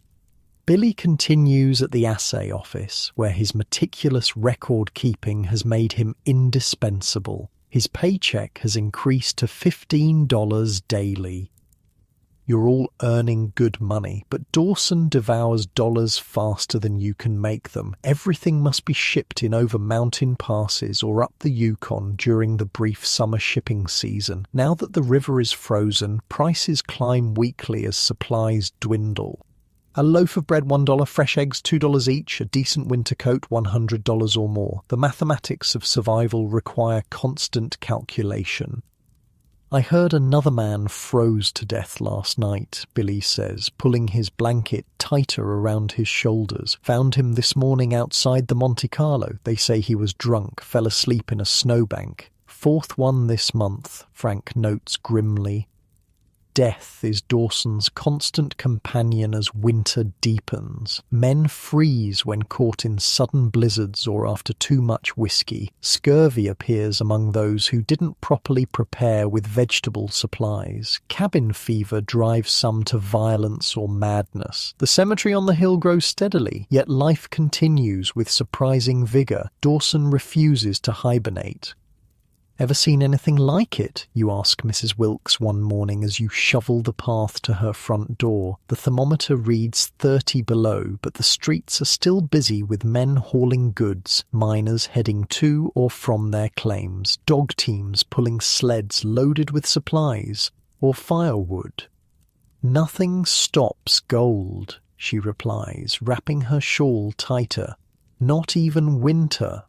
Billy continues at the assay office, where his meticulous record-keeping has made him indispensable. His paycheck has increased to $15 daily. You're all earning good money, but Dawson devours dollars faster than you can make them. Everything must be shipped in over mountain passes or up the Yukon during the brief summer shipping season. Now that the river is frozen, prices climb weekly as supplies dwindle. A loaf of bread $1, fresh eggs $2 each, a decent winter coat $100 or more. The mathematics of survival require constant calculation. I heard another man froze to death last night, Billy says, pulling his blanket tighter around his shoulders. Found him this morning outside the Monte Carlo. They say he was drunk, fell asleep in a snowbank. Fourth one this month, Frank notes grimly. Death is Dawson's constant companion as winter deepens. Men freeze when caught in sudden blizzards or after too much whiskey. Scurvy appears among those who didn't properly prepare with vegetable supplies. Cabin fever drives some to violence or madness. The cemetery on the hill grows steadily, yet life continues with surprising vigour. Dawson refuses to hibernate. Ever seen anything like it? You ask Mrs. Wilkes one morning as you shovel the path to her front door. The thermometer reads 30 below, but the streets are still busy with men hauling goods, miners heading to or from their claims, dog teams pulling sleds loaded with supplies or firewood. Nothing stops gold, she replies, wrapping her shawl tighter. Not even winter.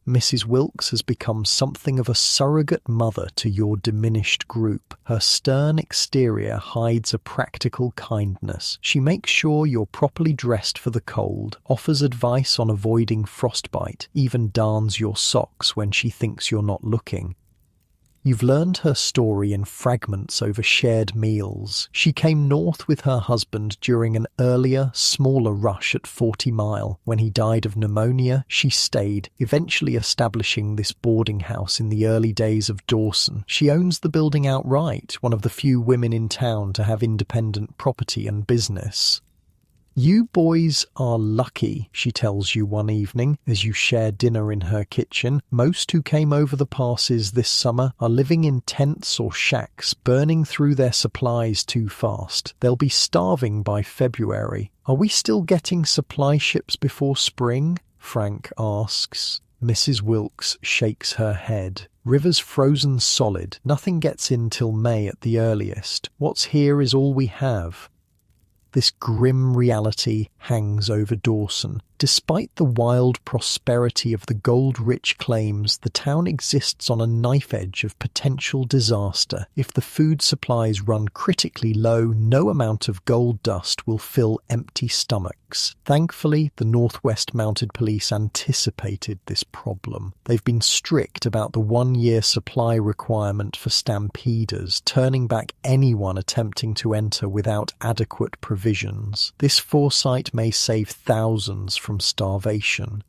Mrs. Wilkes has become something of a surrogate mother to your diminished group. Her stern exterior hides a practical kindness. She makes sure you're properly dressed for the cold, offers advice on avoiding frostbite, even darns your socks when she thinks you're not looking. You've learned her story in fragments over shared meals. She came north with her husband during an earlier, smaller rush at 40 Mile. When he died of pneumonia, she stayed, eventually establishing this boarding house in the early days of Dawson. She owns the building outright, one of the few women in town to have independent property and business. You boys are lucky, she tells you one evening as you share dinner in her kitchen. Most who came over the passes this summer are living in tents or shacks, burning through their supplies too fast. They'll be starving by February. Are we still getting supply ships before spring? Frank asks. Mrs. Wilkes shakes her head. River's frozen solid. Nothing gets in till May at the earliest. What's here is all we have. This grim reality hangs over Dawson. Despite the wild prosperity of the gold-rich claims, the town exists on a knife edge of potential disaster. If the food supplies run critically low, no amount of gold dust will fill empty stomachs. Thankfully, the Northwest Mounted Police anticipated this problem. They've been strict about the one-year supply requirement for stampeders, turning back anyone attempting to enter without adequate provisions. This foresight may save thousands from starvation.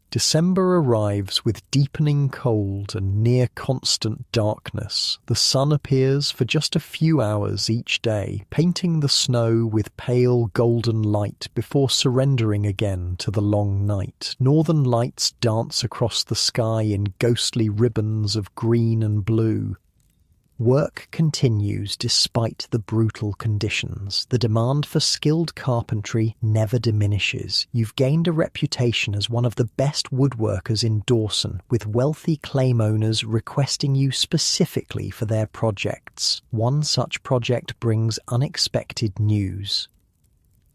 December arrives with deepening cold and near constant darkness. The sun appears for just a few hours each day, painting the snow with pale golden light before surrendering again to the long night. Northern lights dance across the sky in ghostly ribbons of green and blue. Work continues despite the brutal conditions. The demand for skilled carpentry never diminishes. You've gained a reputation as one of the best woodworkers in Dawson, with wealthy claim owners requesting you specifically for their projects. One such project brings unexpected news.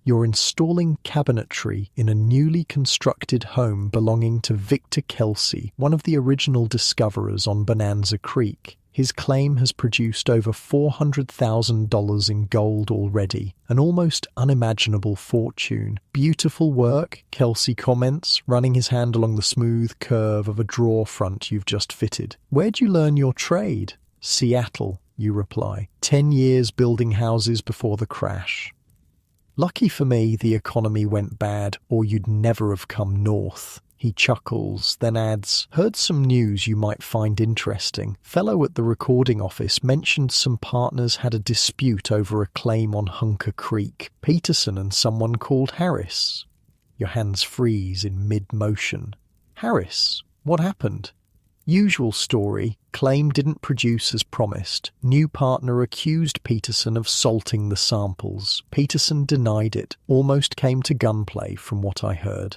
You're installing cabinetry in a newly constructed home belonging to Victor Kelsey, one of the original discoverers on Bonanza Creek. His claim has produced over $400,000 in gold already, an almost unimaginable fortune. Beautiful work, Kelsey comments, running his hand along the smooth curve of a drawer front you've just fitted. Where'd you learn your trade? Seattle, you reply. 10 years building houses before the crash. Lucky for me, the economy went bad, or you'd never have come north. He chuckles, then adds, heard some news you might find interesting. Fellow at the recording office mentioned some partners had a dispute over a claim on Hunker Creek. Peterson and someone called Harris. Your hands freeze in mid-motion. Harris? What happened? Usual story. Claim didn't produce as promised. New partner accused Peterson of salting the samples. Peterson denied it. Almost came to gunplay from what I heard.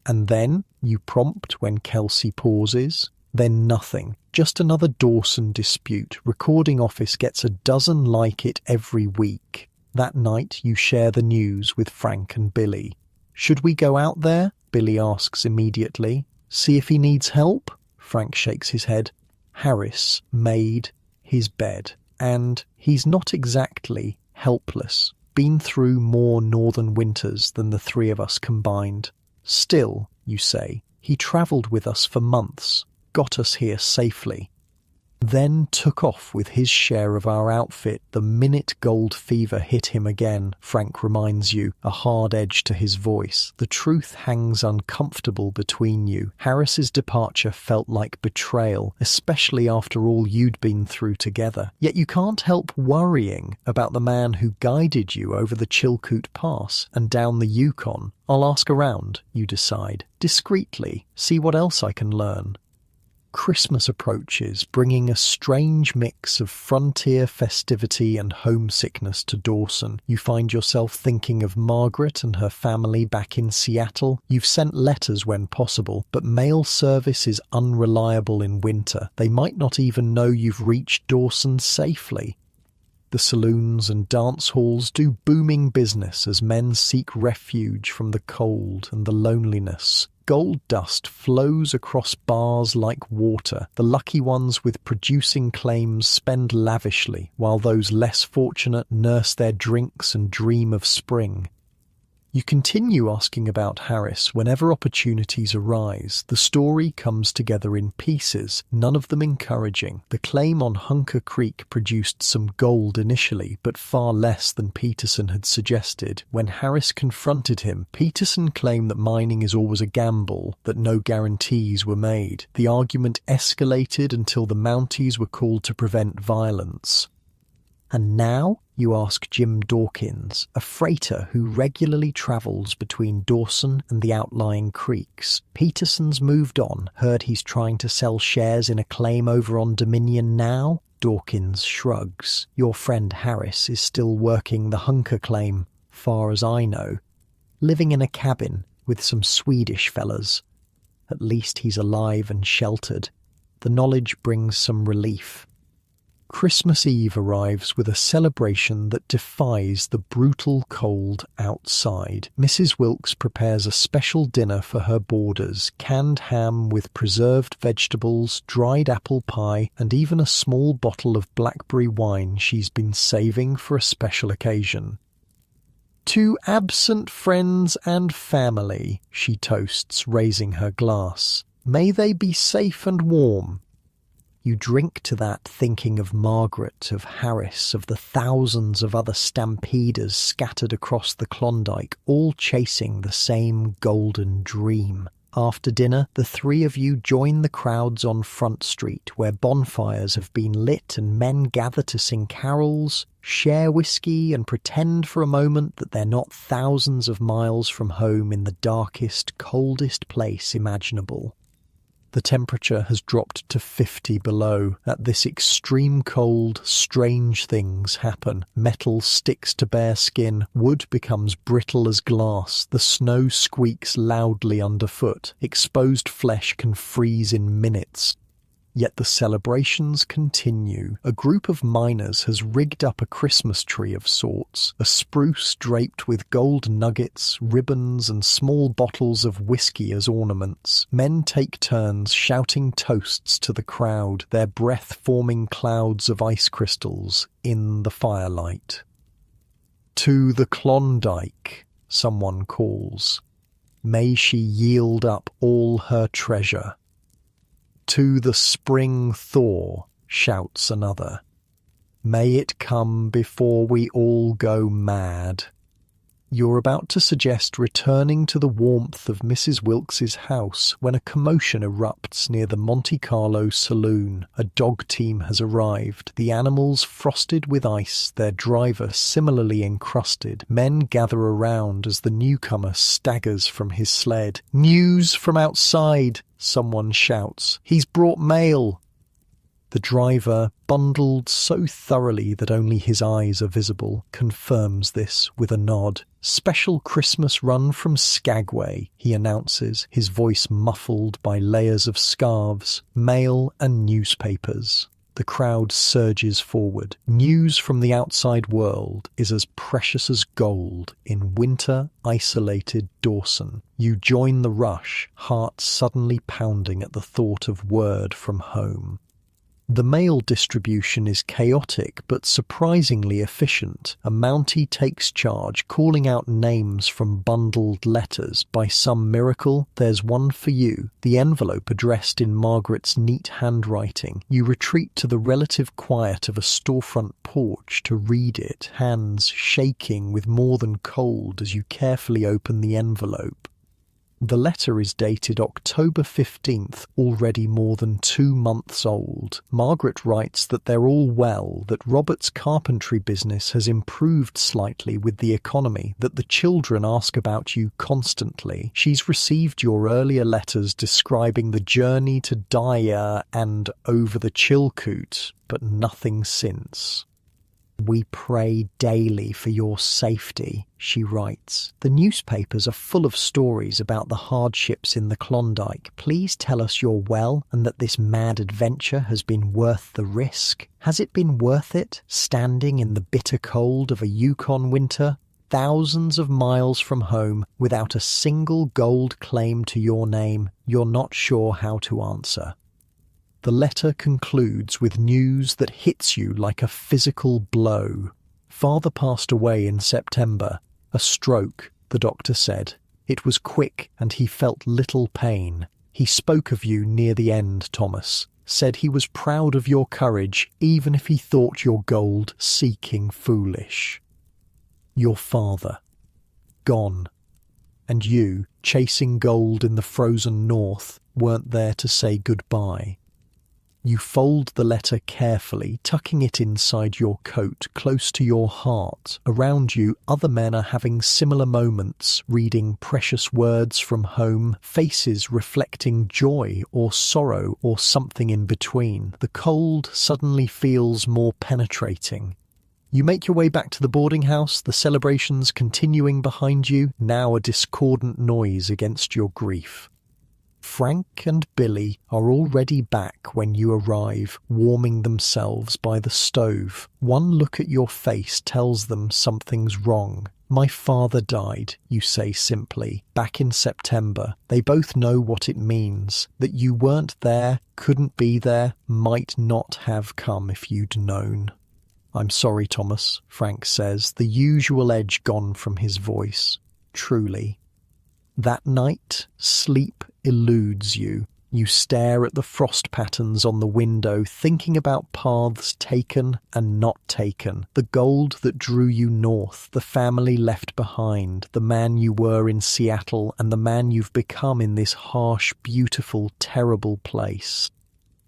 And then, you prompt when Kelsey pauses. Then nothing. Just another Dawson dispute. Recording office gets a dozen like it every week. That night, you share the news with Frank and Billy. Should we go out there? Billy asks immediately. See if he needs help? Frank shakes his head. Harris made his bed. And he's not exactly helpless. Been through more northern winters than the three of us combined. Still, you say, he travelled with us for months, got us here safely, then took off with his share of our outfit the minute gold fever hit him again, Frank reminds you, a hard edge to his voice. The truth hangs uncomfortable between you. Harris's departure felt like betrayal, especially after all you'd been through together. Yet you can't help worrying about the man who guided you over the Chilkoot Pass and down the Yukon. I'll ask around, you decide, discreetly, see what else I can learn. Christmas approaches, bringing a strange mix of frontier festivity and homesickness to Dawson. You find yourself thinking of Margaret and her family back in Seattle. You've sent letters when possible, but mail service is unreliable in winter. They might not even know you've reached Dawson safely. The saloons and dance halls do booming business as men seek refuge from the cold and the loneliness. Gold dust flows across bars like water. The lucky ones with producing claims spend lavishly, while those less fortunate nurse their drinks and dream of spring. You continue asking about Harris whenever opportunities arise. The story comes together in pieces, none of them encouraging. The claim on Hunker Creek produced some gold initially, but far less than Peterson had suggested. When Harris confronted him, Peterson claimed that mining is always a gamble, that no guarantees were made. The argument escalated until the Mounties were called to prevent violence. And now, you ask Jim Dawkins, a freighter who regularly travels between Dawson and the outlying creeks. Peterson's moved on, heard he's trying to sell shares in a claim over on Dominion now? Dawkins shrugs. Your friend Harris is still working the Hunker claim, far as I know. Living in a cabin with some Swedish fellas. At least he's alive and sheltered. The knowledge brings some relief. Christmas Eve arrives with a celebration that defies the brutal cold outside. Mrs. Wilkes prepares a special dinner for her boarders, canned ham with preserved vegetables, dried apple pie, and even a small bottle of blackberry wine she's been saving for a special occasion. To absent friends and family, she toasts, raising her glass. May they be safe and warm. You drink to that thinking of Margaret, of Harris, of the thousands of other stampeders scattered across the Klondike, all chasing the same golden dream. After dinner, the three of you join the crowds on Front Street, where bonfires have been lit and men gather to sing carols, share whiskey, and pretend for a moment that they're not thousands of miles from home in the darkest, coldest place imaginable. The temperature has dropped to 50 below. At this extreme cold, strange things happen. Metal sticks to bare skin, wood becomes brittle as glass, the snow squeaks loudly underfoot, exposed flesh can freeze in minutes. Yet the celebrations continue. A group of miners has rigged up a Christmas tree of sorts, a spruce draped with gold nuggets, ribbons and small bottles of whiskey as ornaments. Men take turns shouting toasts to the crowd, their breath forming clouds of ice crystals in the firelight. "To the Klondike," someone calls. "May she yield up all her treasure." "To the spring thaw," shouts another. "May it come before we all go mad." You're about to suggest returning to the warmth of Mrs. Wilkes's house when a commotion erupts near the Monte Carlo saloon. A dog team has arrived, the animals frosted with ice, their driver similarly encrusted. Men gather around as the newcomer staggers from his sled. "News from outside," someone shouts. "He's brought mail." The driver, bundled so thoroughly that only his eyes are visible, confirms this with a nod. "Special Christmas run from Skagway," he announces, his voice muffled by layers of scarves, mail and newspapers. The crowd surges forward. News from the outside world is as precious as gold in winter-isolated Dawson. You join the rush, heart suddenly pounding at the thought of word from home. The mail distribution is chaotic but surprisingly efficient. A Mountie takes charge, calling out names from bundled letters. By some miracle, there's one for you, the envelope addressed in Margaret's neat handwriting. You retreat to the relative quiet of a storefront porch to read it, hands shaking with more than cold as you carefully open the envelope. The letter is dated October 15th, already more than 2 months old. Margaret writes that they're all well, that Robert's carpentry business has improved slightly with the economy, that the children ask about you constantly. She's received your earlier letters describing the journey to Dyer and over the Chilkoot, but nothing since. "We pray daily for your safety," she writes. "The newspapers are full of stories about the hardships in the Klondike. Please tell us you're well and that this mad adventure has been worth the risk. Has it been worth it, standing in the bitter cold of a Yukon winter, thousands of miles from home, without a single gold claim to your name? You're not sure how to answer." The letter concludes with news that hits you like a physical blow. Father passed away in September. A stroke, the doctor said. It was quick and he felt little pain. He spoke of you near the end, Thomas. Said he was proud of your courage, even if he thought your gold-seeking foolish. Your father. Gone. And you, chasing gold in the frozen north, weren't there to say goodbye. You fold the letter carefully, tucking it inside your coat, close to your heart. Around you, other men are having similar moments, reading precious words from home, faces reflecting joy or sorrow or something in between. The cold suddenly feels more penetrating. You make your way back to the boarding house, the celebrations continuing behind you, now a discordant noise against your grief. Frank and Billy are already back when you arrive, warming themselves by the stove. One look at your face tells them something's wrong. "My father died," you say simply, "back in September." They both know what it means, that you weren't there, couldn't be there, might not have come if you'd known. "I'm sorry, Thomas," Frank says, the usual edge gone from his voice. Truly. That night, sleep eludes you. You stare at the frost patterns on the window, thinking about paths taken and not taken, the gold that drew you north, the family left behind, the man you were in Seattle and the man you've become in this harsh, beautiful, terrible place.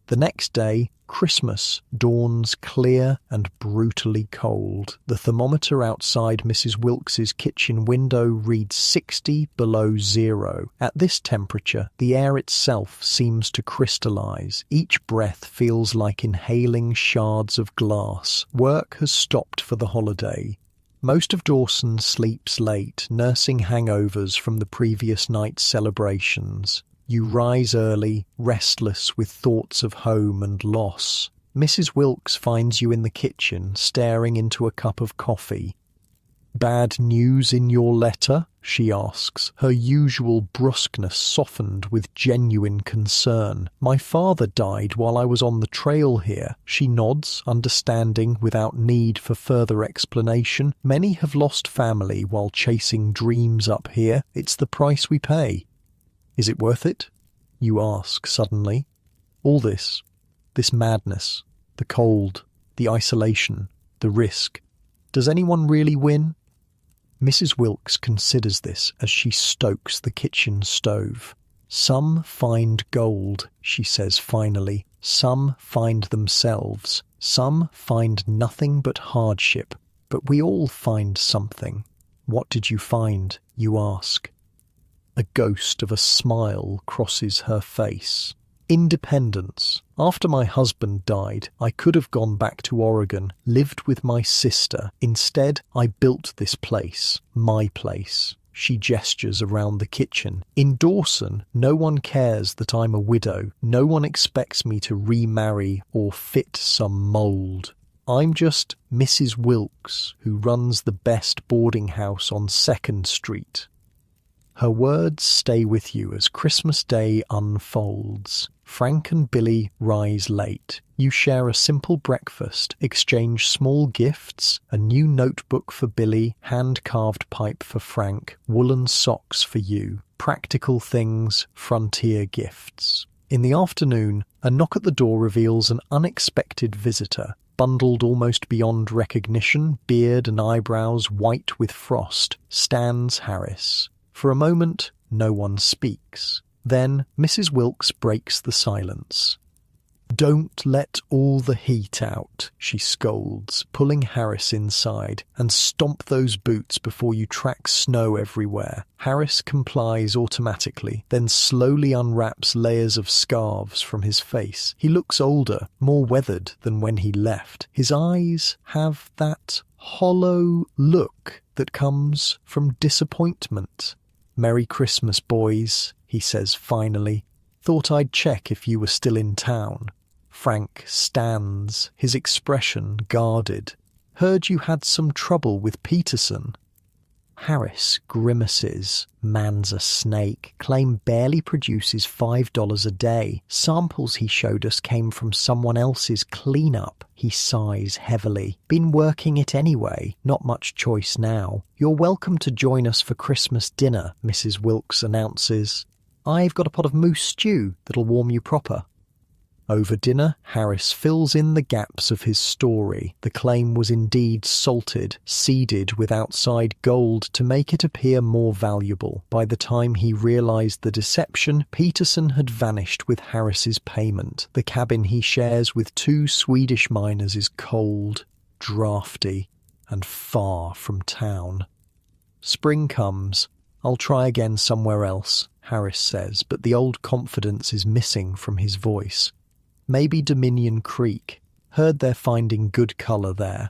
The next day, Christmas dawns clear and brutally cold. The thermometer outside Mrs. Wilkes's kitchen window reads 60 below zero. At this temperature, the air itself seems to crystallize. Each breath feels like inhaling shards of glass. Work has stopped for the holiday. Most of Dawson sleeps late, nursing hangovers from the previous night's celebrations. You rise early, restless with thoughts of home and loss. Mrs. Wilkes finds you in the kitchen, staring into a cup of coffee. "Bad news in your letter?" she asks, her usual brusqueness softened with genuine concern. "My father died while I was on the trail here." She nods, understanding without need for further explanation. "Many have lost family while chasing dreams up here. It's the price we pay." "Is it worth it?" you ask suddenly. All this madness, the cold, the isolation, the risk. Does anyone really win? Mrs. Wilkes considers this as she stokes the kitchen stove. "Some find gold," she says finally. "Some find themselves. Some find nothing but hardship. But we all find something." "What did you find?" you ask. A ghost of a smile crosses her face. "Independence. After my husband died, I could have gone back to Oregon, lived with my sister. Instead, I built this place, my place." She gestures around the kitchen. "In Dawson, no one cares that I'm a widow. No one expects me to remarry or fit some mold. I'm just Mrs. Wilkes, who runs the best boarding house on 2nd Street. Her words stay with you as Christmas Day unfolds. Frank and Billy rise late. You share a simple breakfast, exchange small gifts, a new notebook for Billy, hand-carved pipe for Frank, woolen socks for you, practical things, frontier gifts. In the afternoon, a knock at the door reveals an unexpected visitor. Bundled almost beyond recognition, beard and eyebrows white with frost, stands Harris. For a moment, no one speaks. Then Mrs. Wilkes breaks the silence. "Don't let all the heat out," she scolds, pulling Harris inside. "And stomp those boots before you track snow everywhere." Harris complies automatically, then slowly unwraps layers of scarves from his face. He looks older, more weathered than when he left. His eyes have that hollow look that comes from disappointment. "Merry Christmas, boys," he says finally. "Thought I'd check if you were still in town." Frank stands, his expression guarded. "Heard you had some trouble with Peterson." Harris grimaces. "Man's a snake. Claim barely produces $5 a day. Samples he showed us came from someone else's cleanup." He sighs heavily. "Been working it anyway. Not much choice now." "You're welcome to join us for Christmas dinner," Mrs. Wilkes announces. "I've got a pot of moose stew that'll warm you proper." Over dinner, Harris fills in the gaps of his story. The claim was indeed salted, seeded with outside gold to make it appear more valuable. By the time he realized the deception, Peterson had vanished with Harris's payment. The cabin he shares with 2 Swedish miners is cold, drafty, and far from town. Spring comes. "I'll try again somewhere else," Harris says, but the old confidence is missing from his voice. "Maybe Dominion Creek. Heard they're finding good colour there."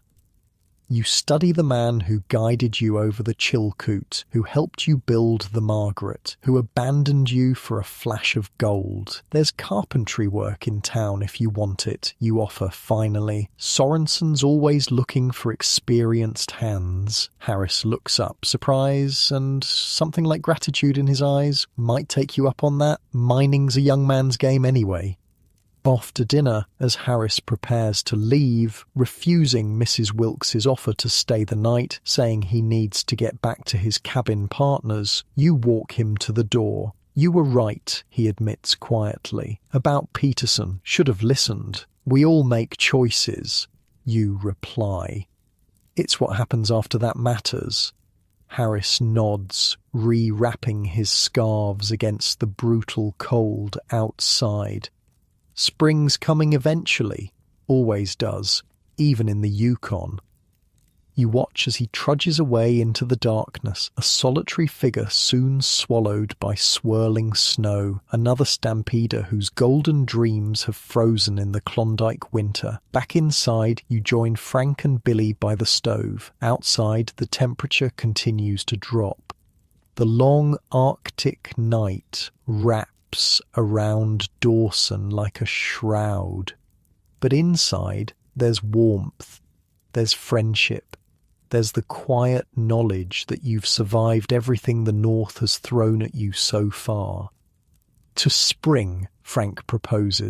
You study the man who guided you over the Chilkoot, who helped you build the Margaret, who abandoned you for a flash of gold. "There's carpentry work in town if you want it," you offer finally. "Sorensen's always looking for experienced hands." Harris looks up, surprise and something like gratitude in his eyes. "Might take you up on that. Mining's a young man's game anyway." After dinner, as Harris prepares to leave, refusing Mrs. Wilkes's offer to stay the night, saying he needs to get back to his cabin partners, you walk him to the door. "You were right," he admits quietly. "About Peterson. Should have listened. We all make choices." You reply. "It's what happens after that matters." Harris nods, re-wrapping his scarves against the brutal cold outside. Spring's coming eventually, always does, even in the Yukon. You watch as he trudges away into the darkness, a solitary figure soon swallowed by swirling snow, another stampeder whose golden dreams have frozen in the Klondike winter. Back inside, you join Frank and Billy by the stove. Outside, the temperature continues to drop. The long Arctic night wraps around Dawson like a shroud. But inside, there's warmth, there's friendship, there's the quiet knowledge that you've survived everything the North has thrown at you so far. To spring, Frank proposes.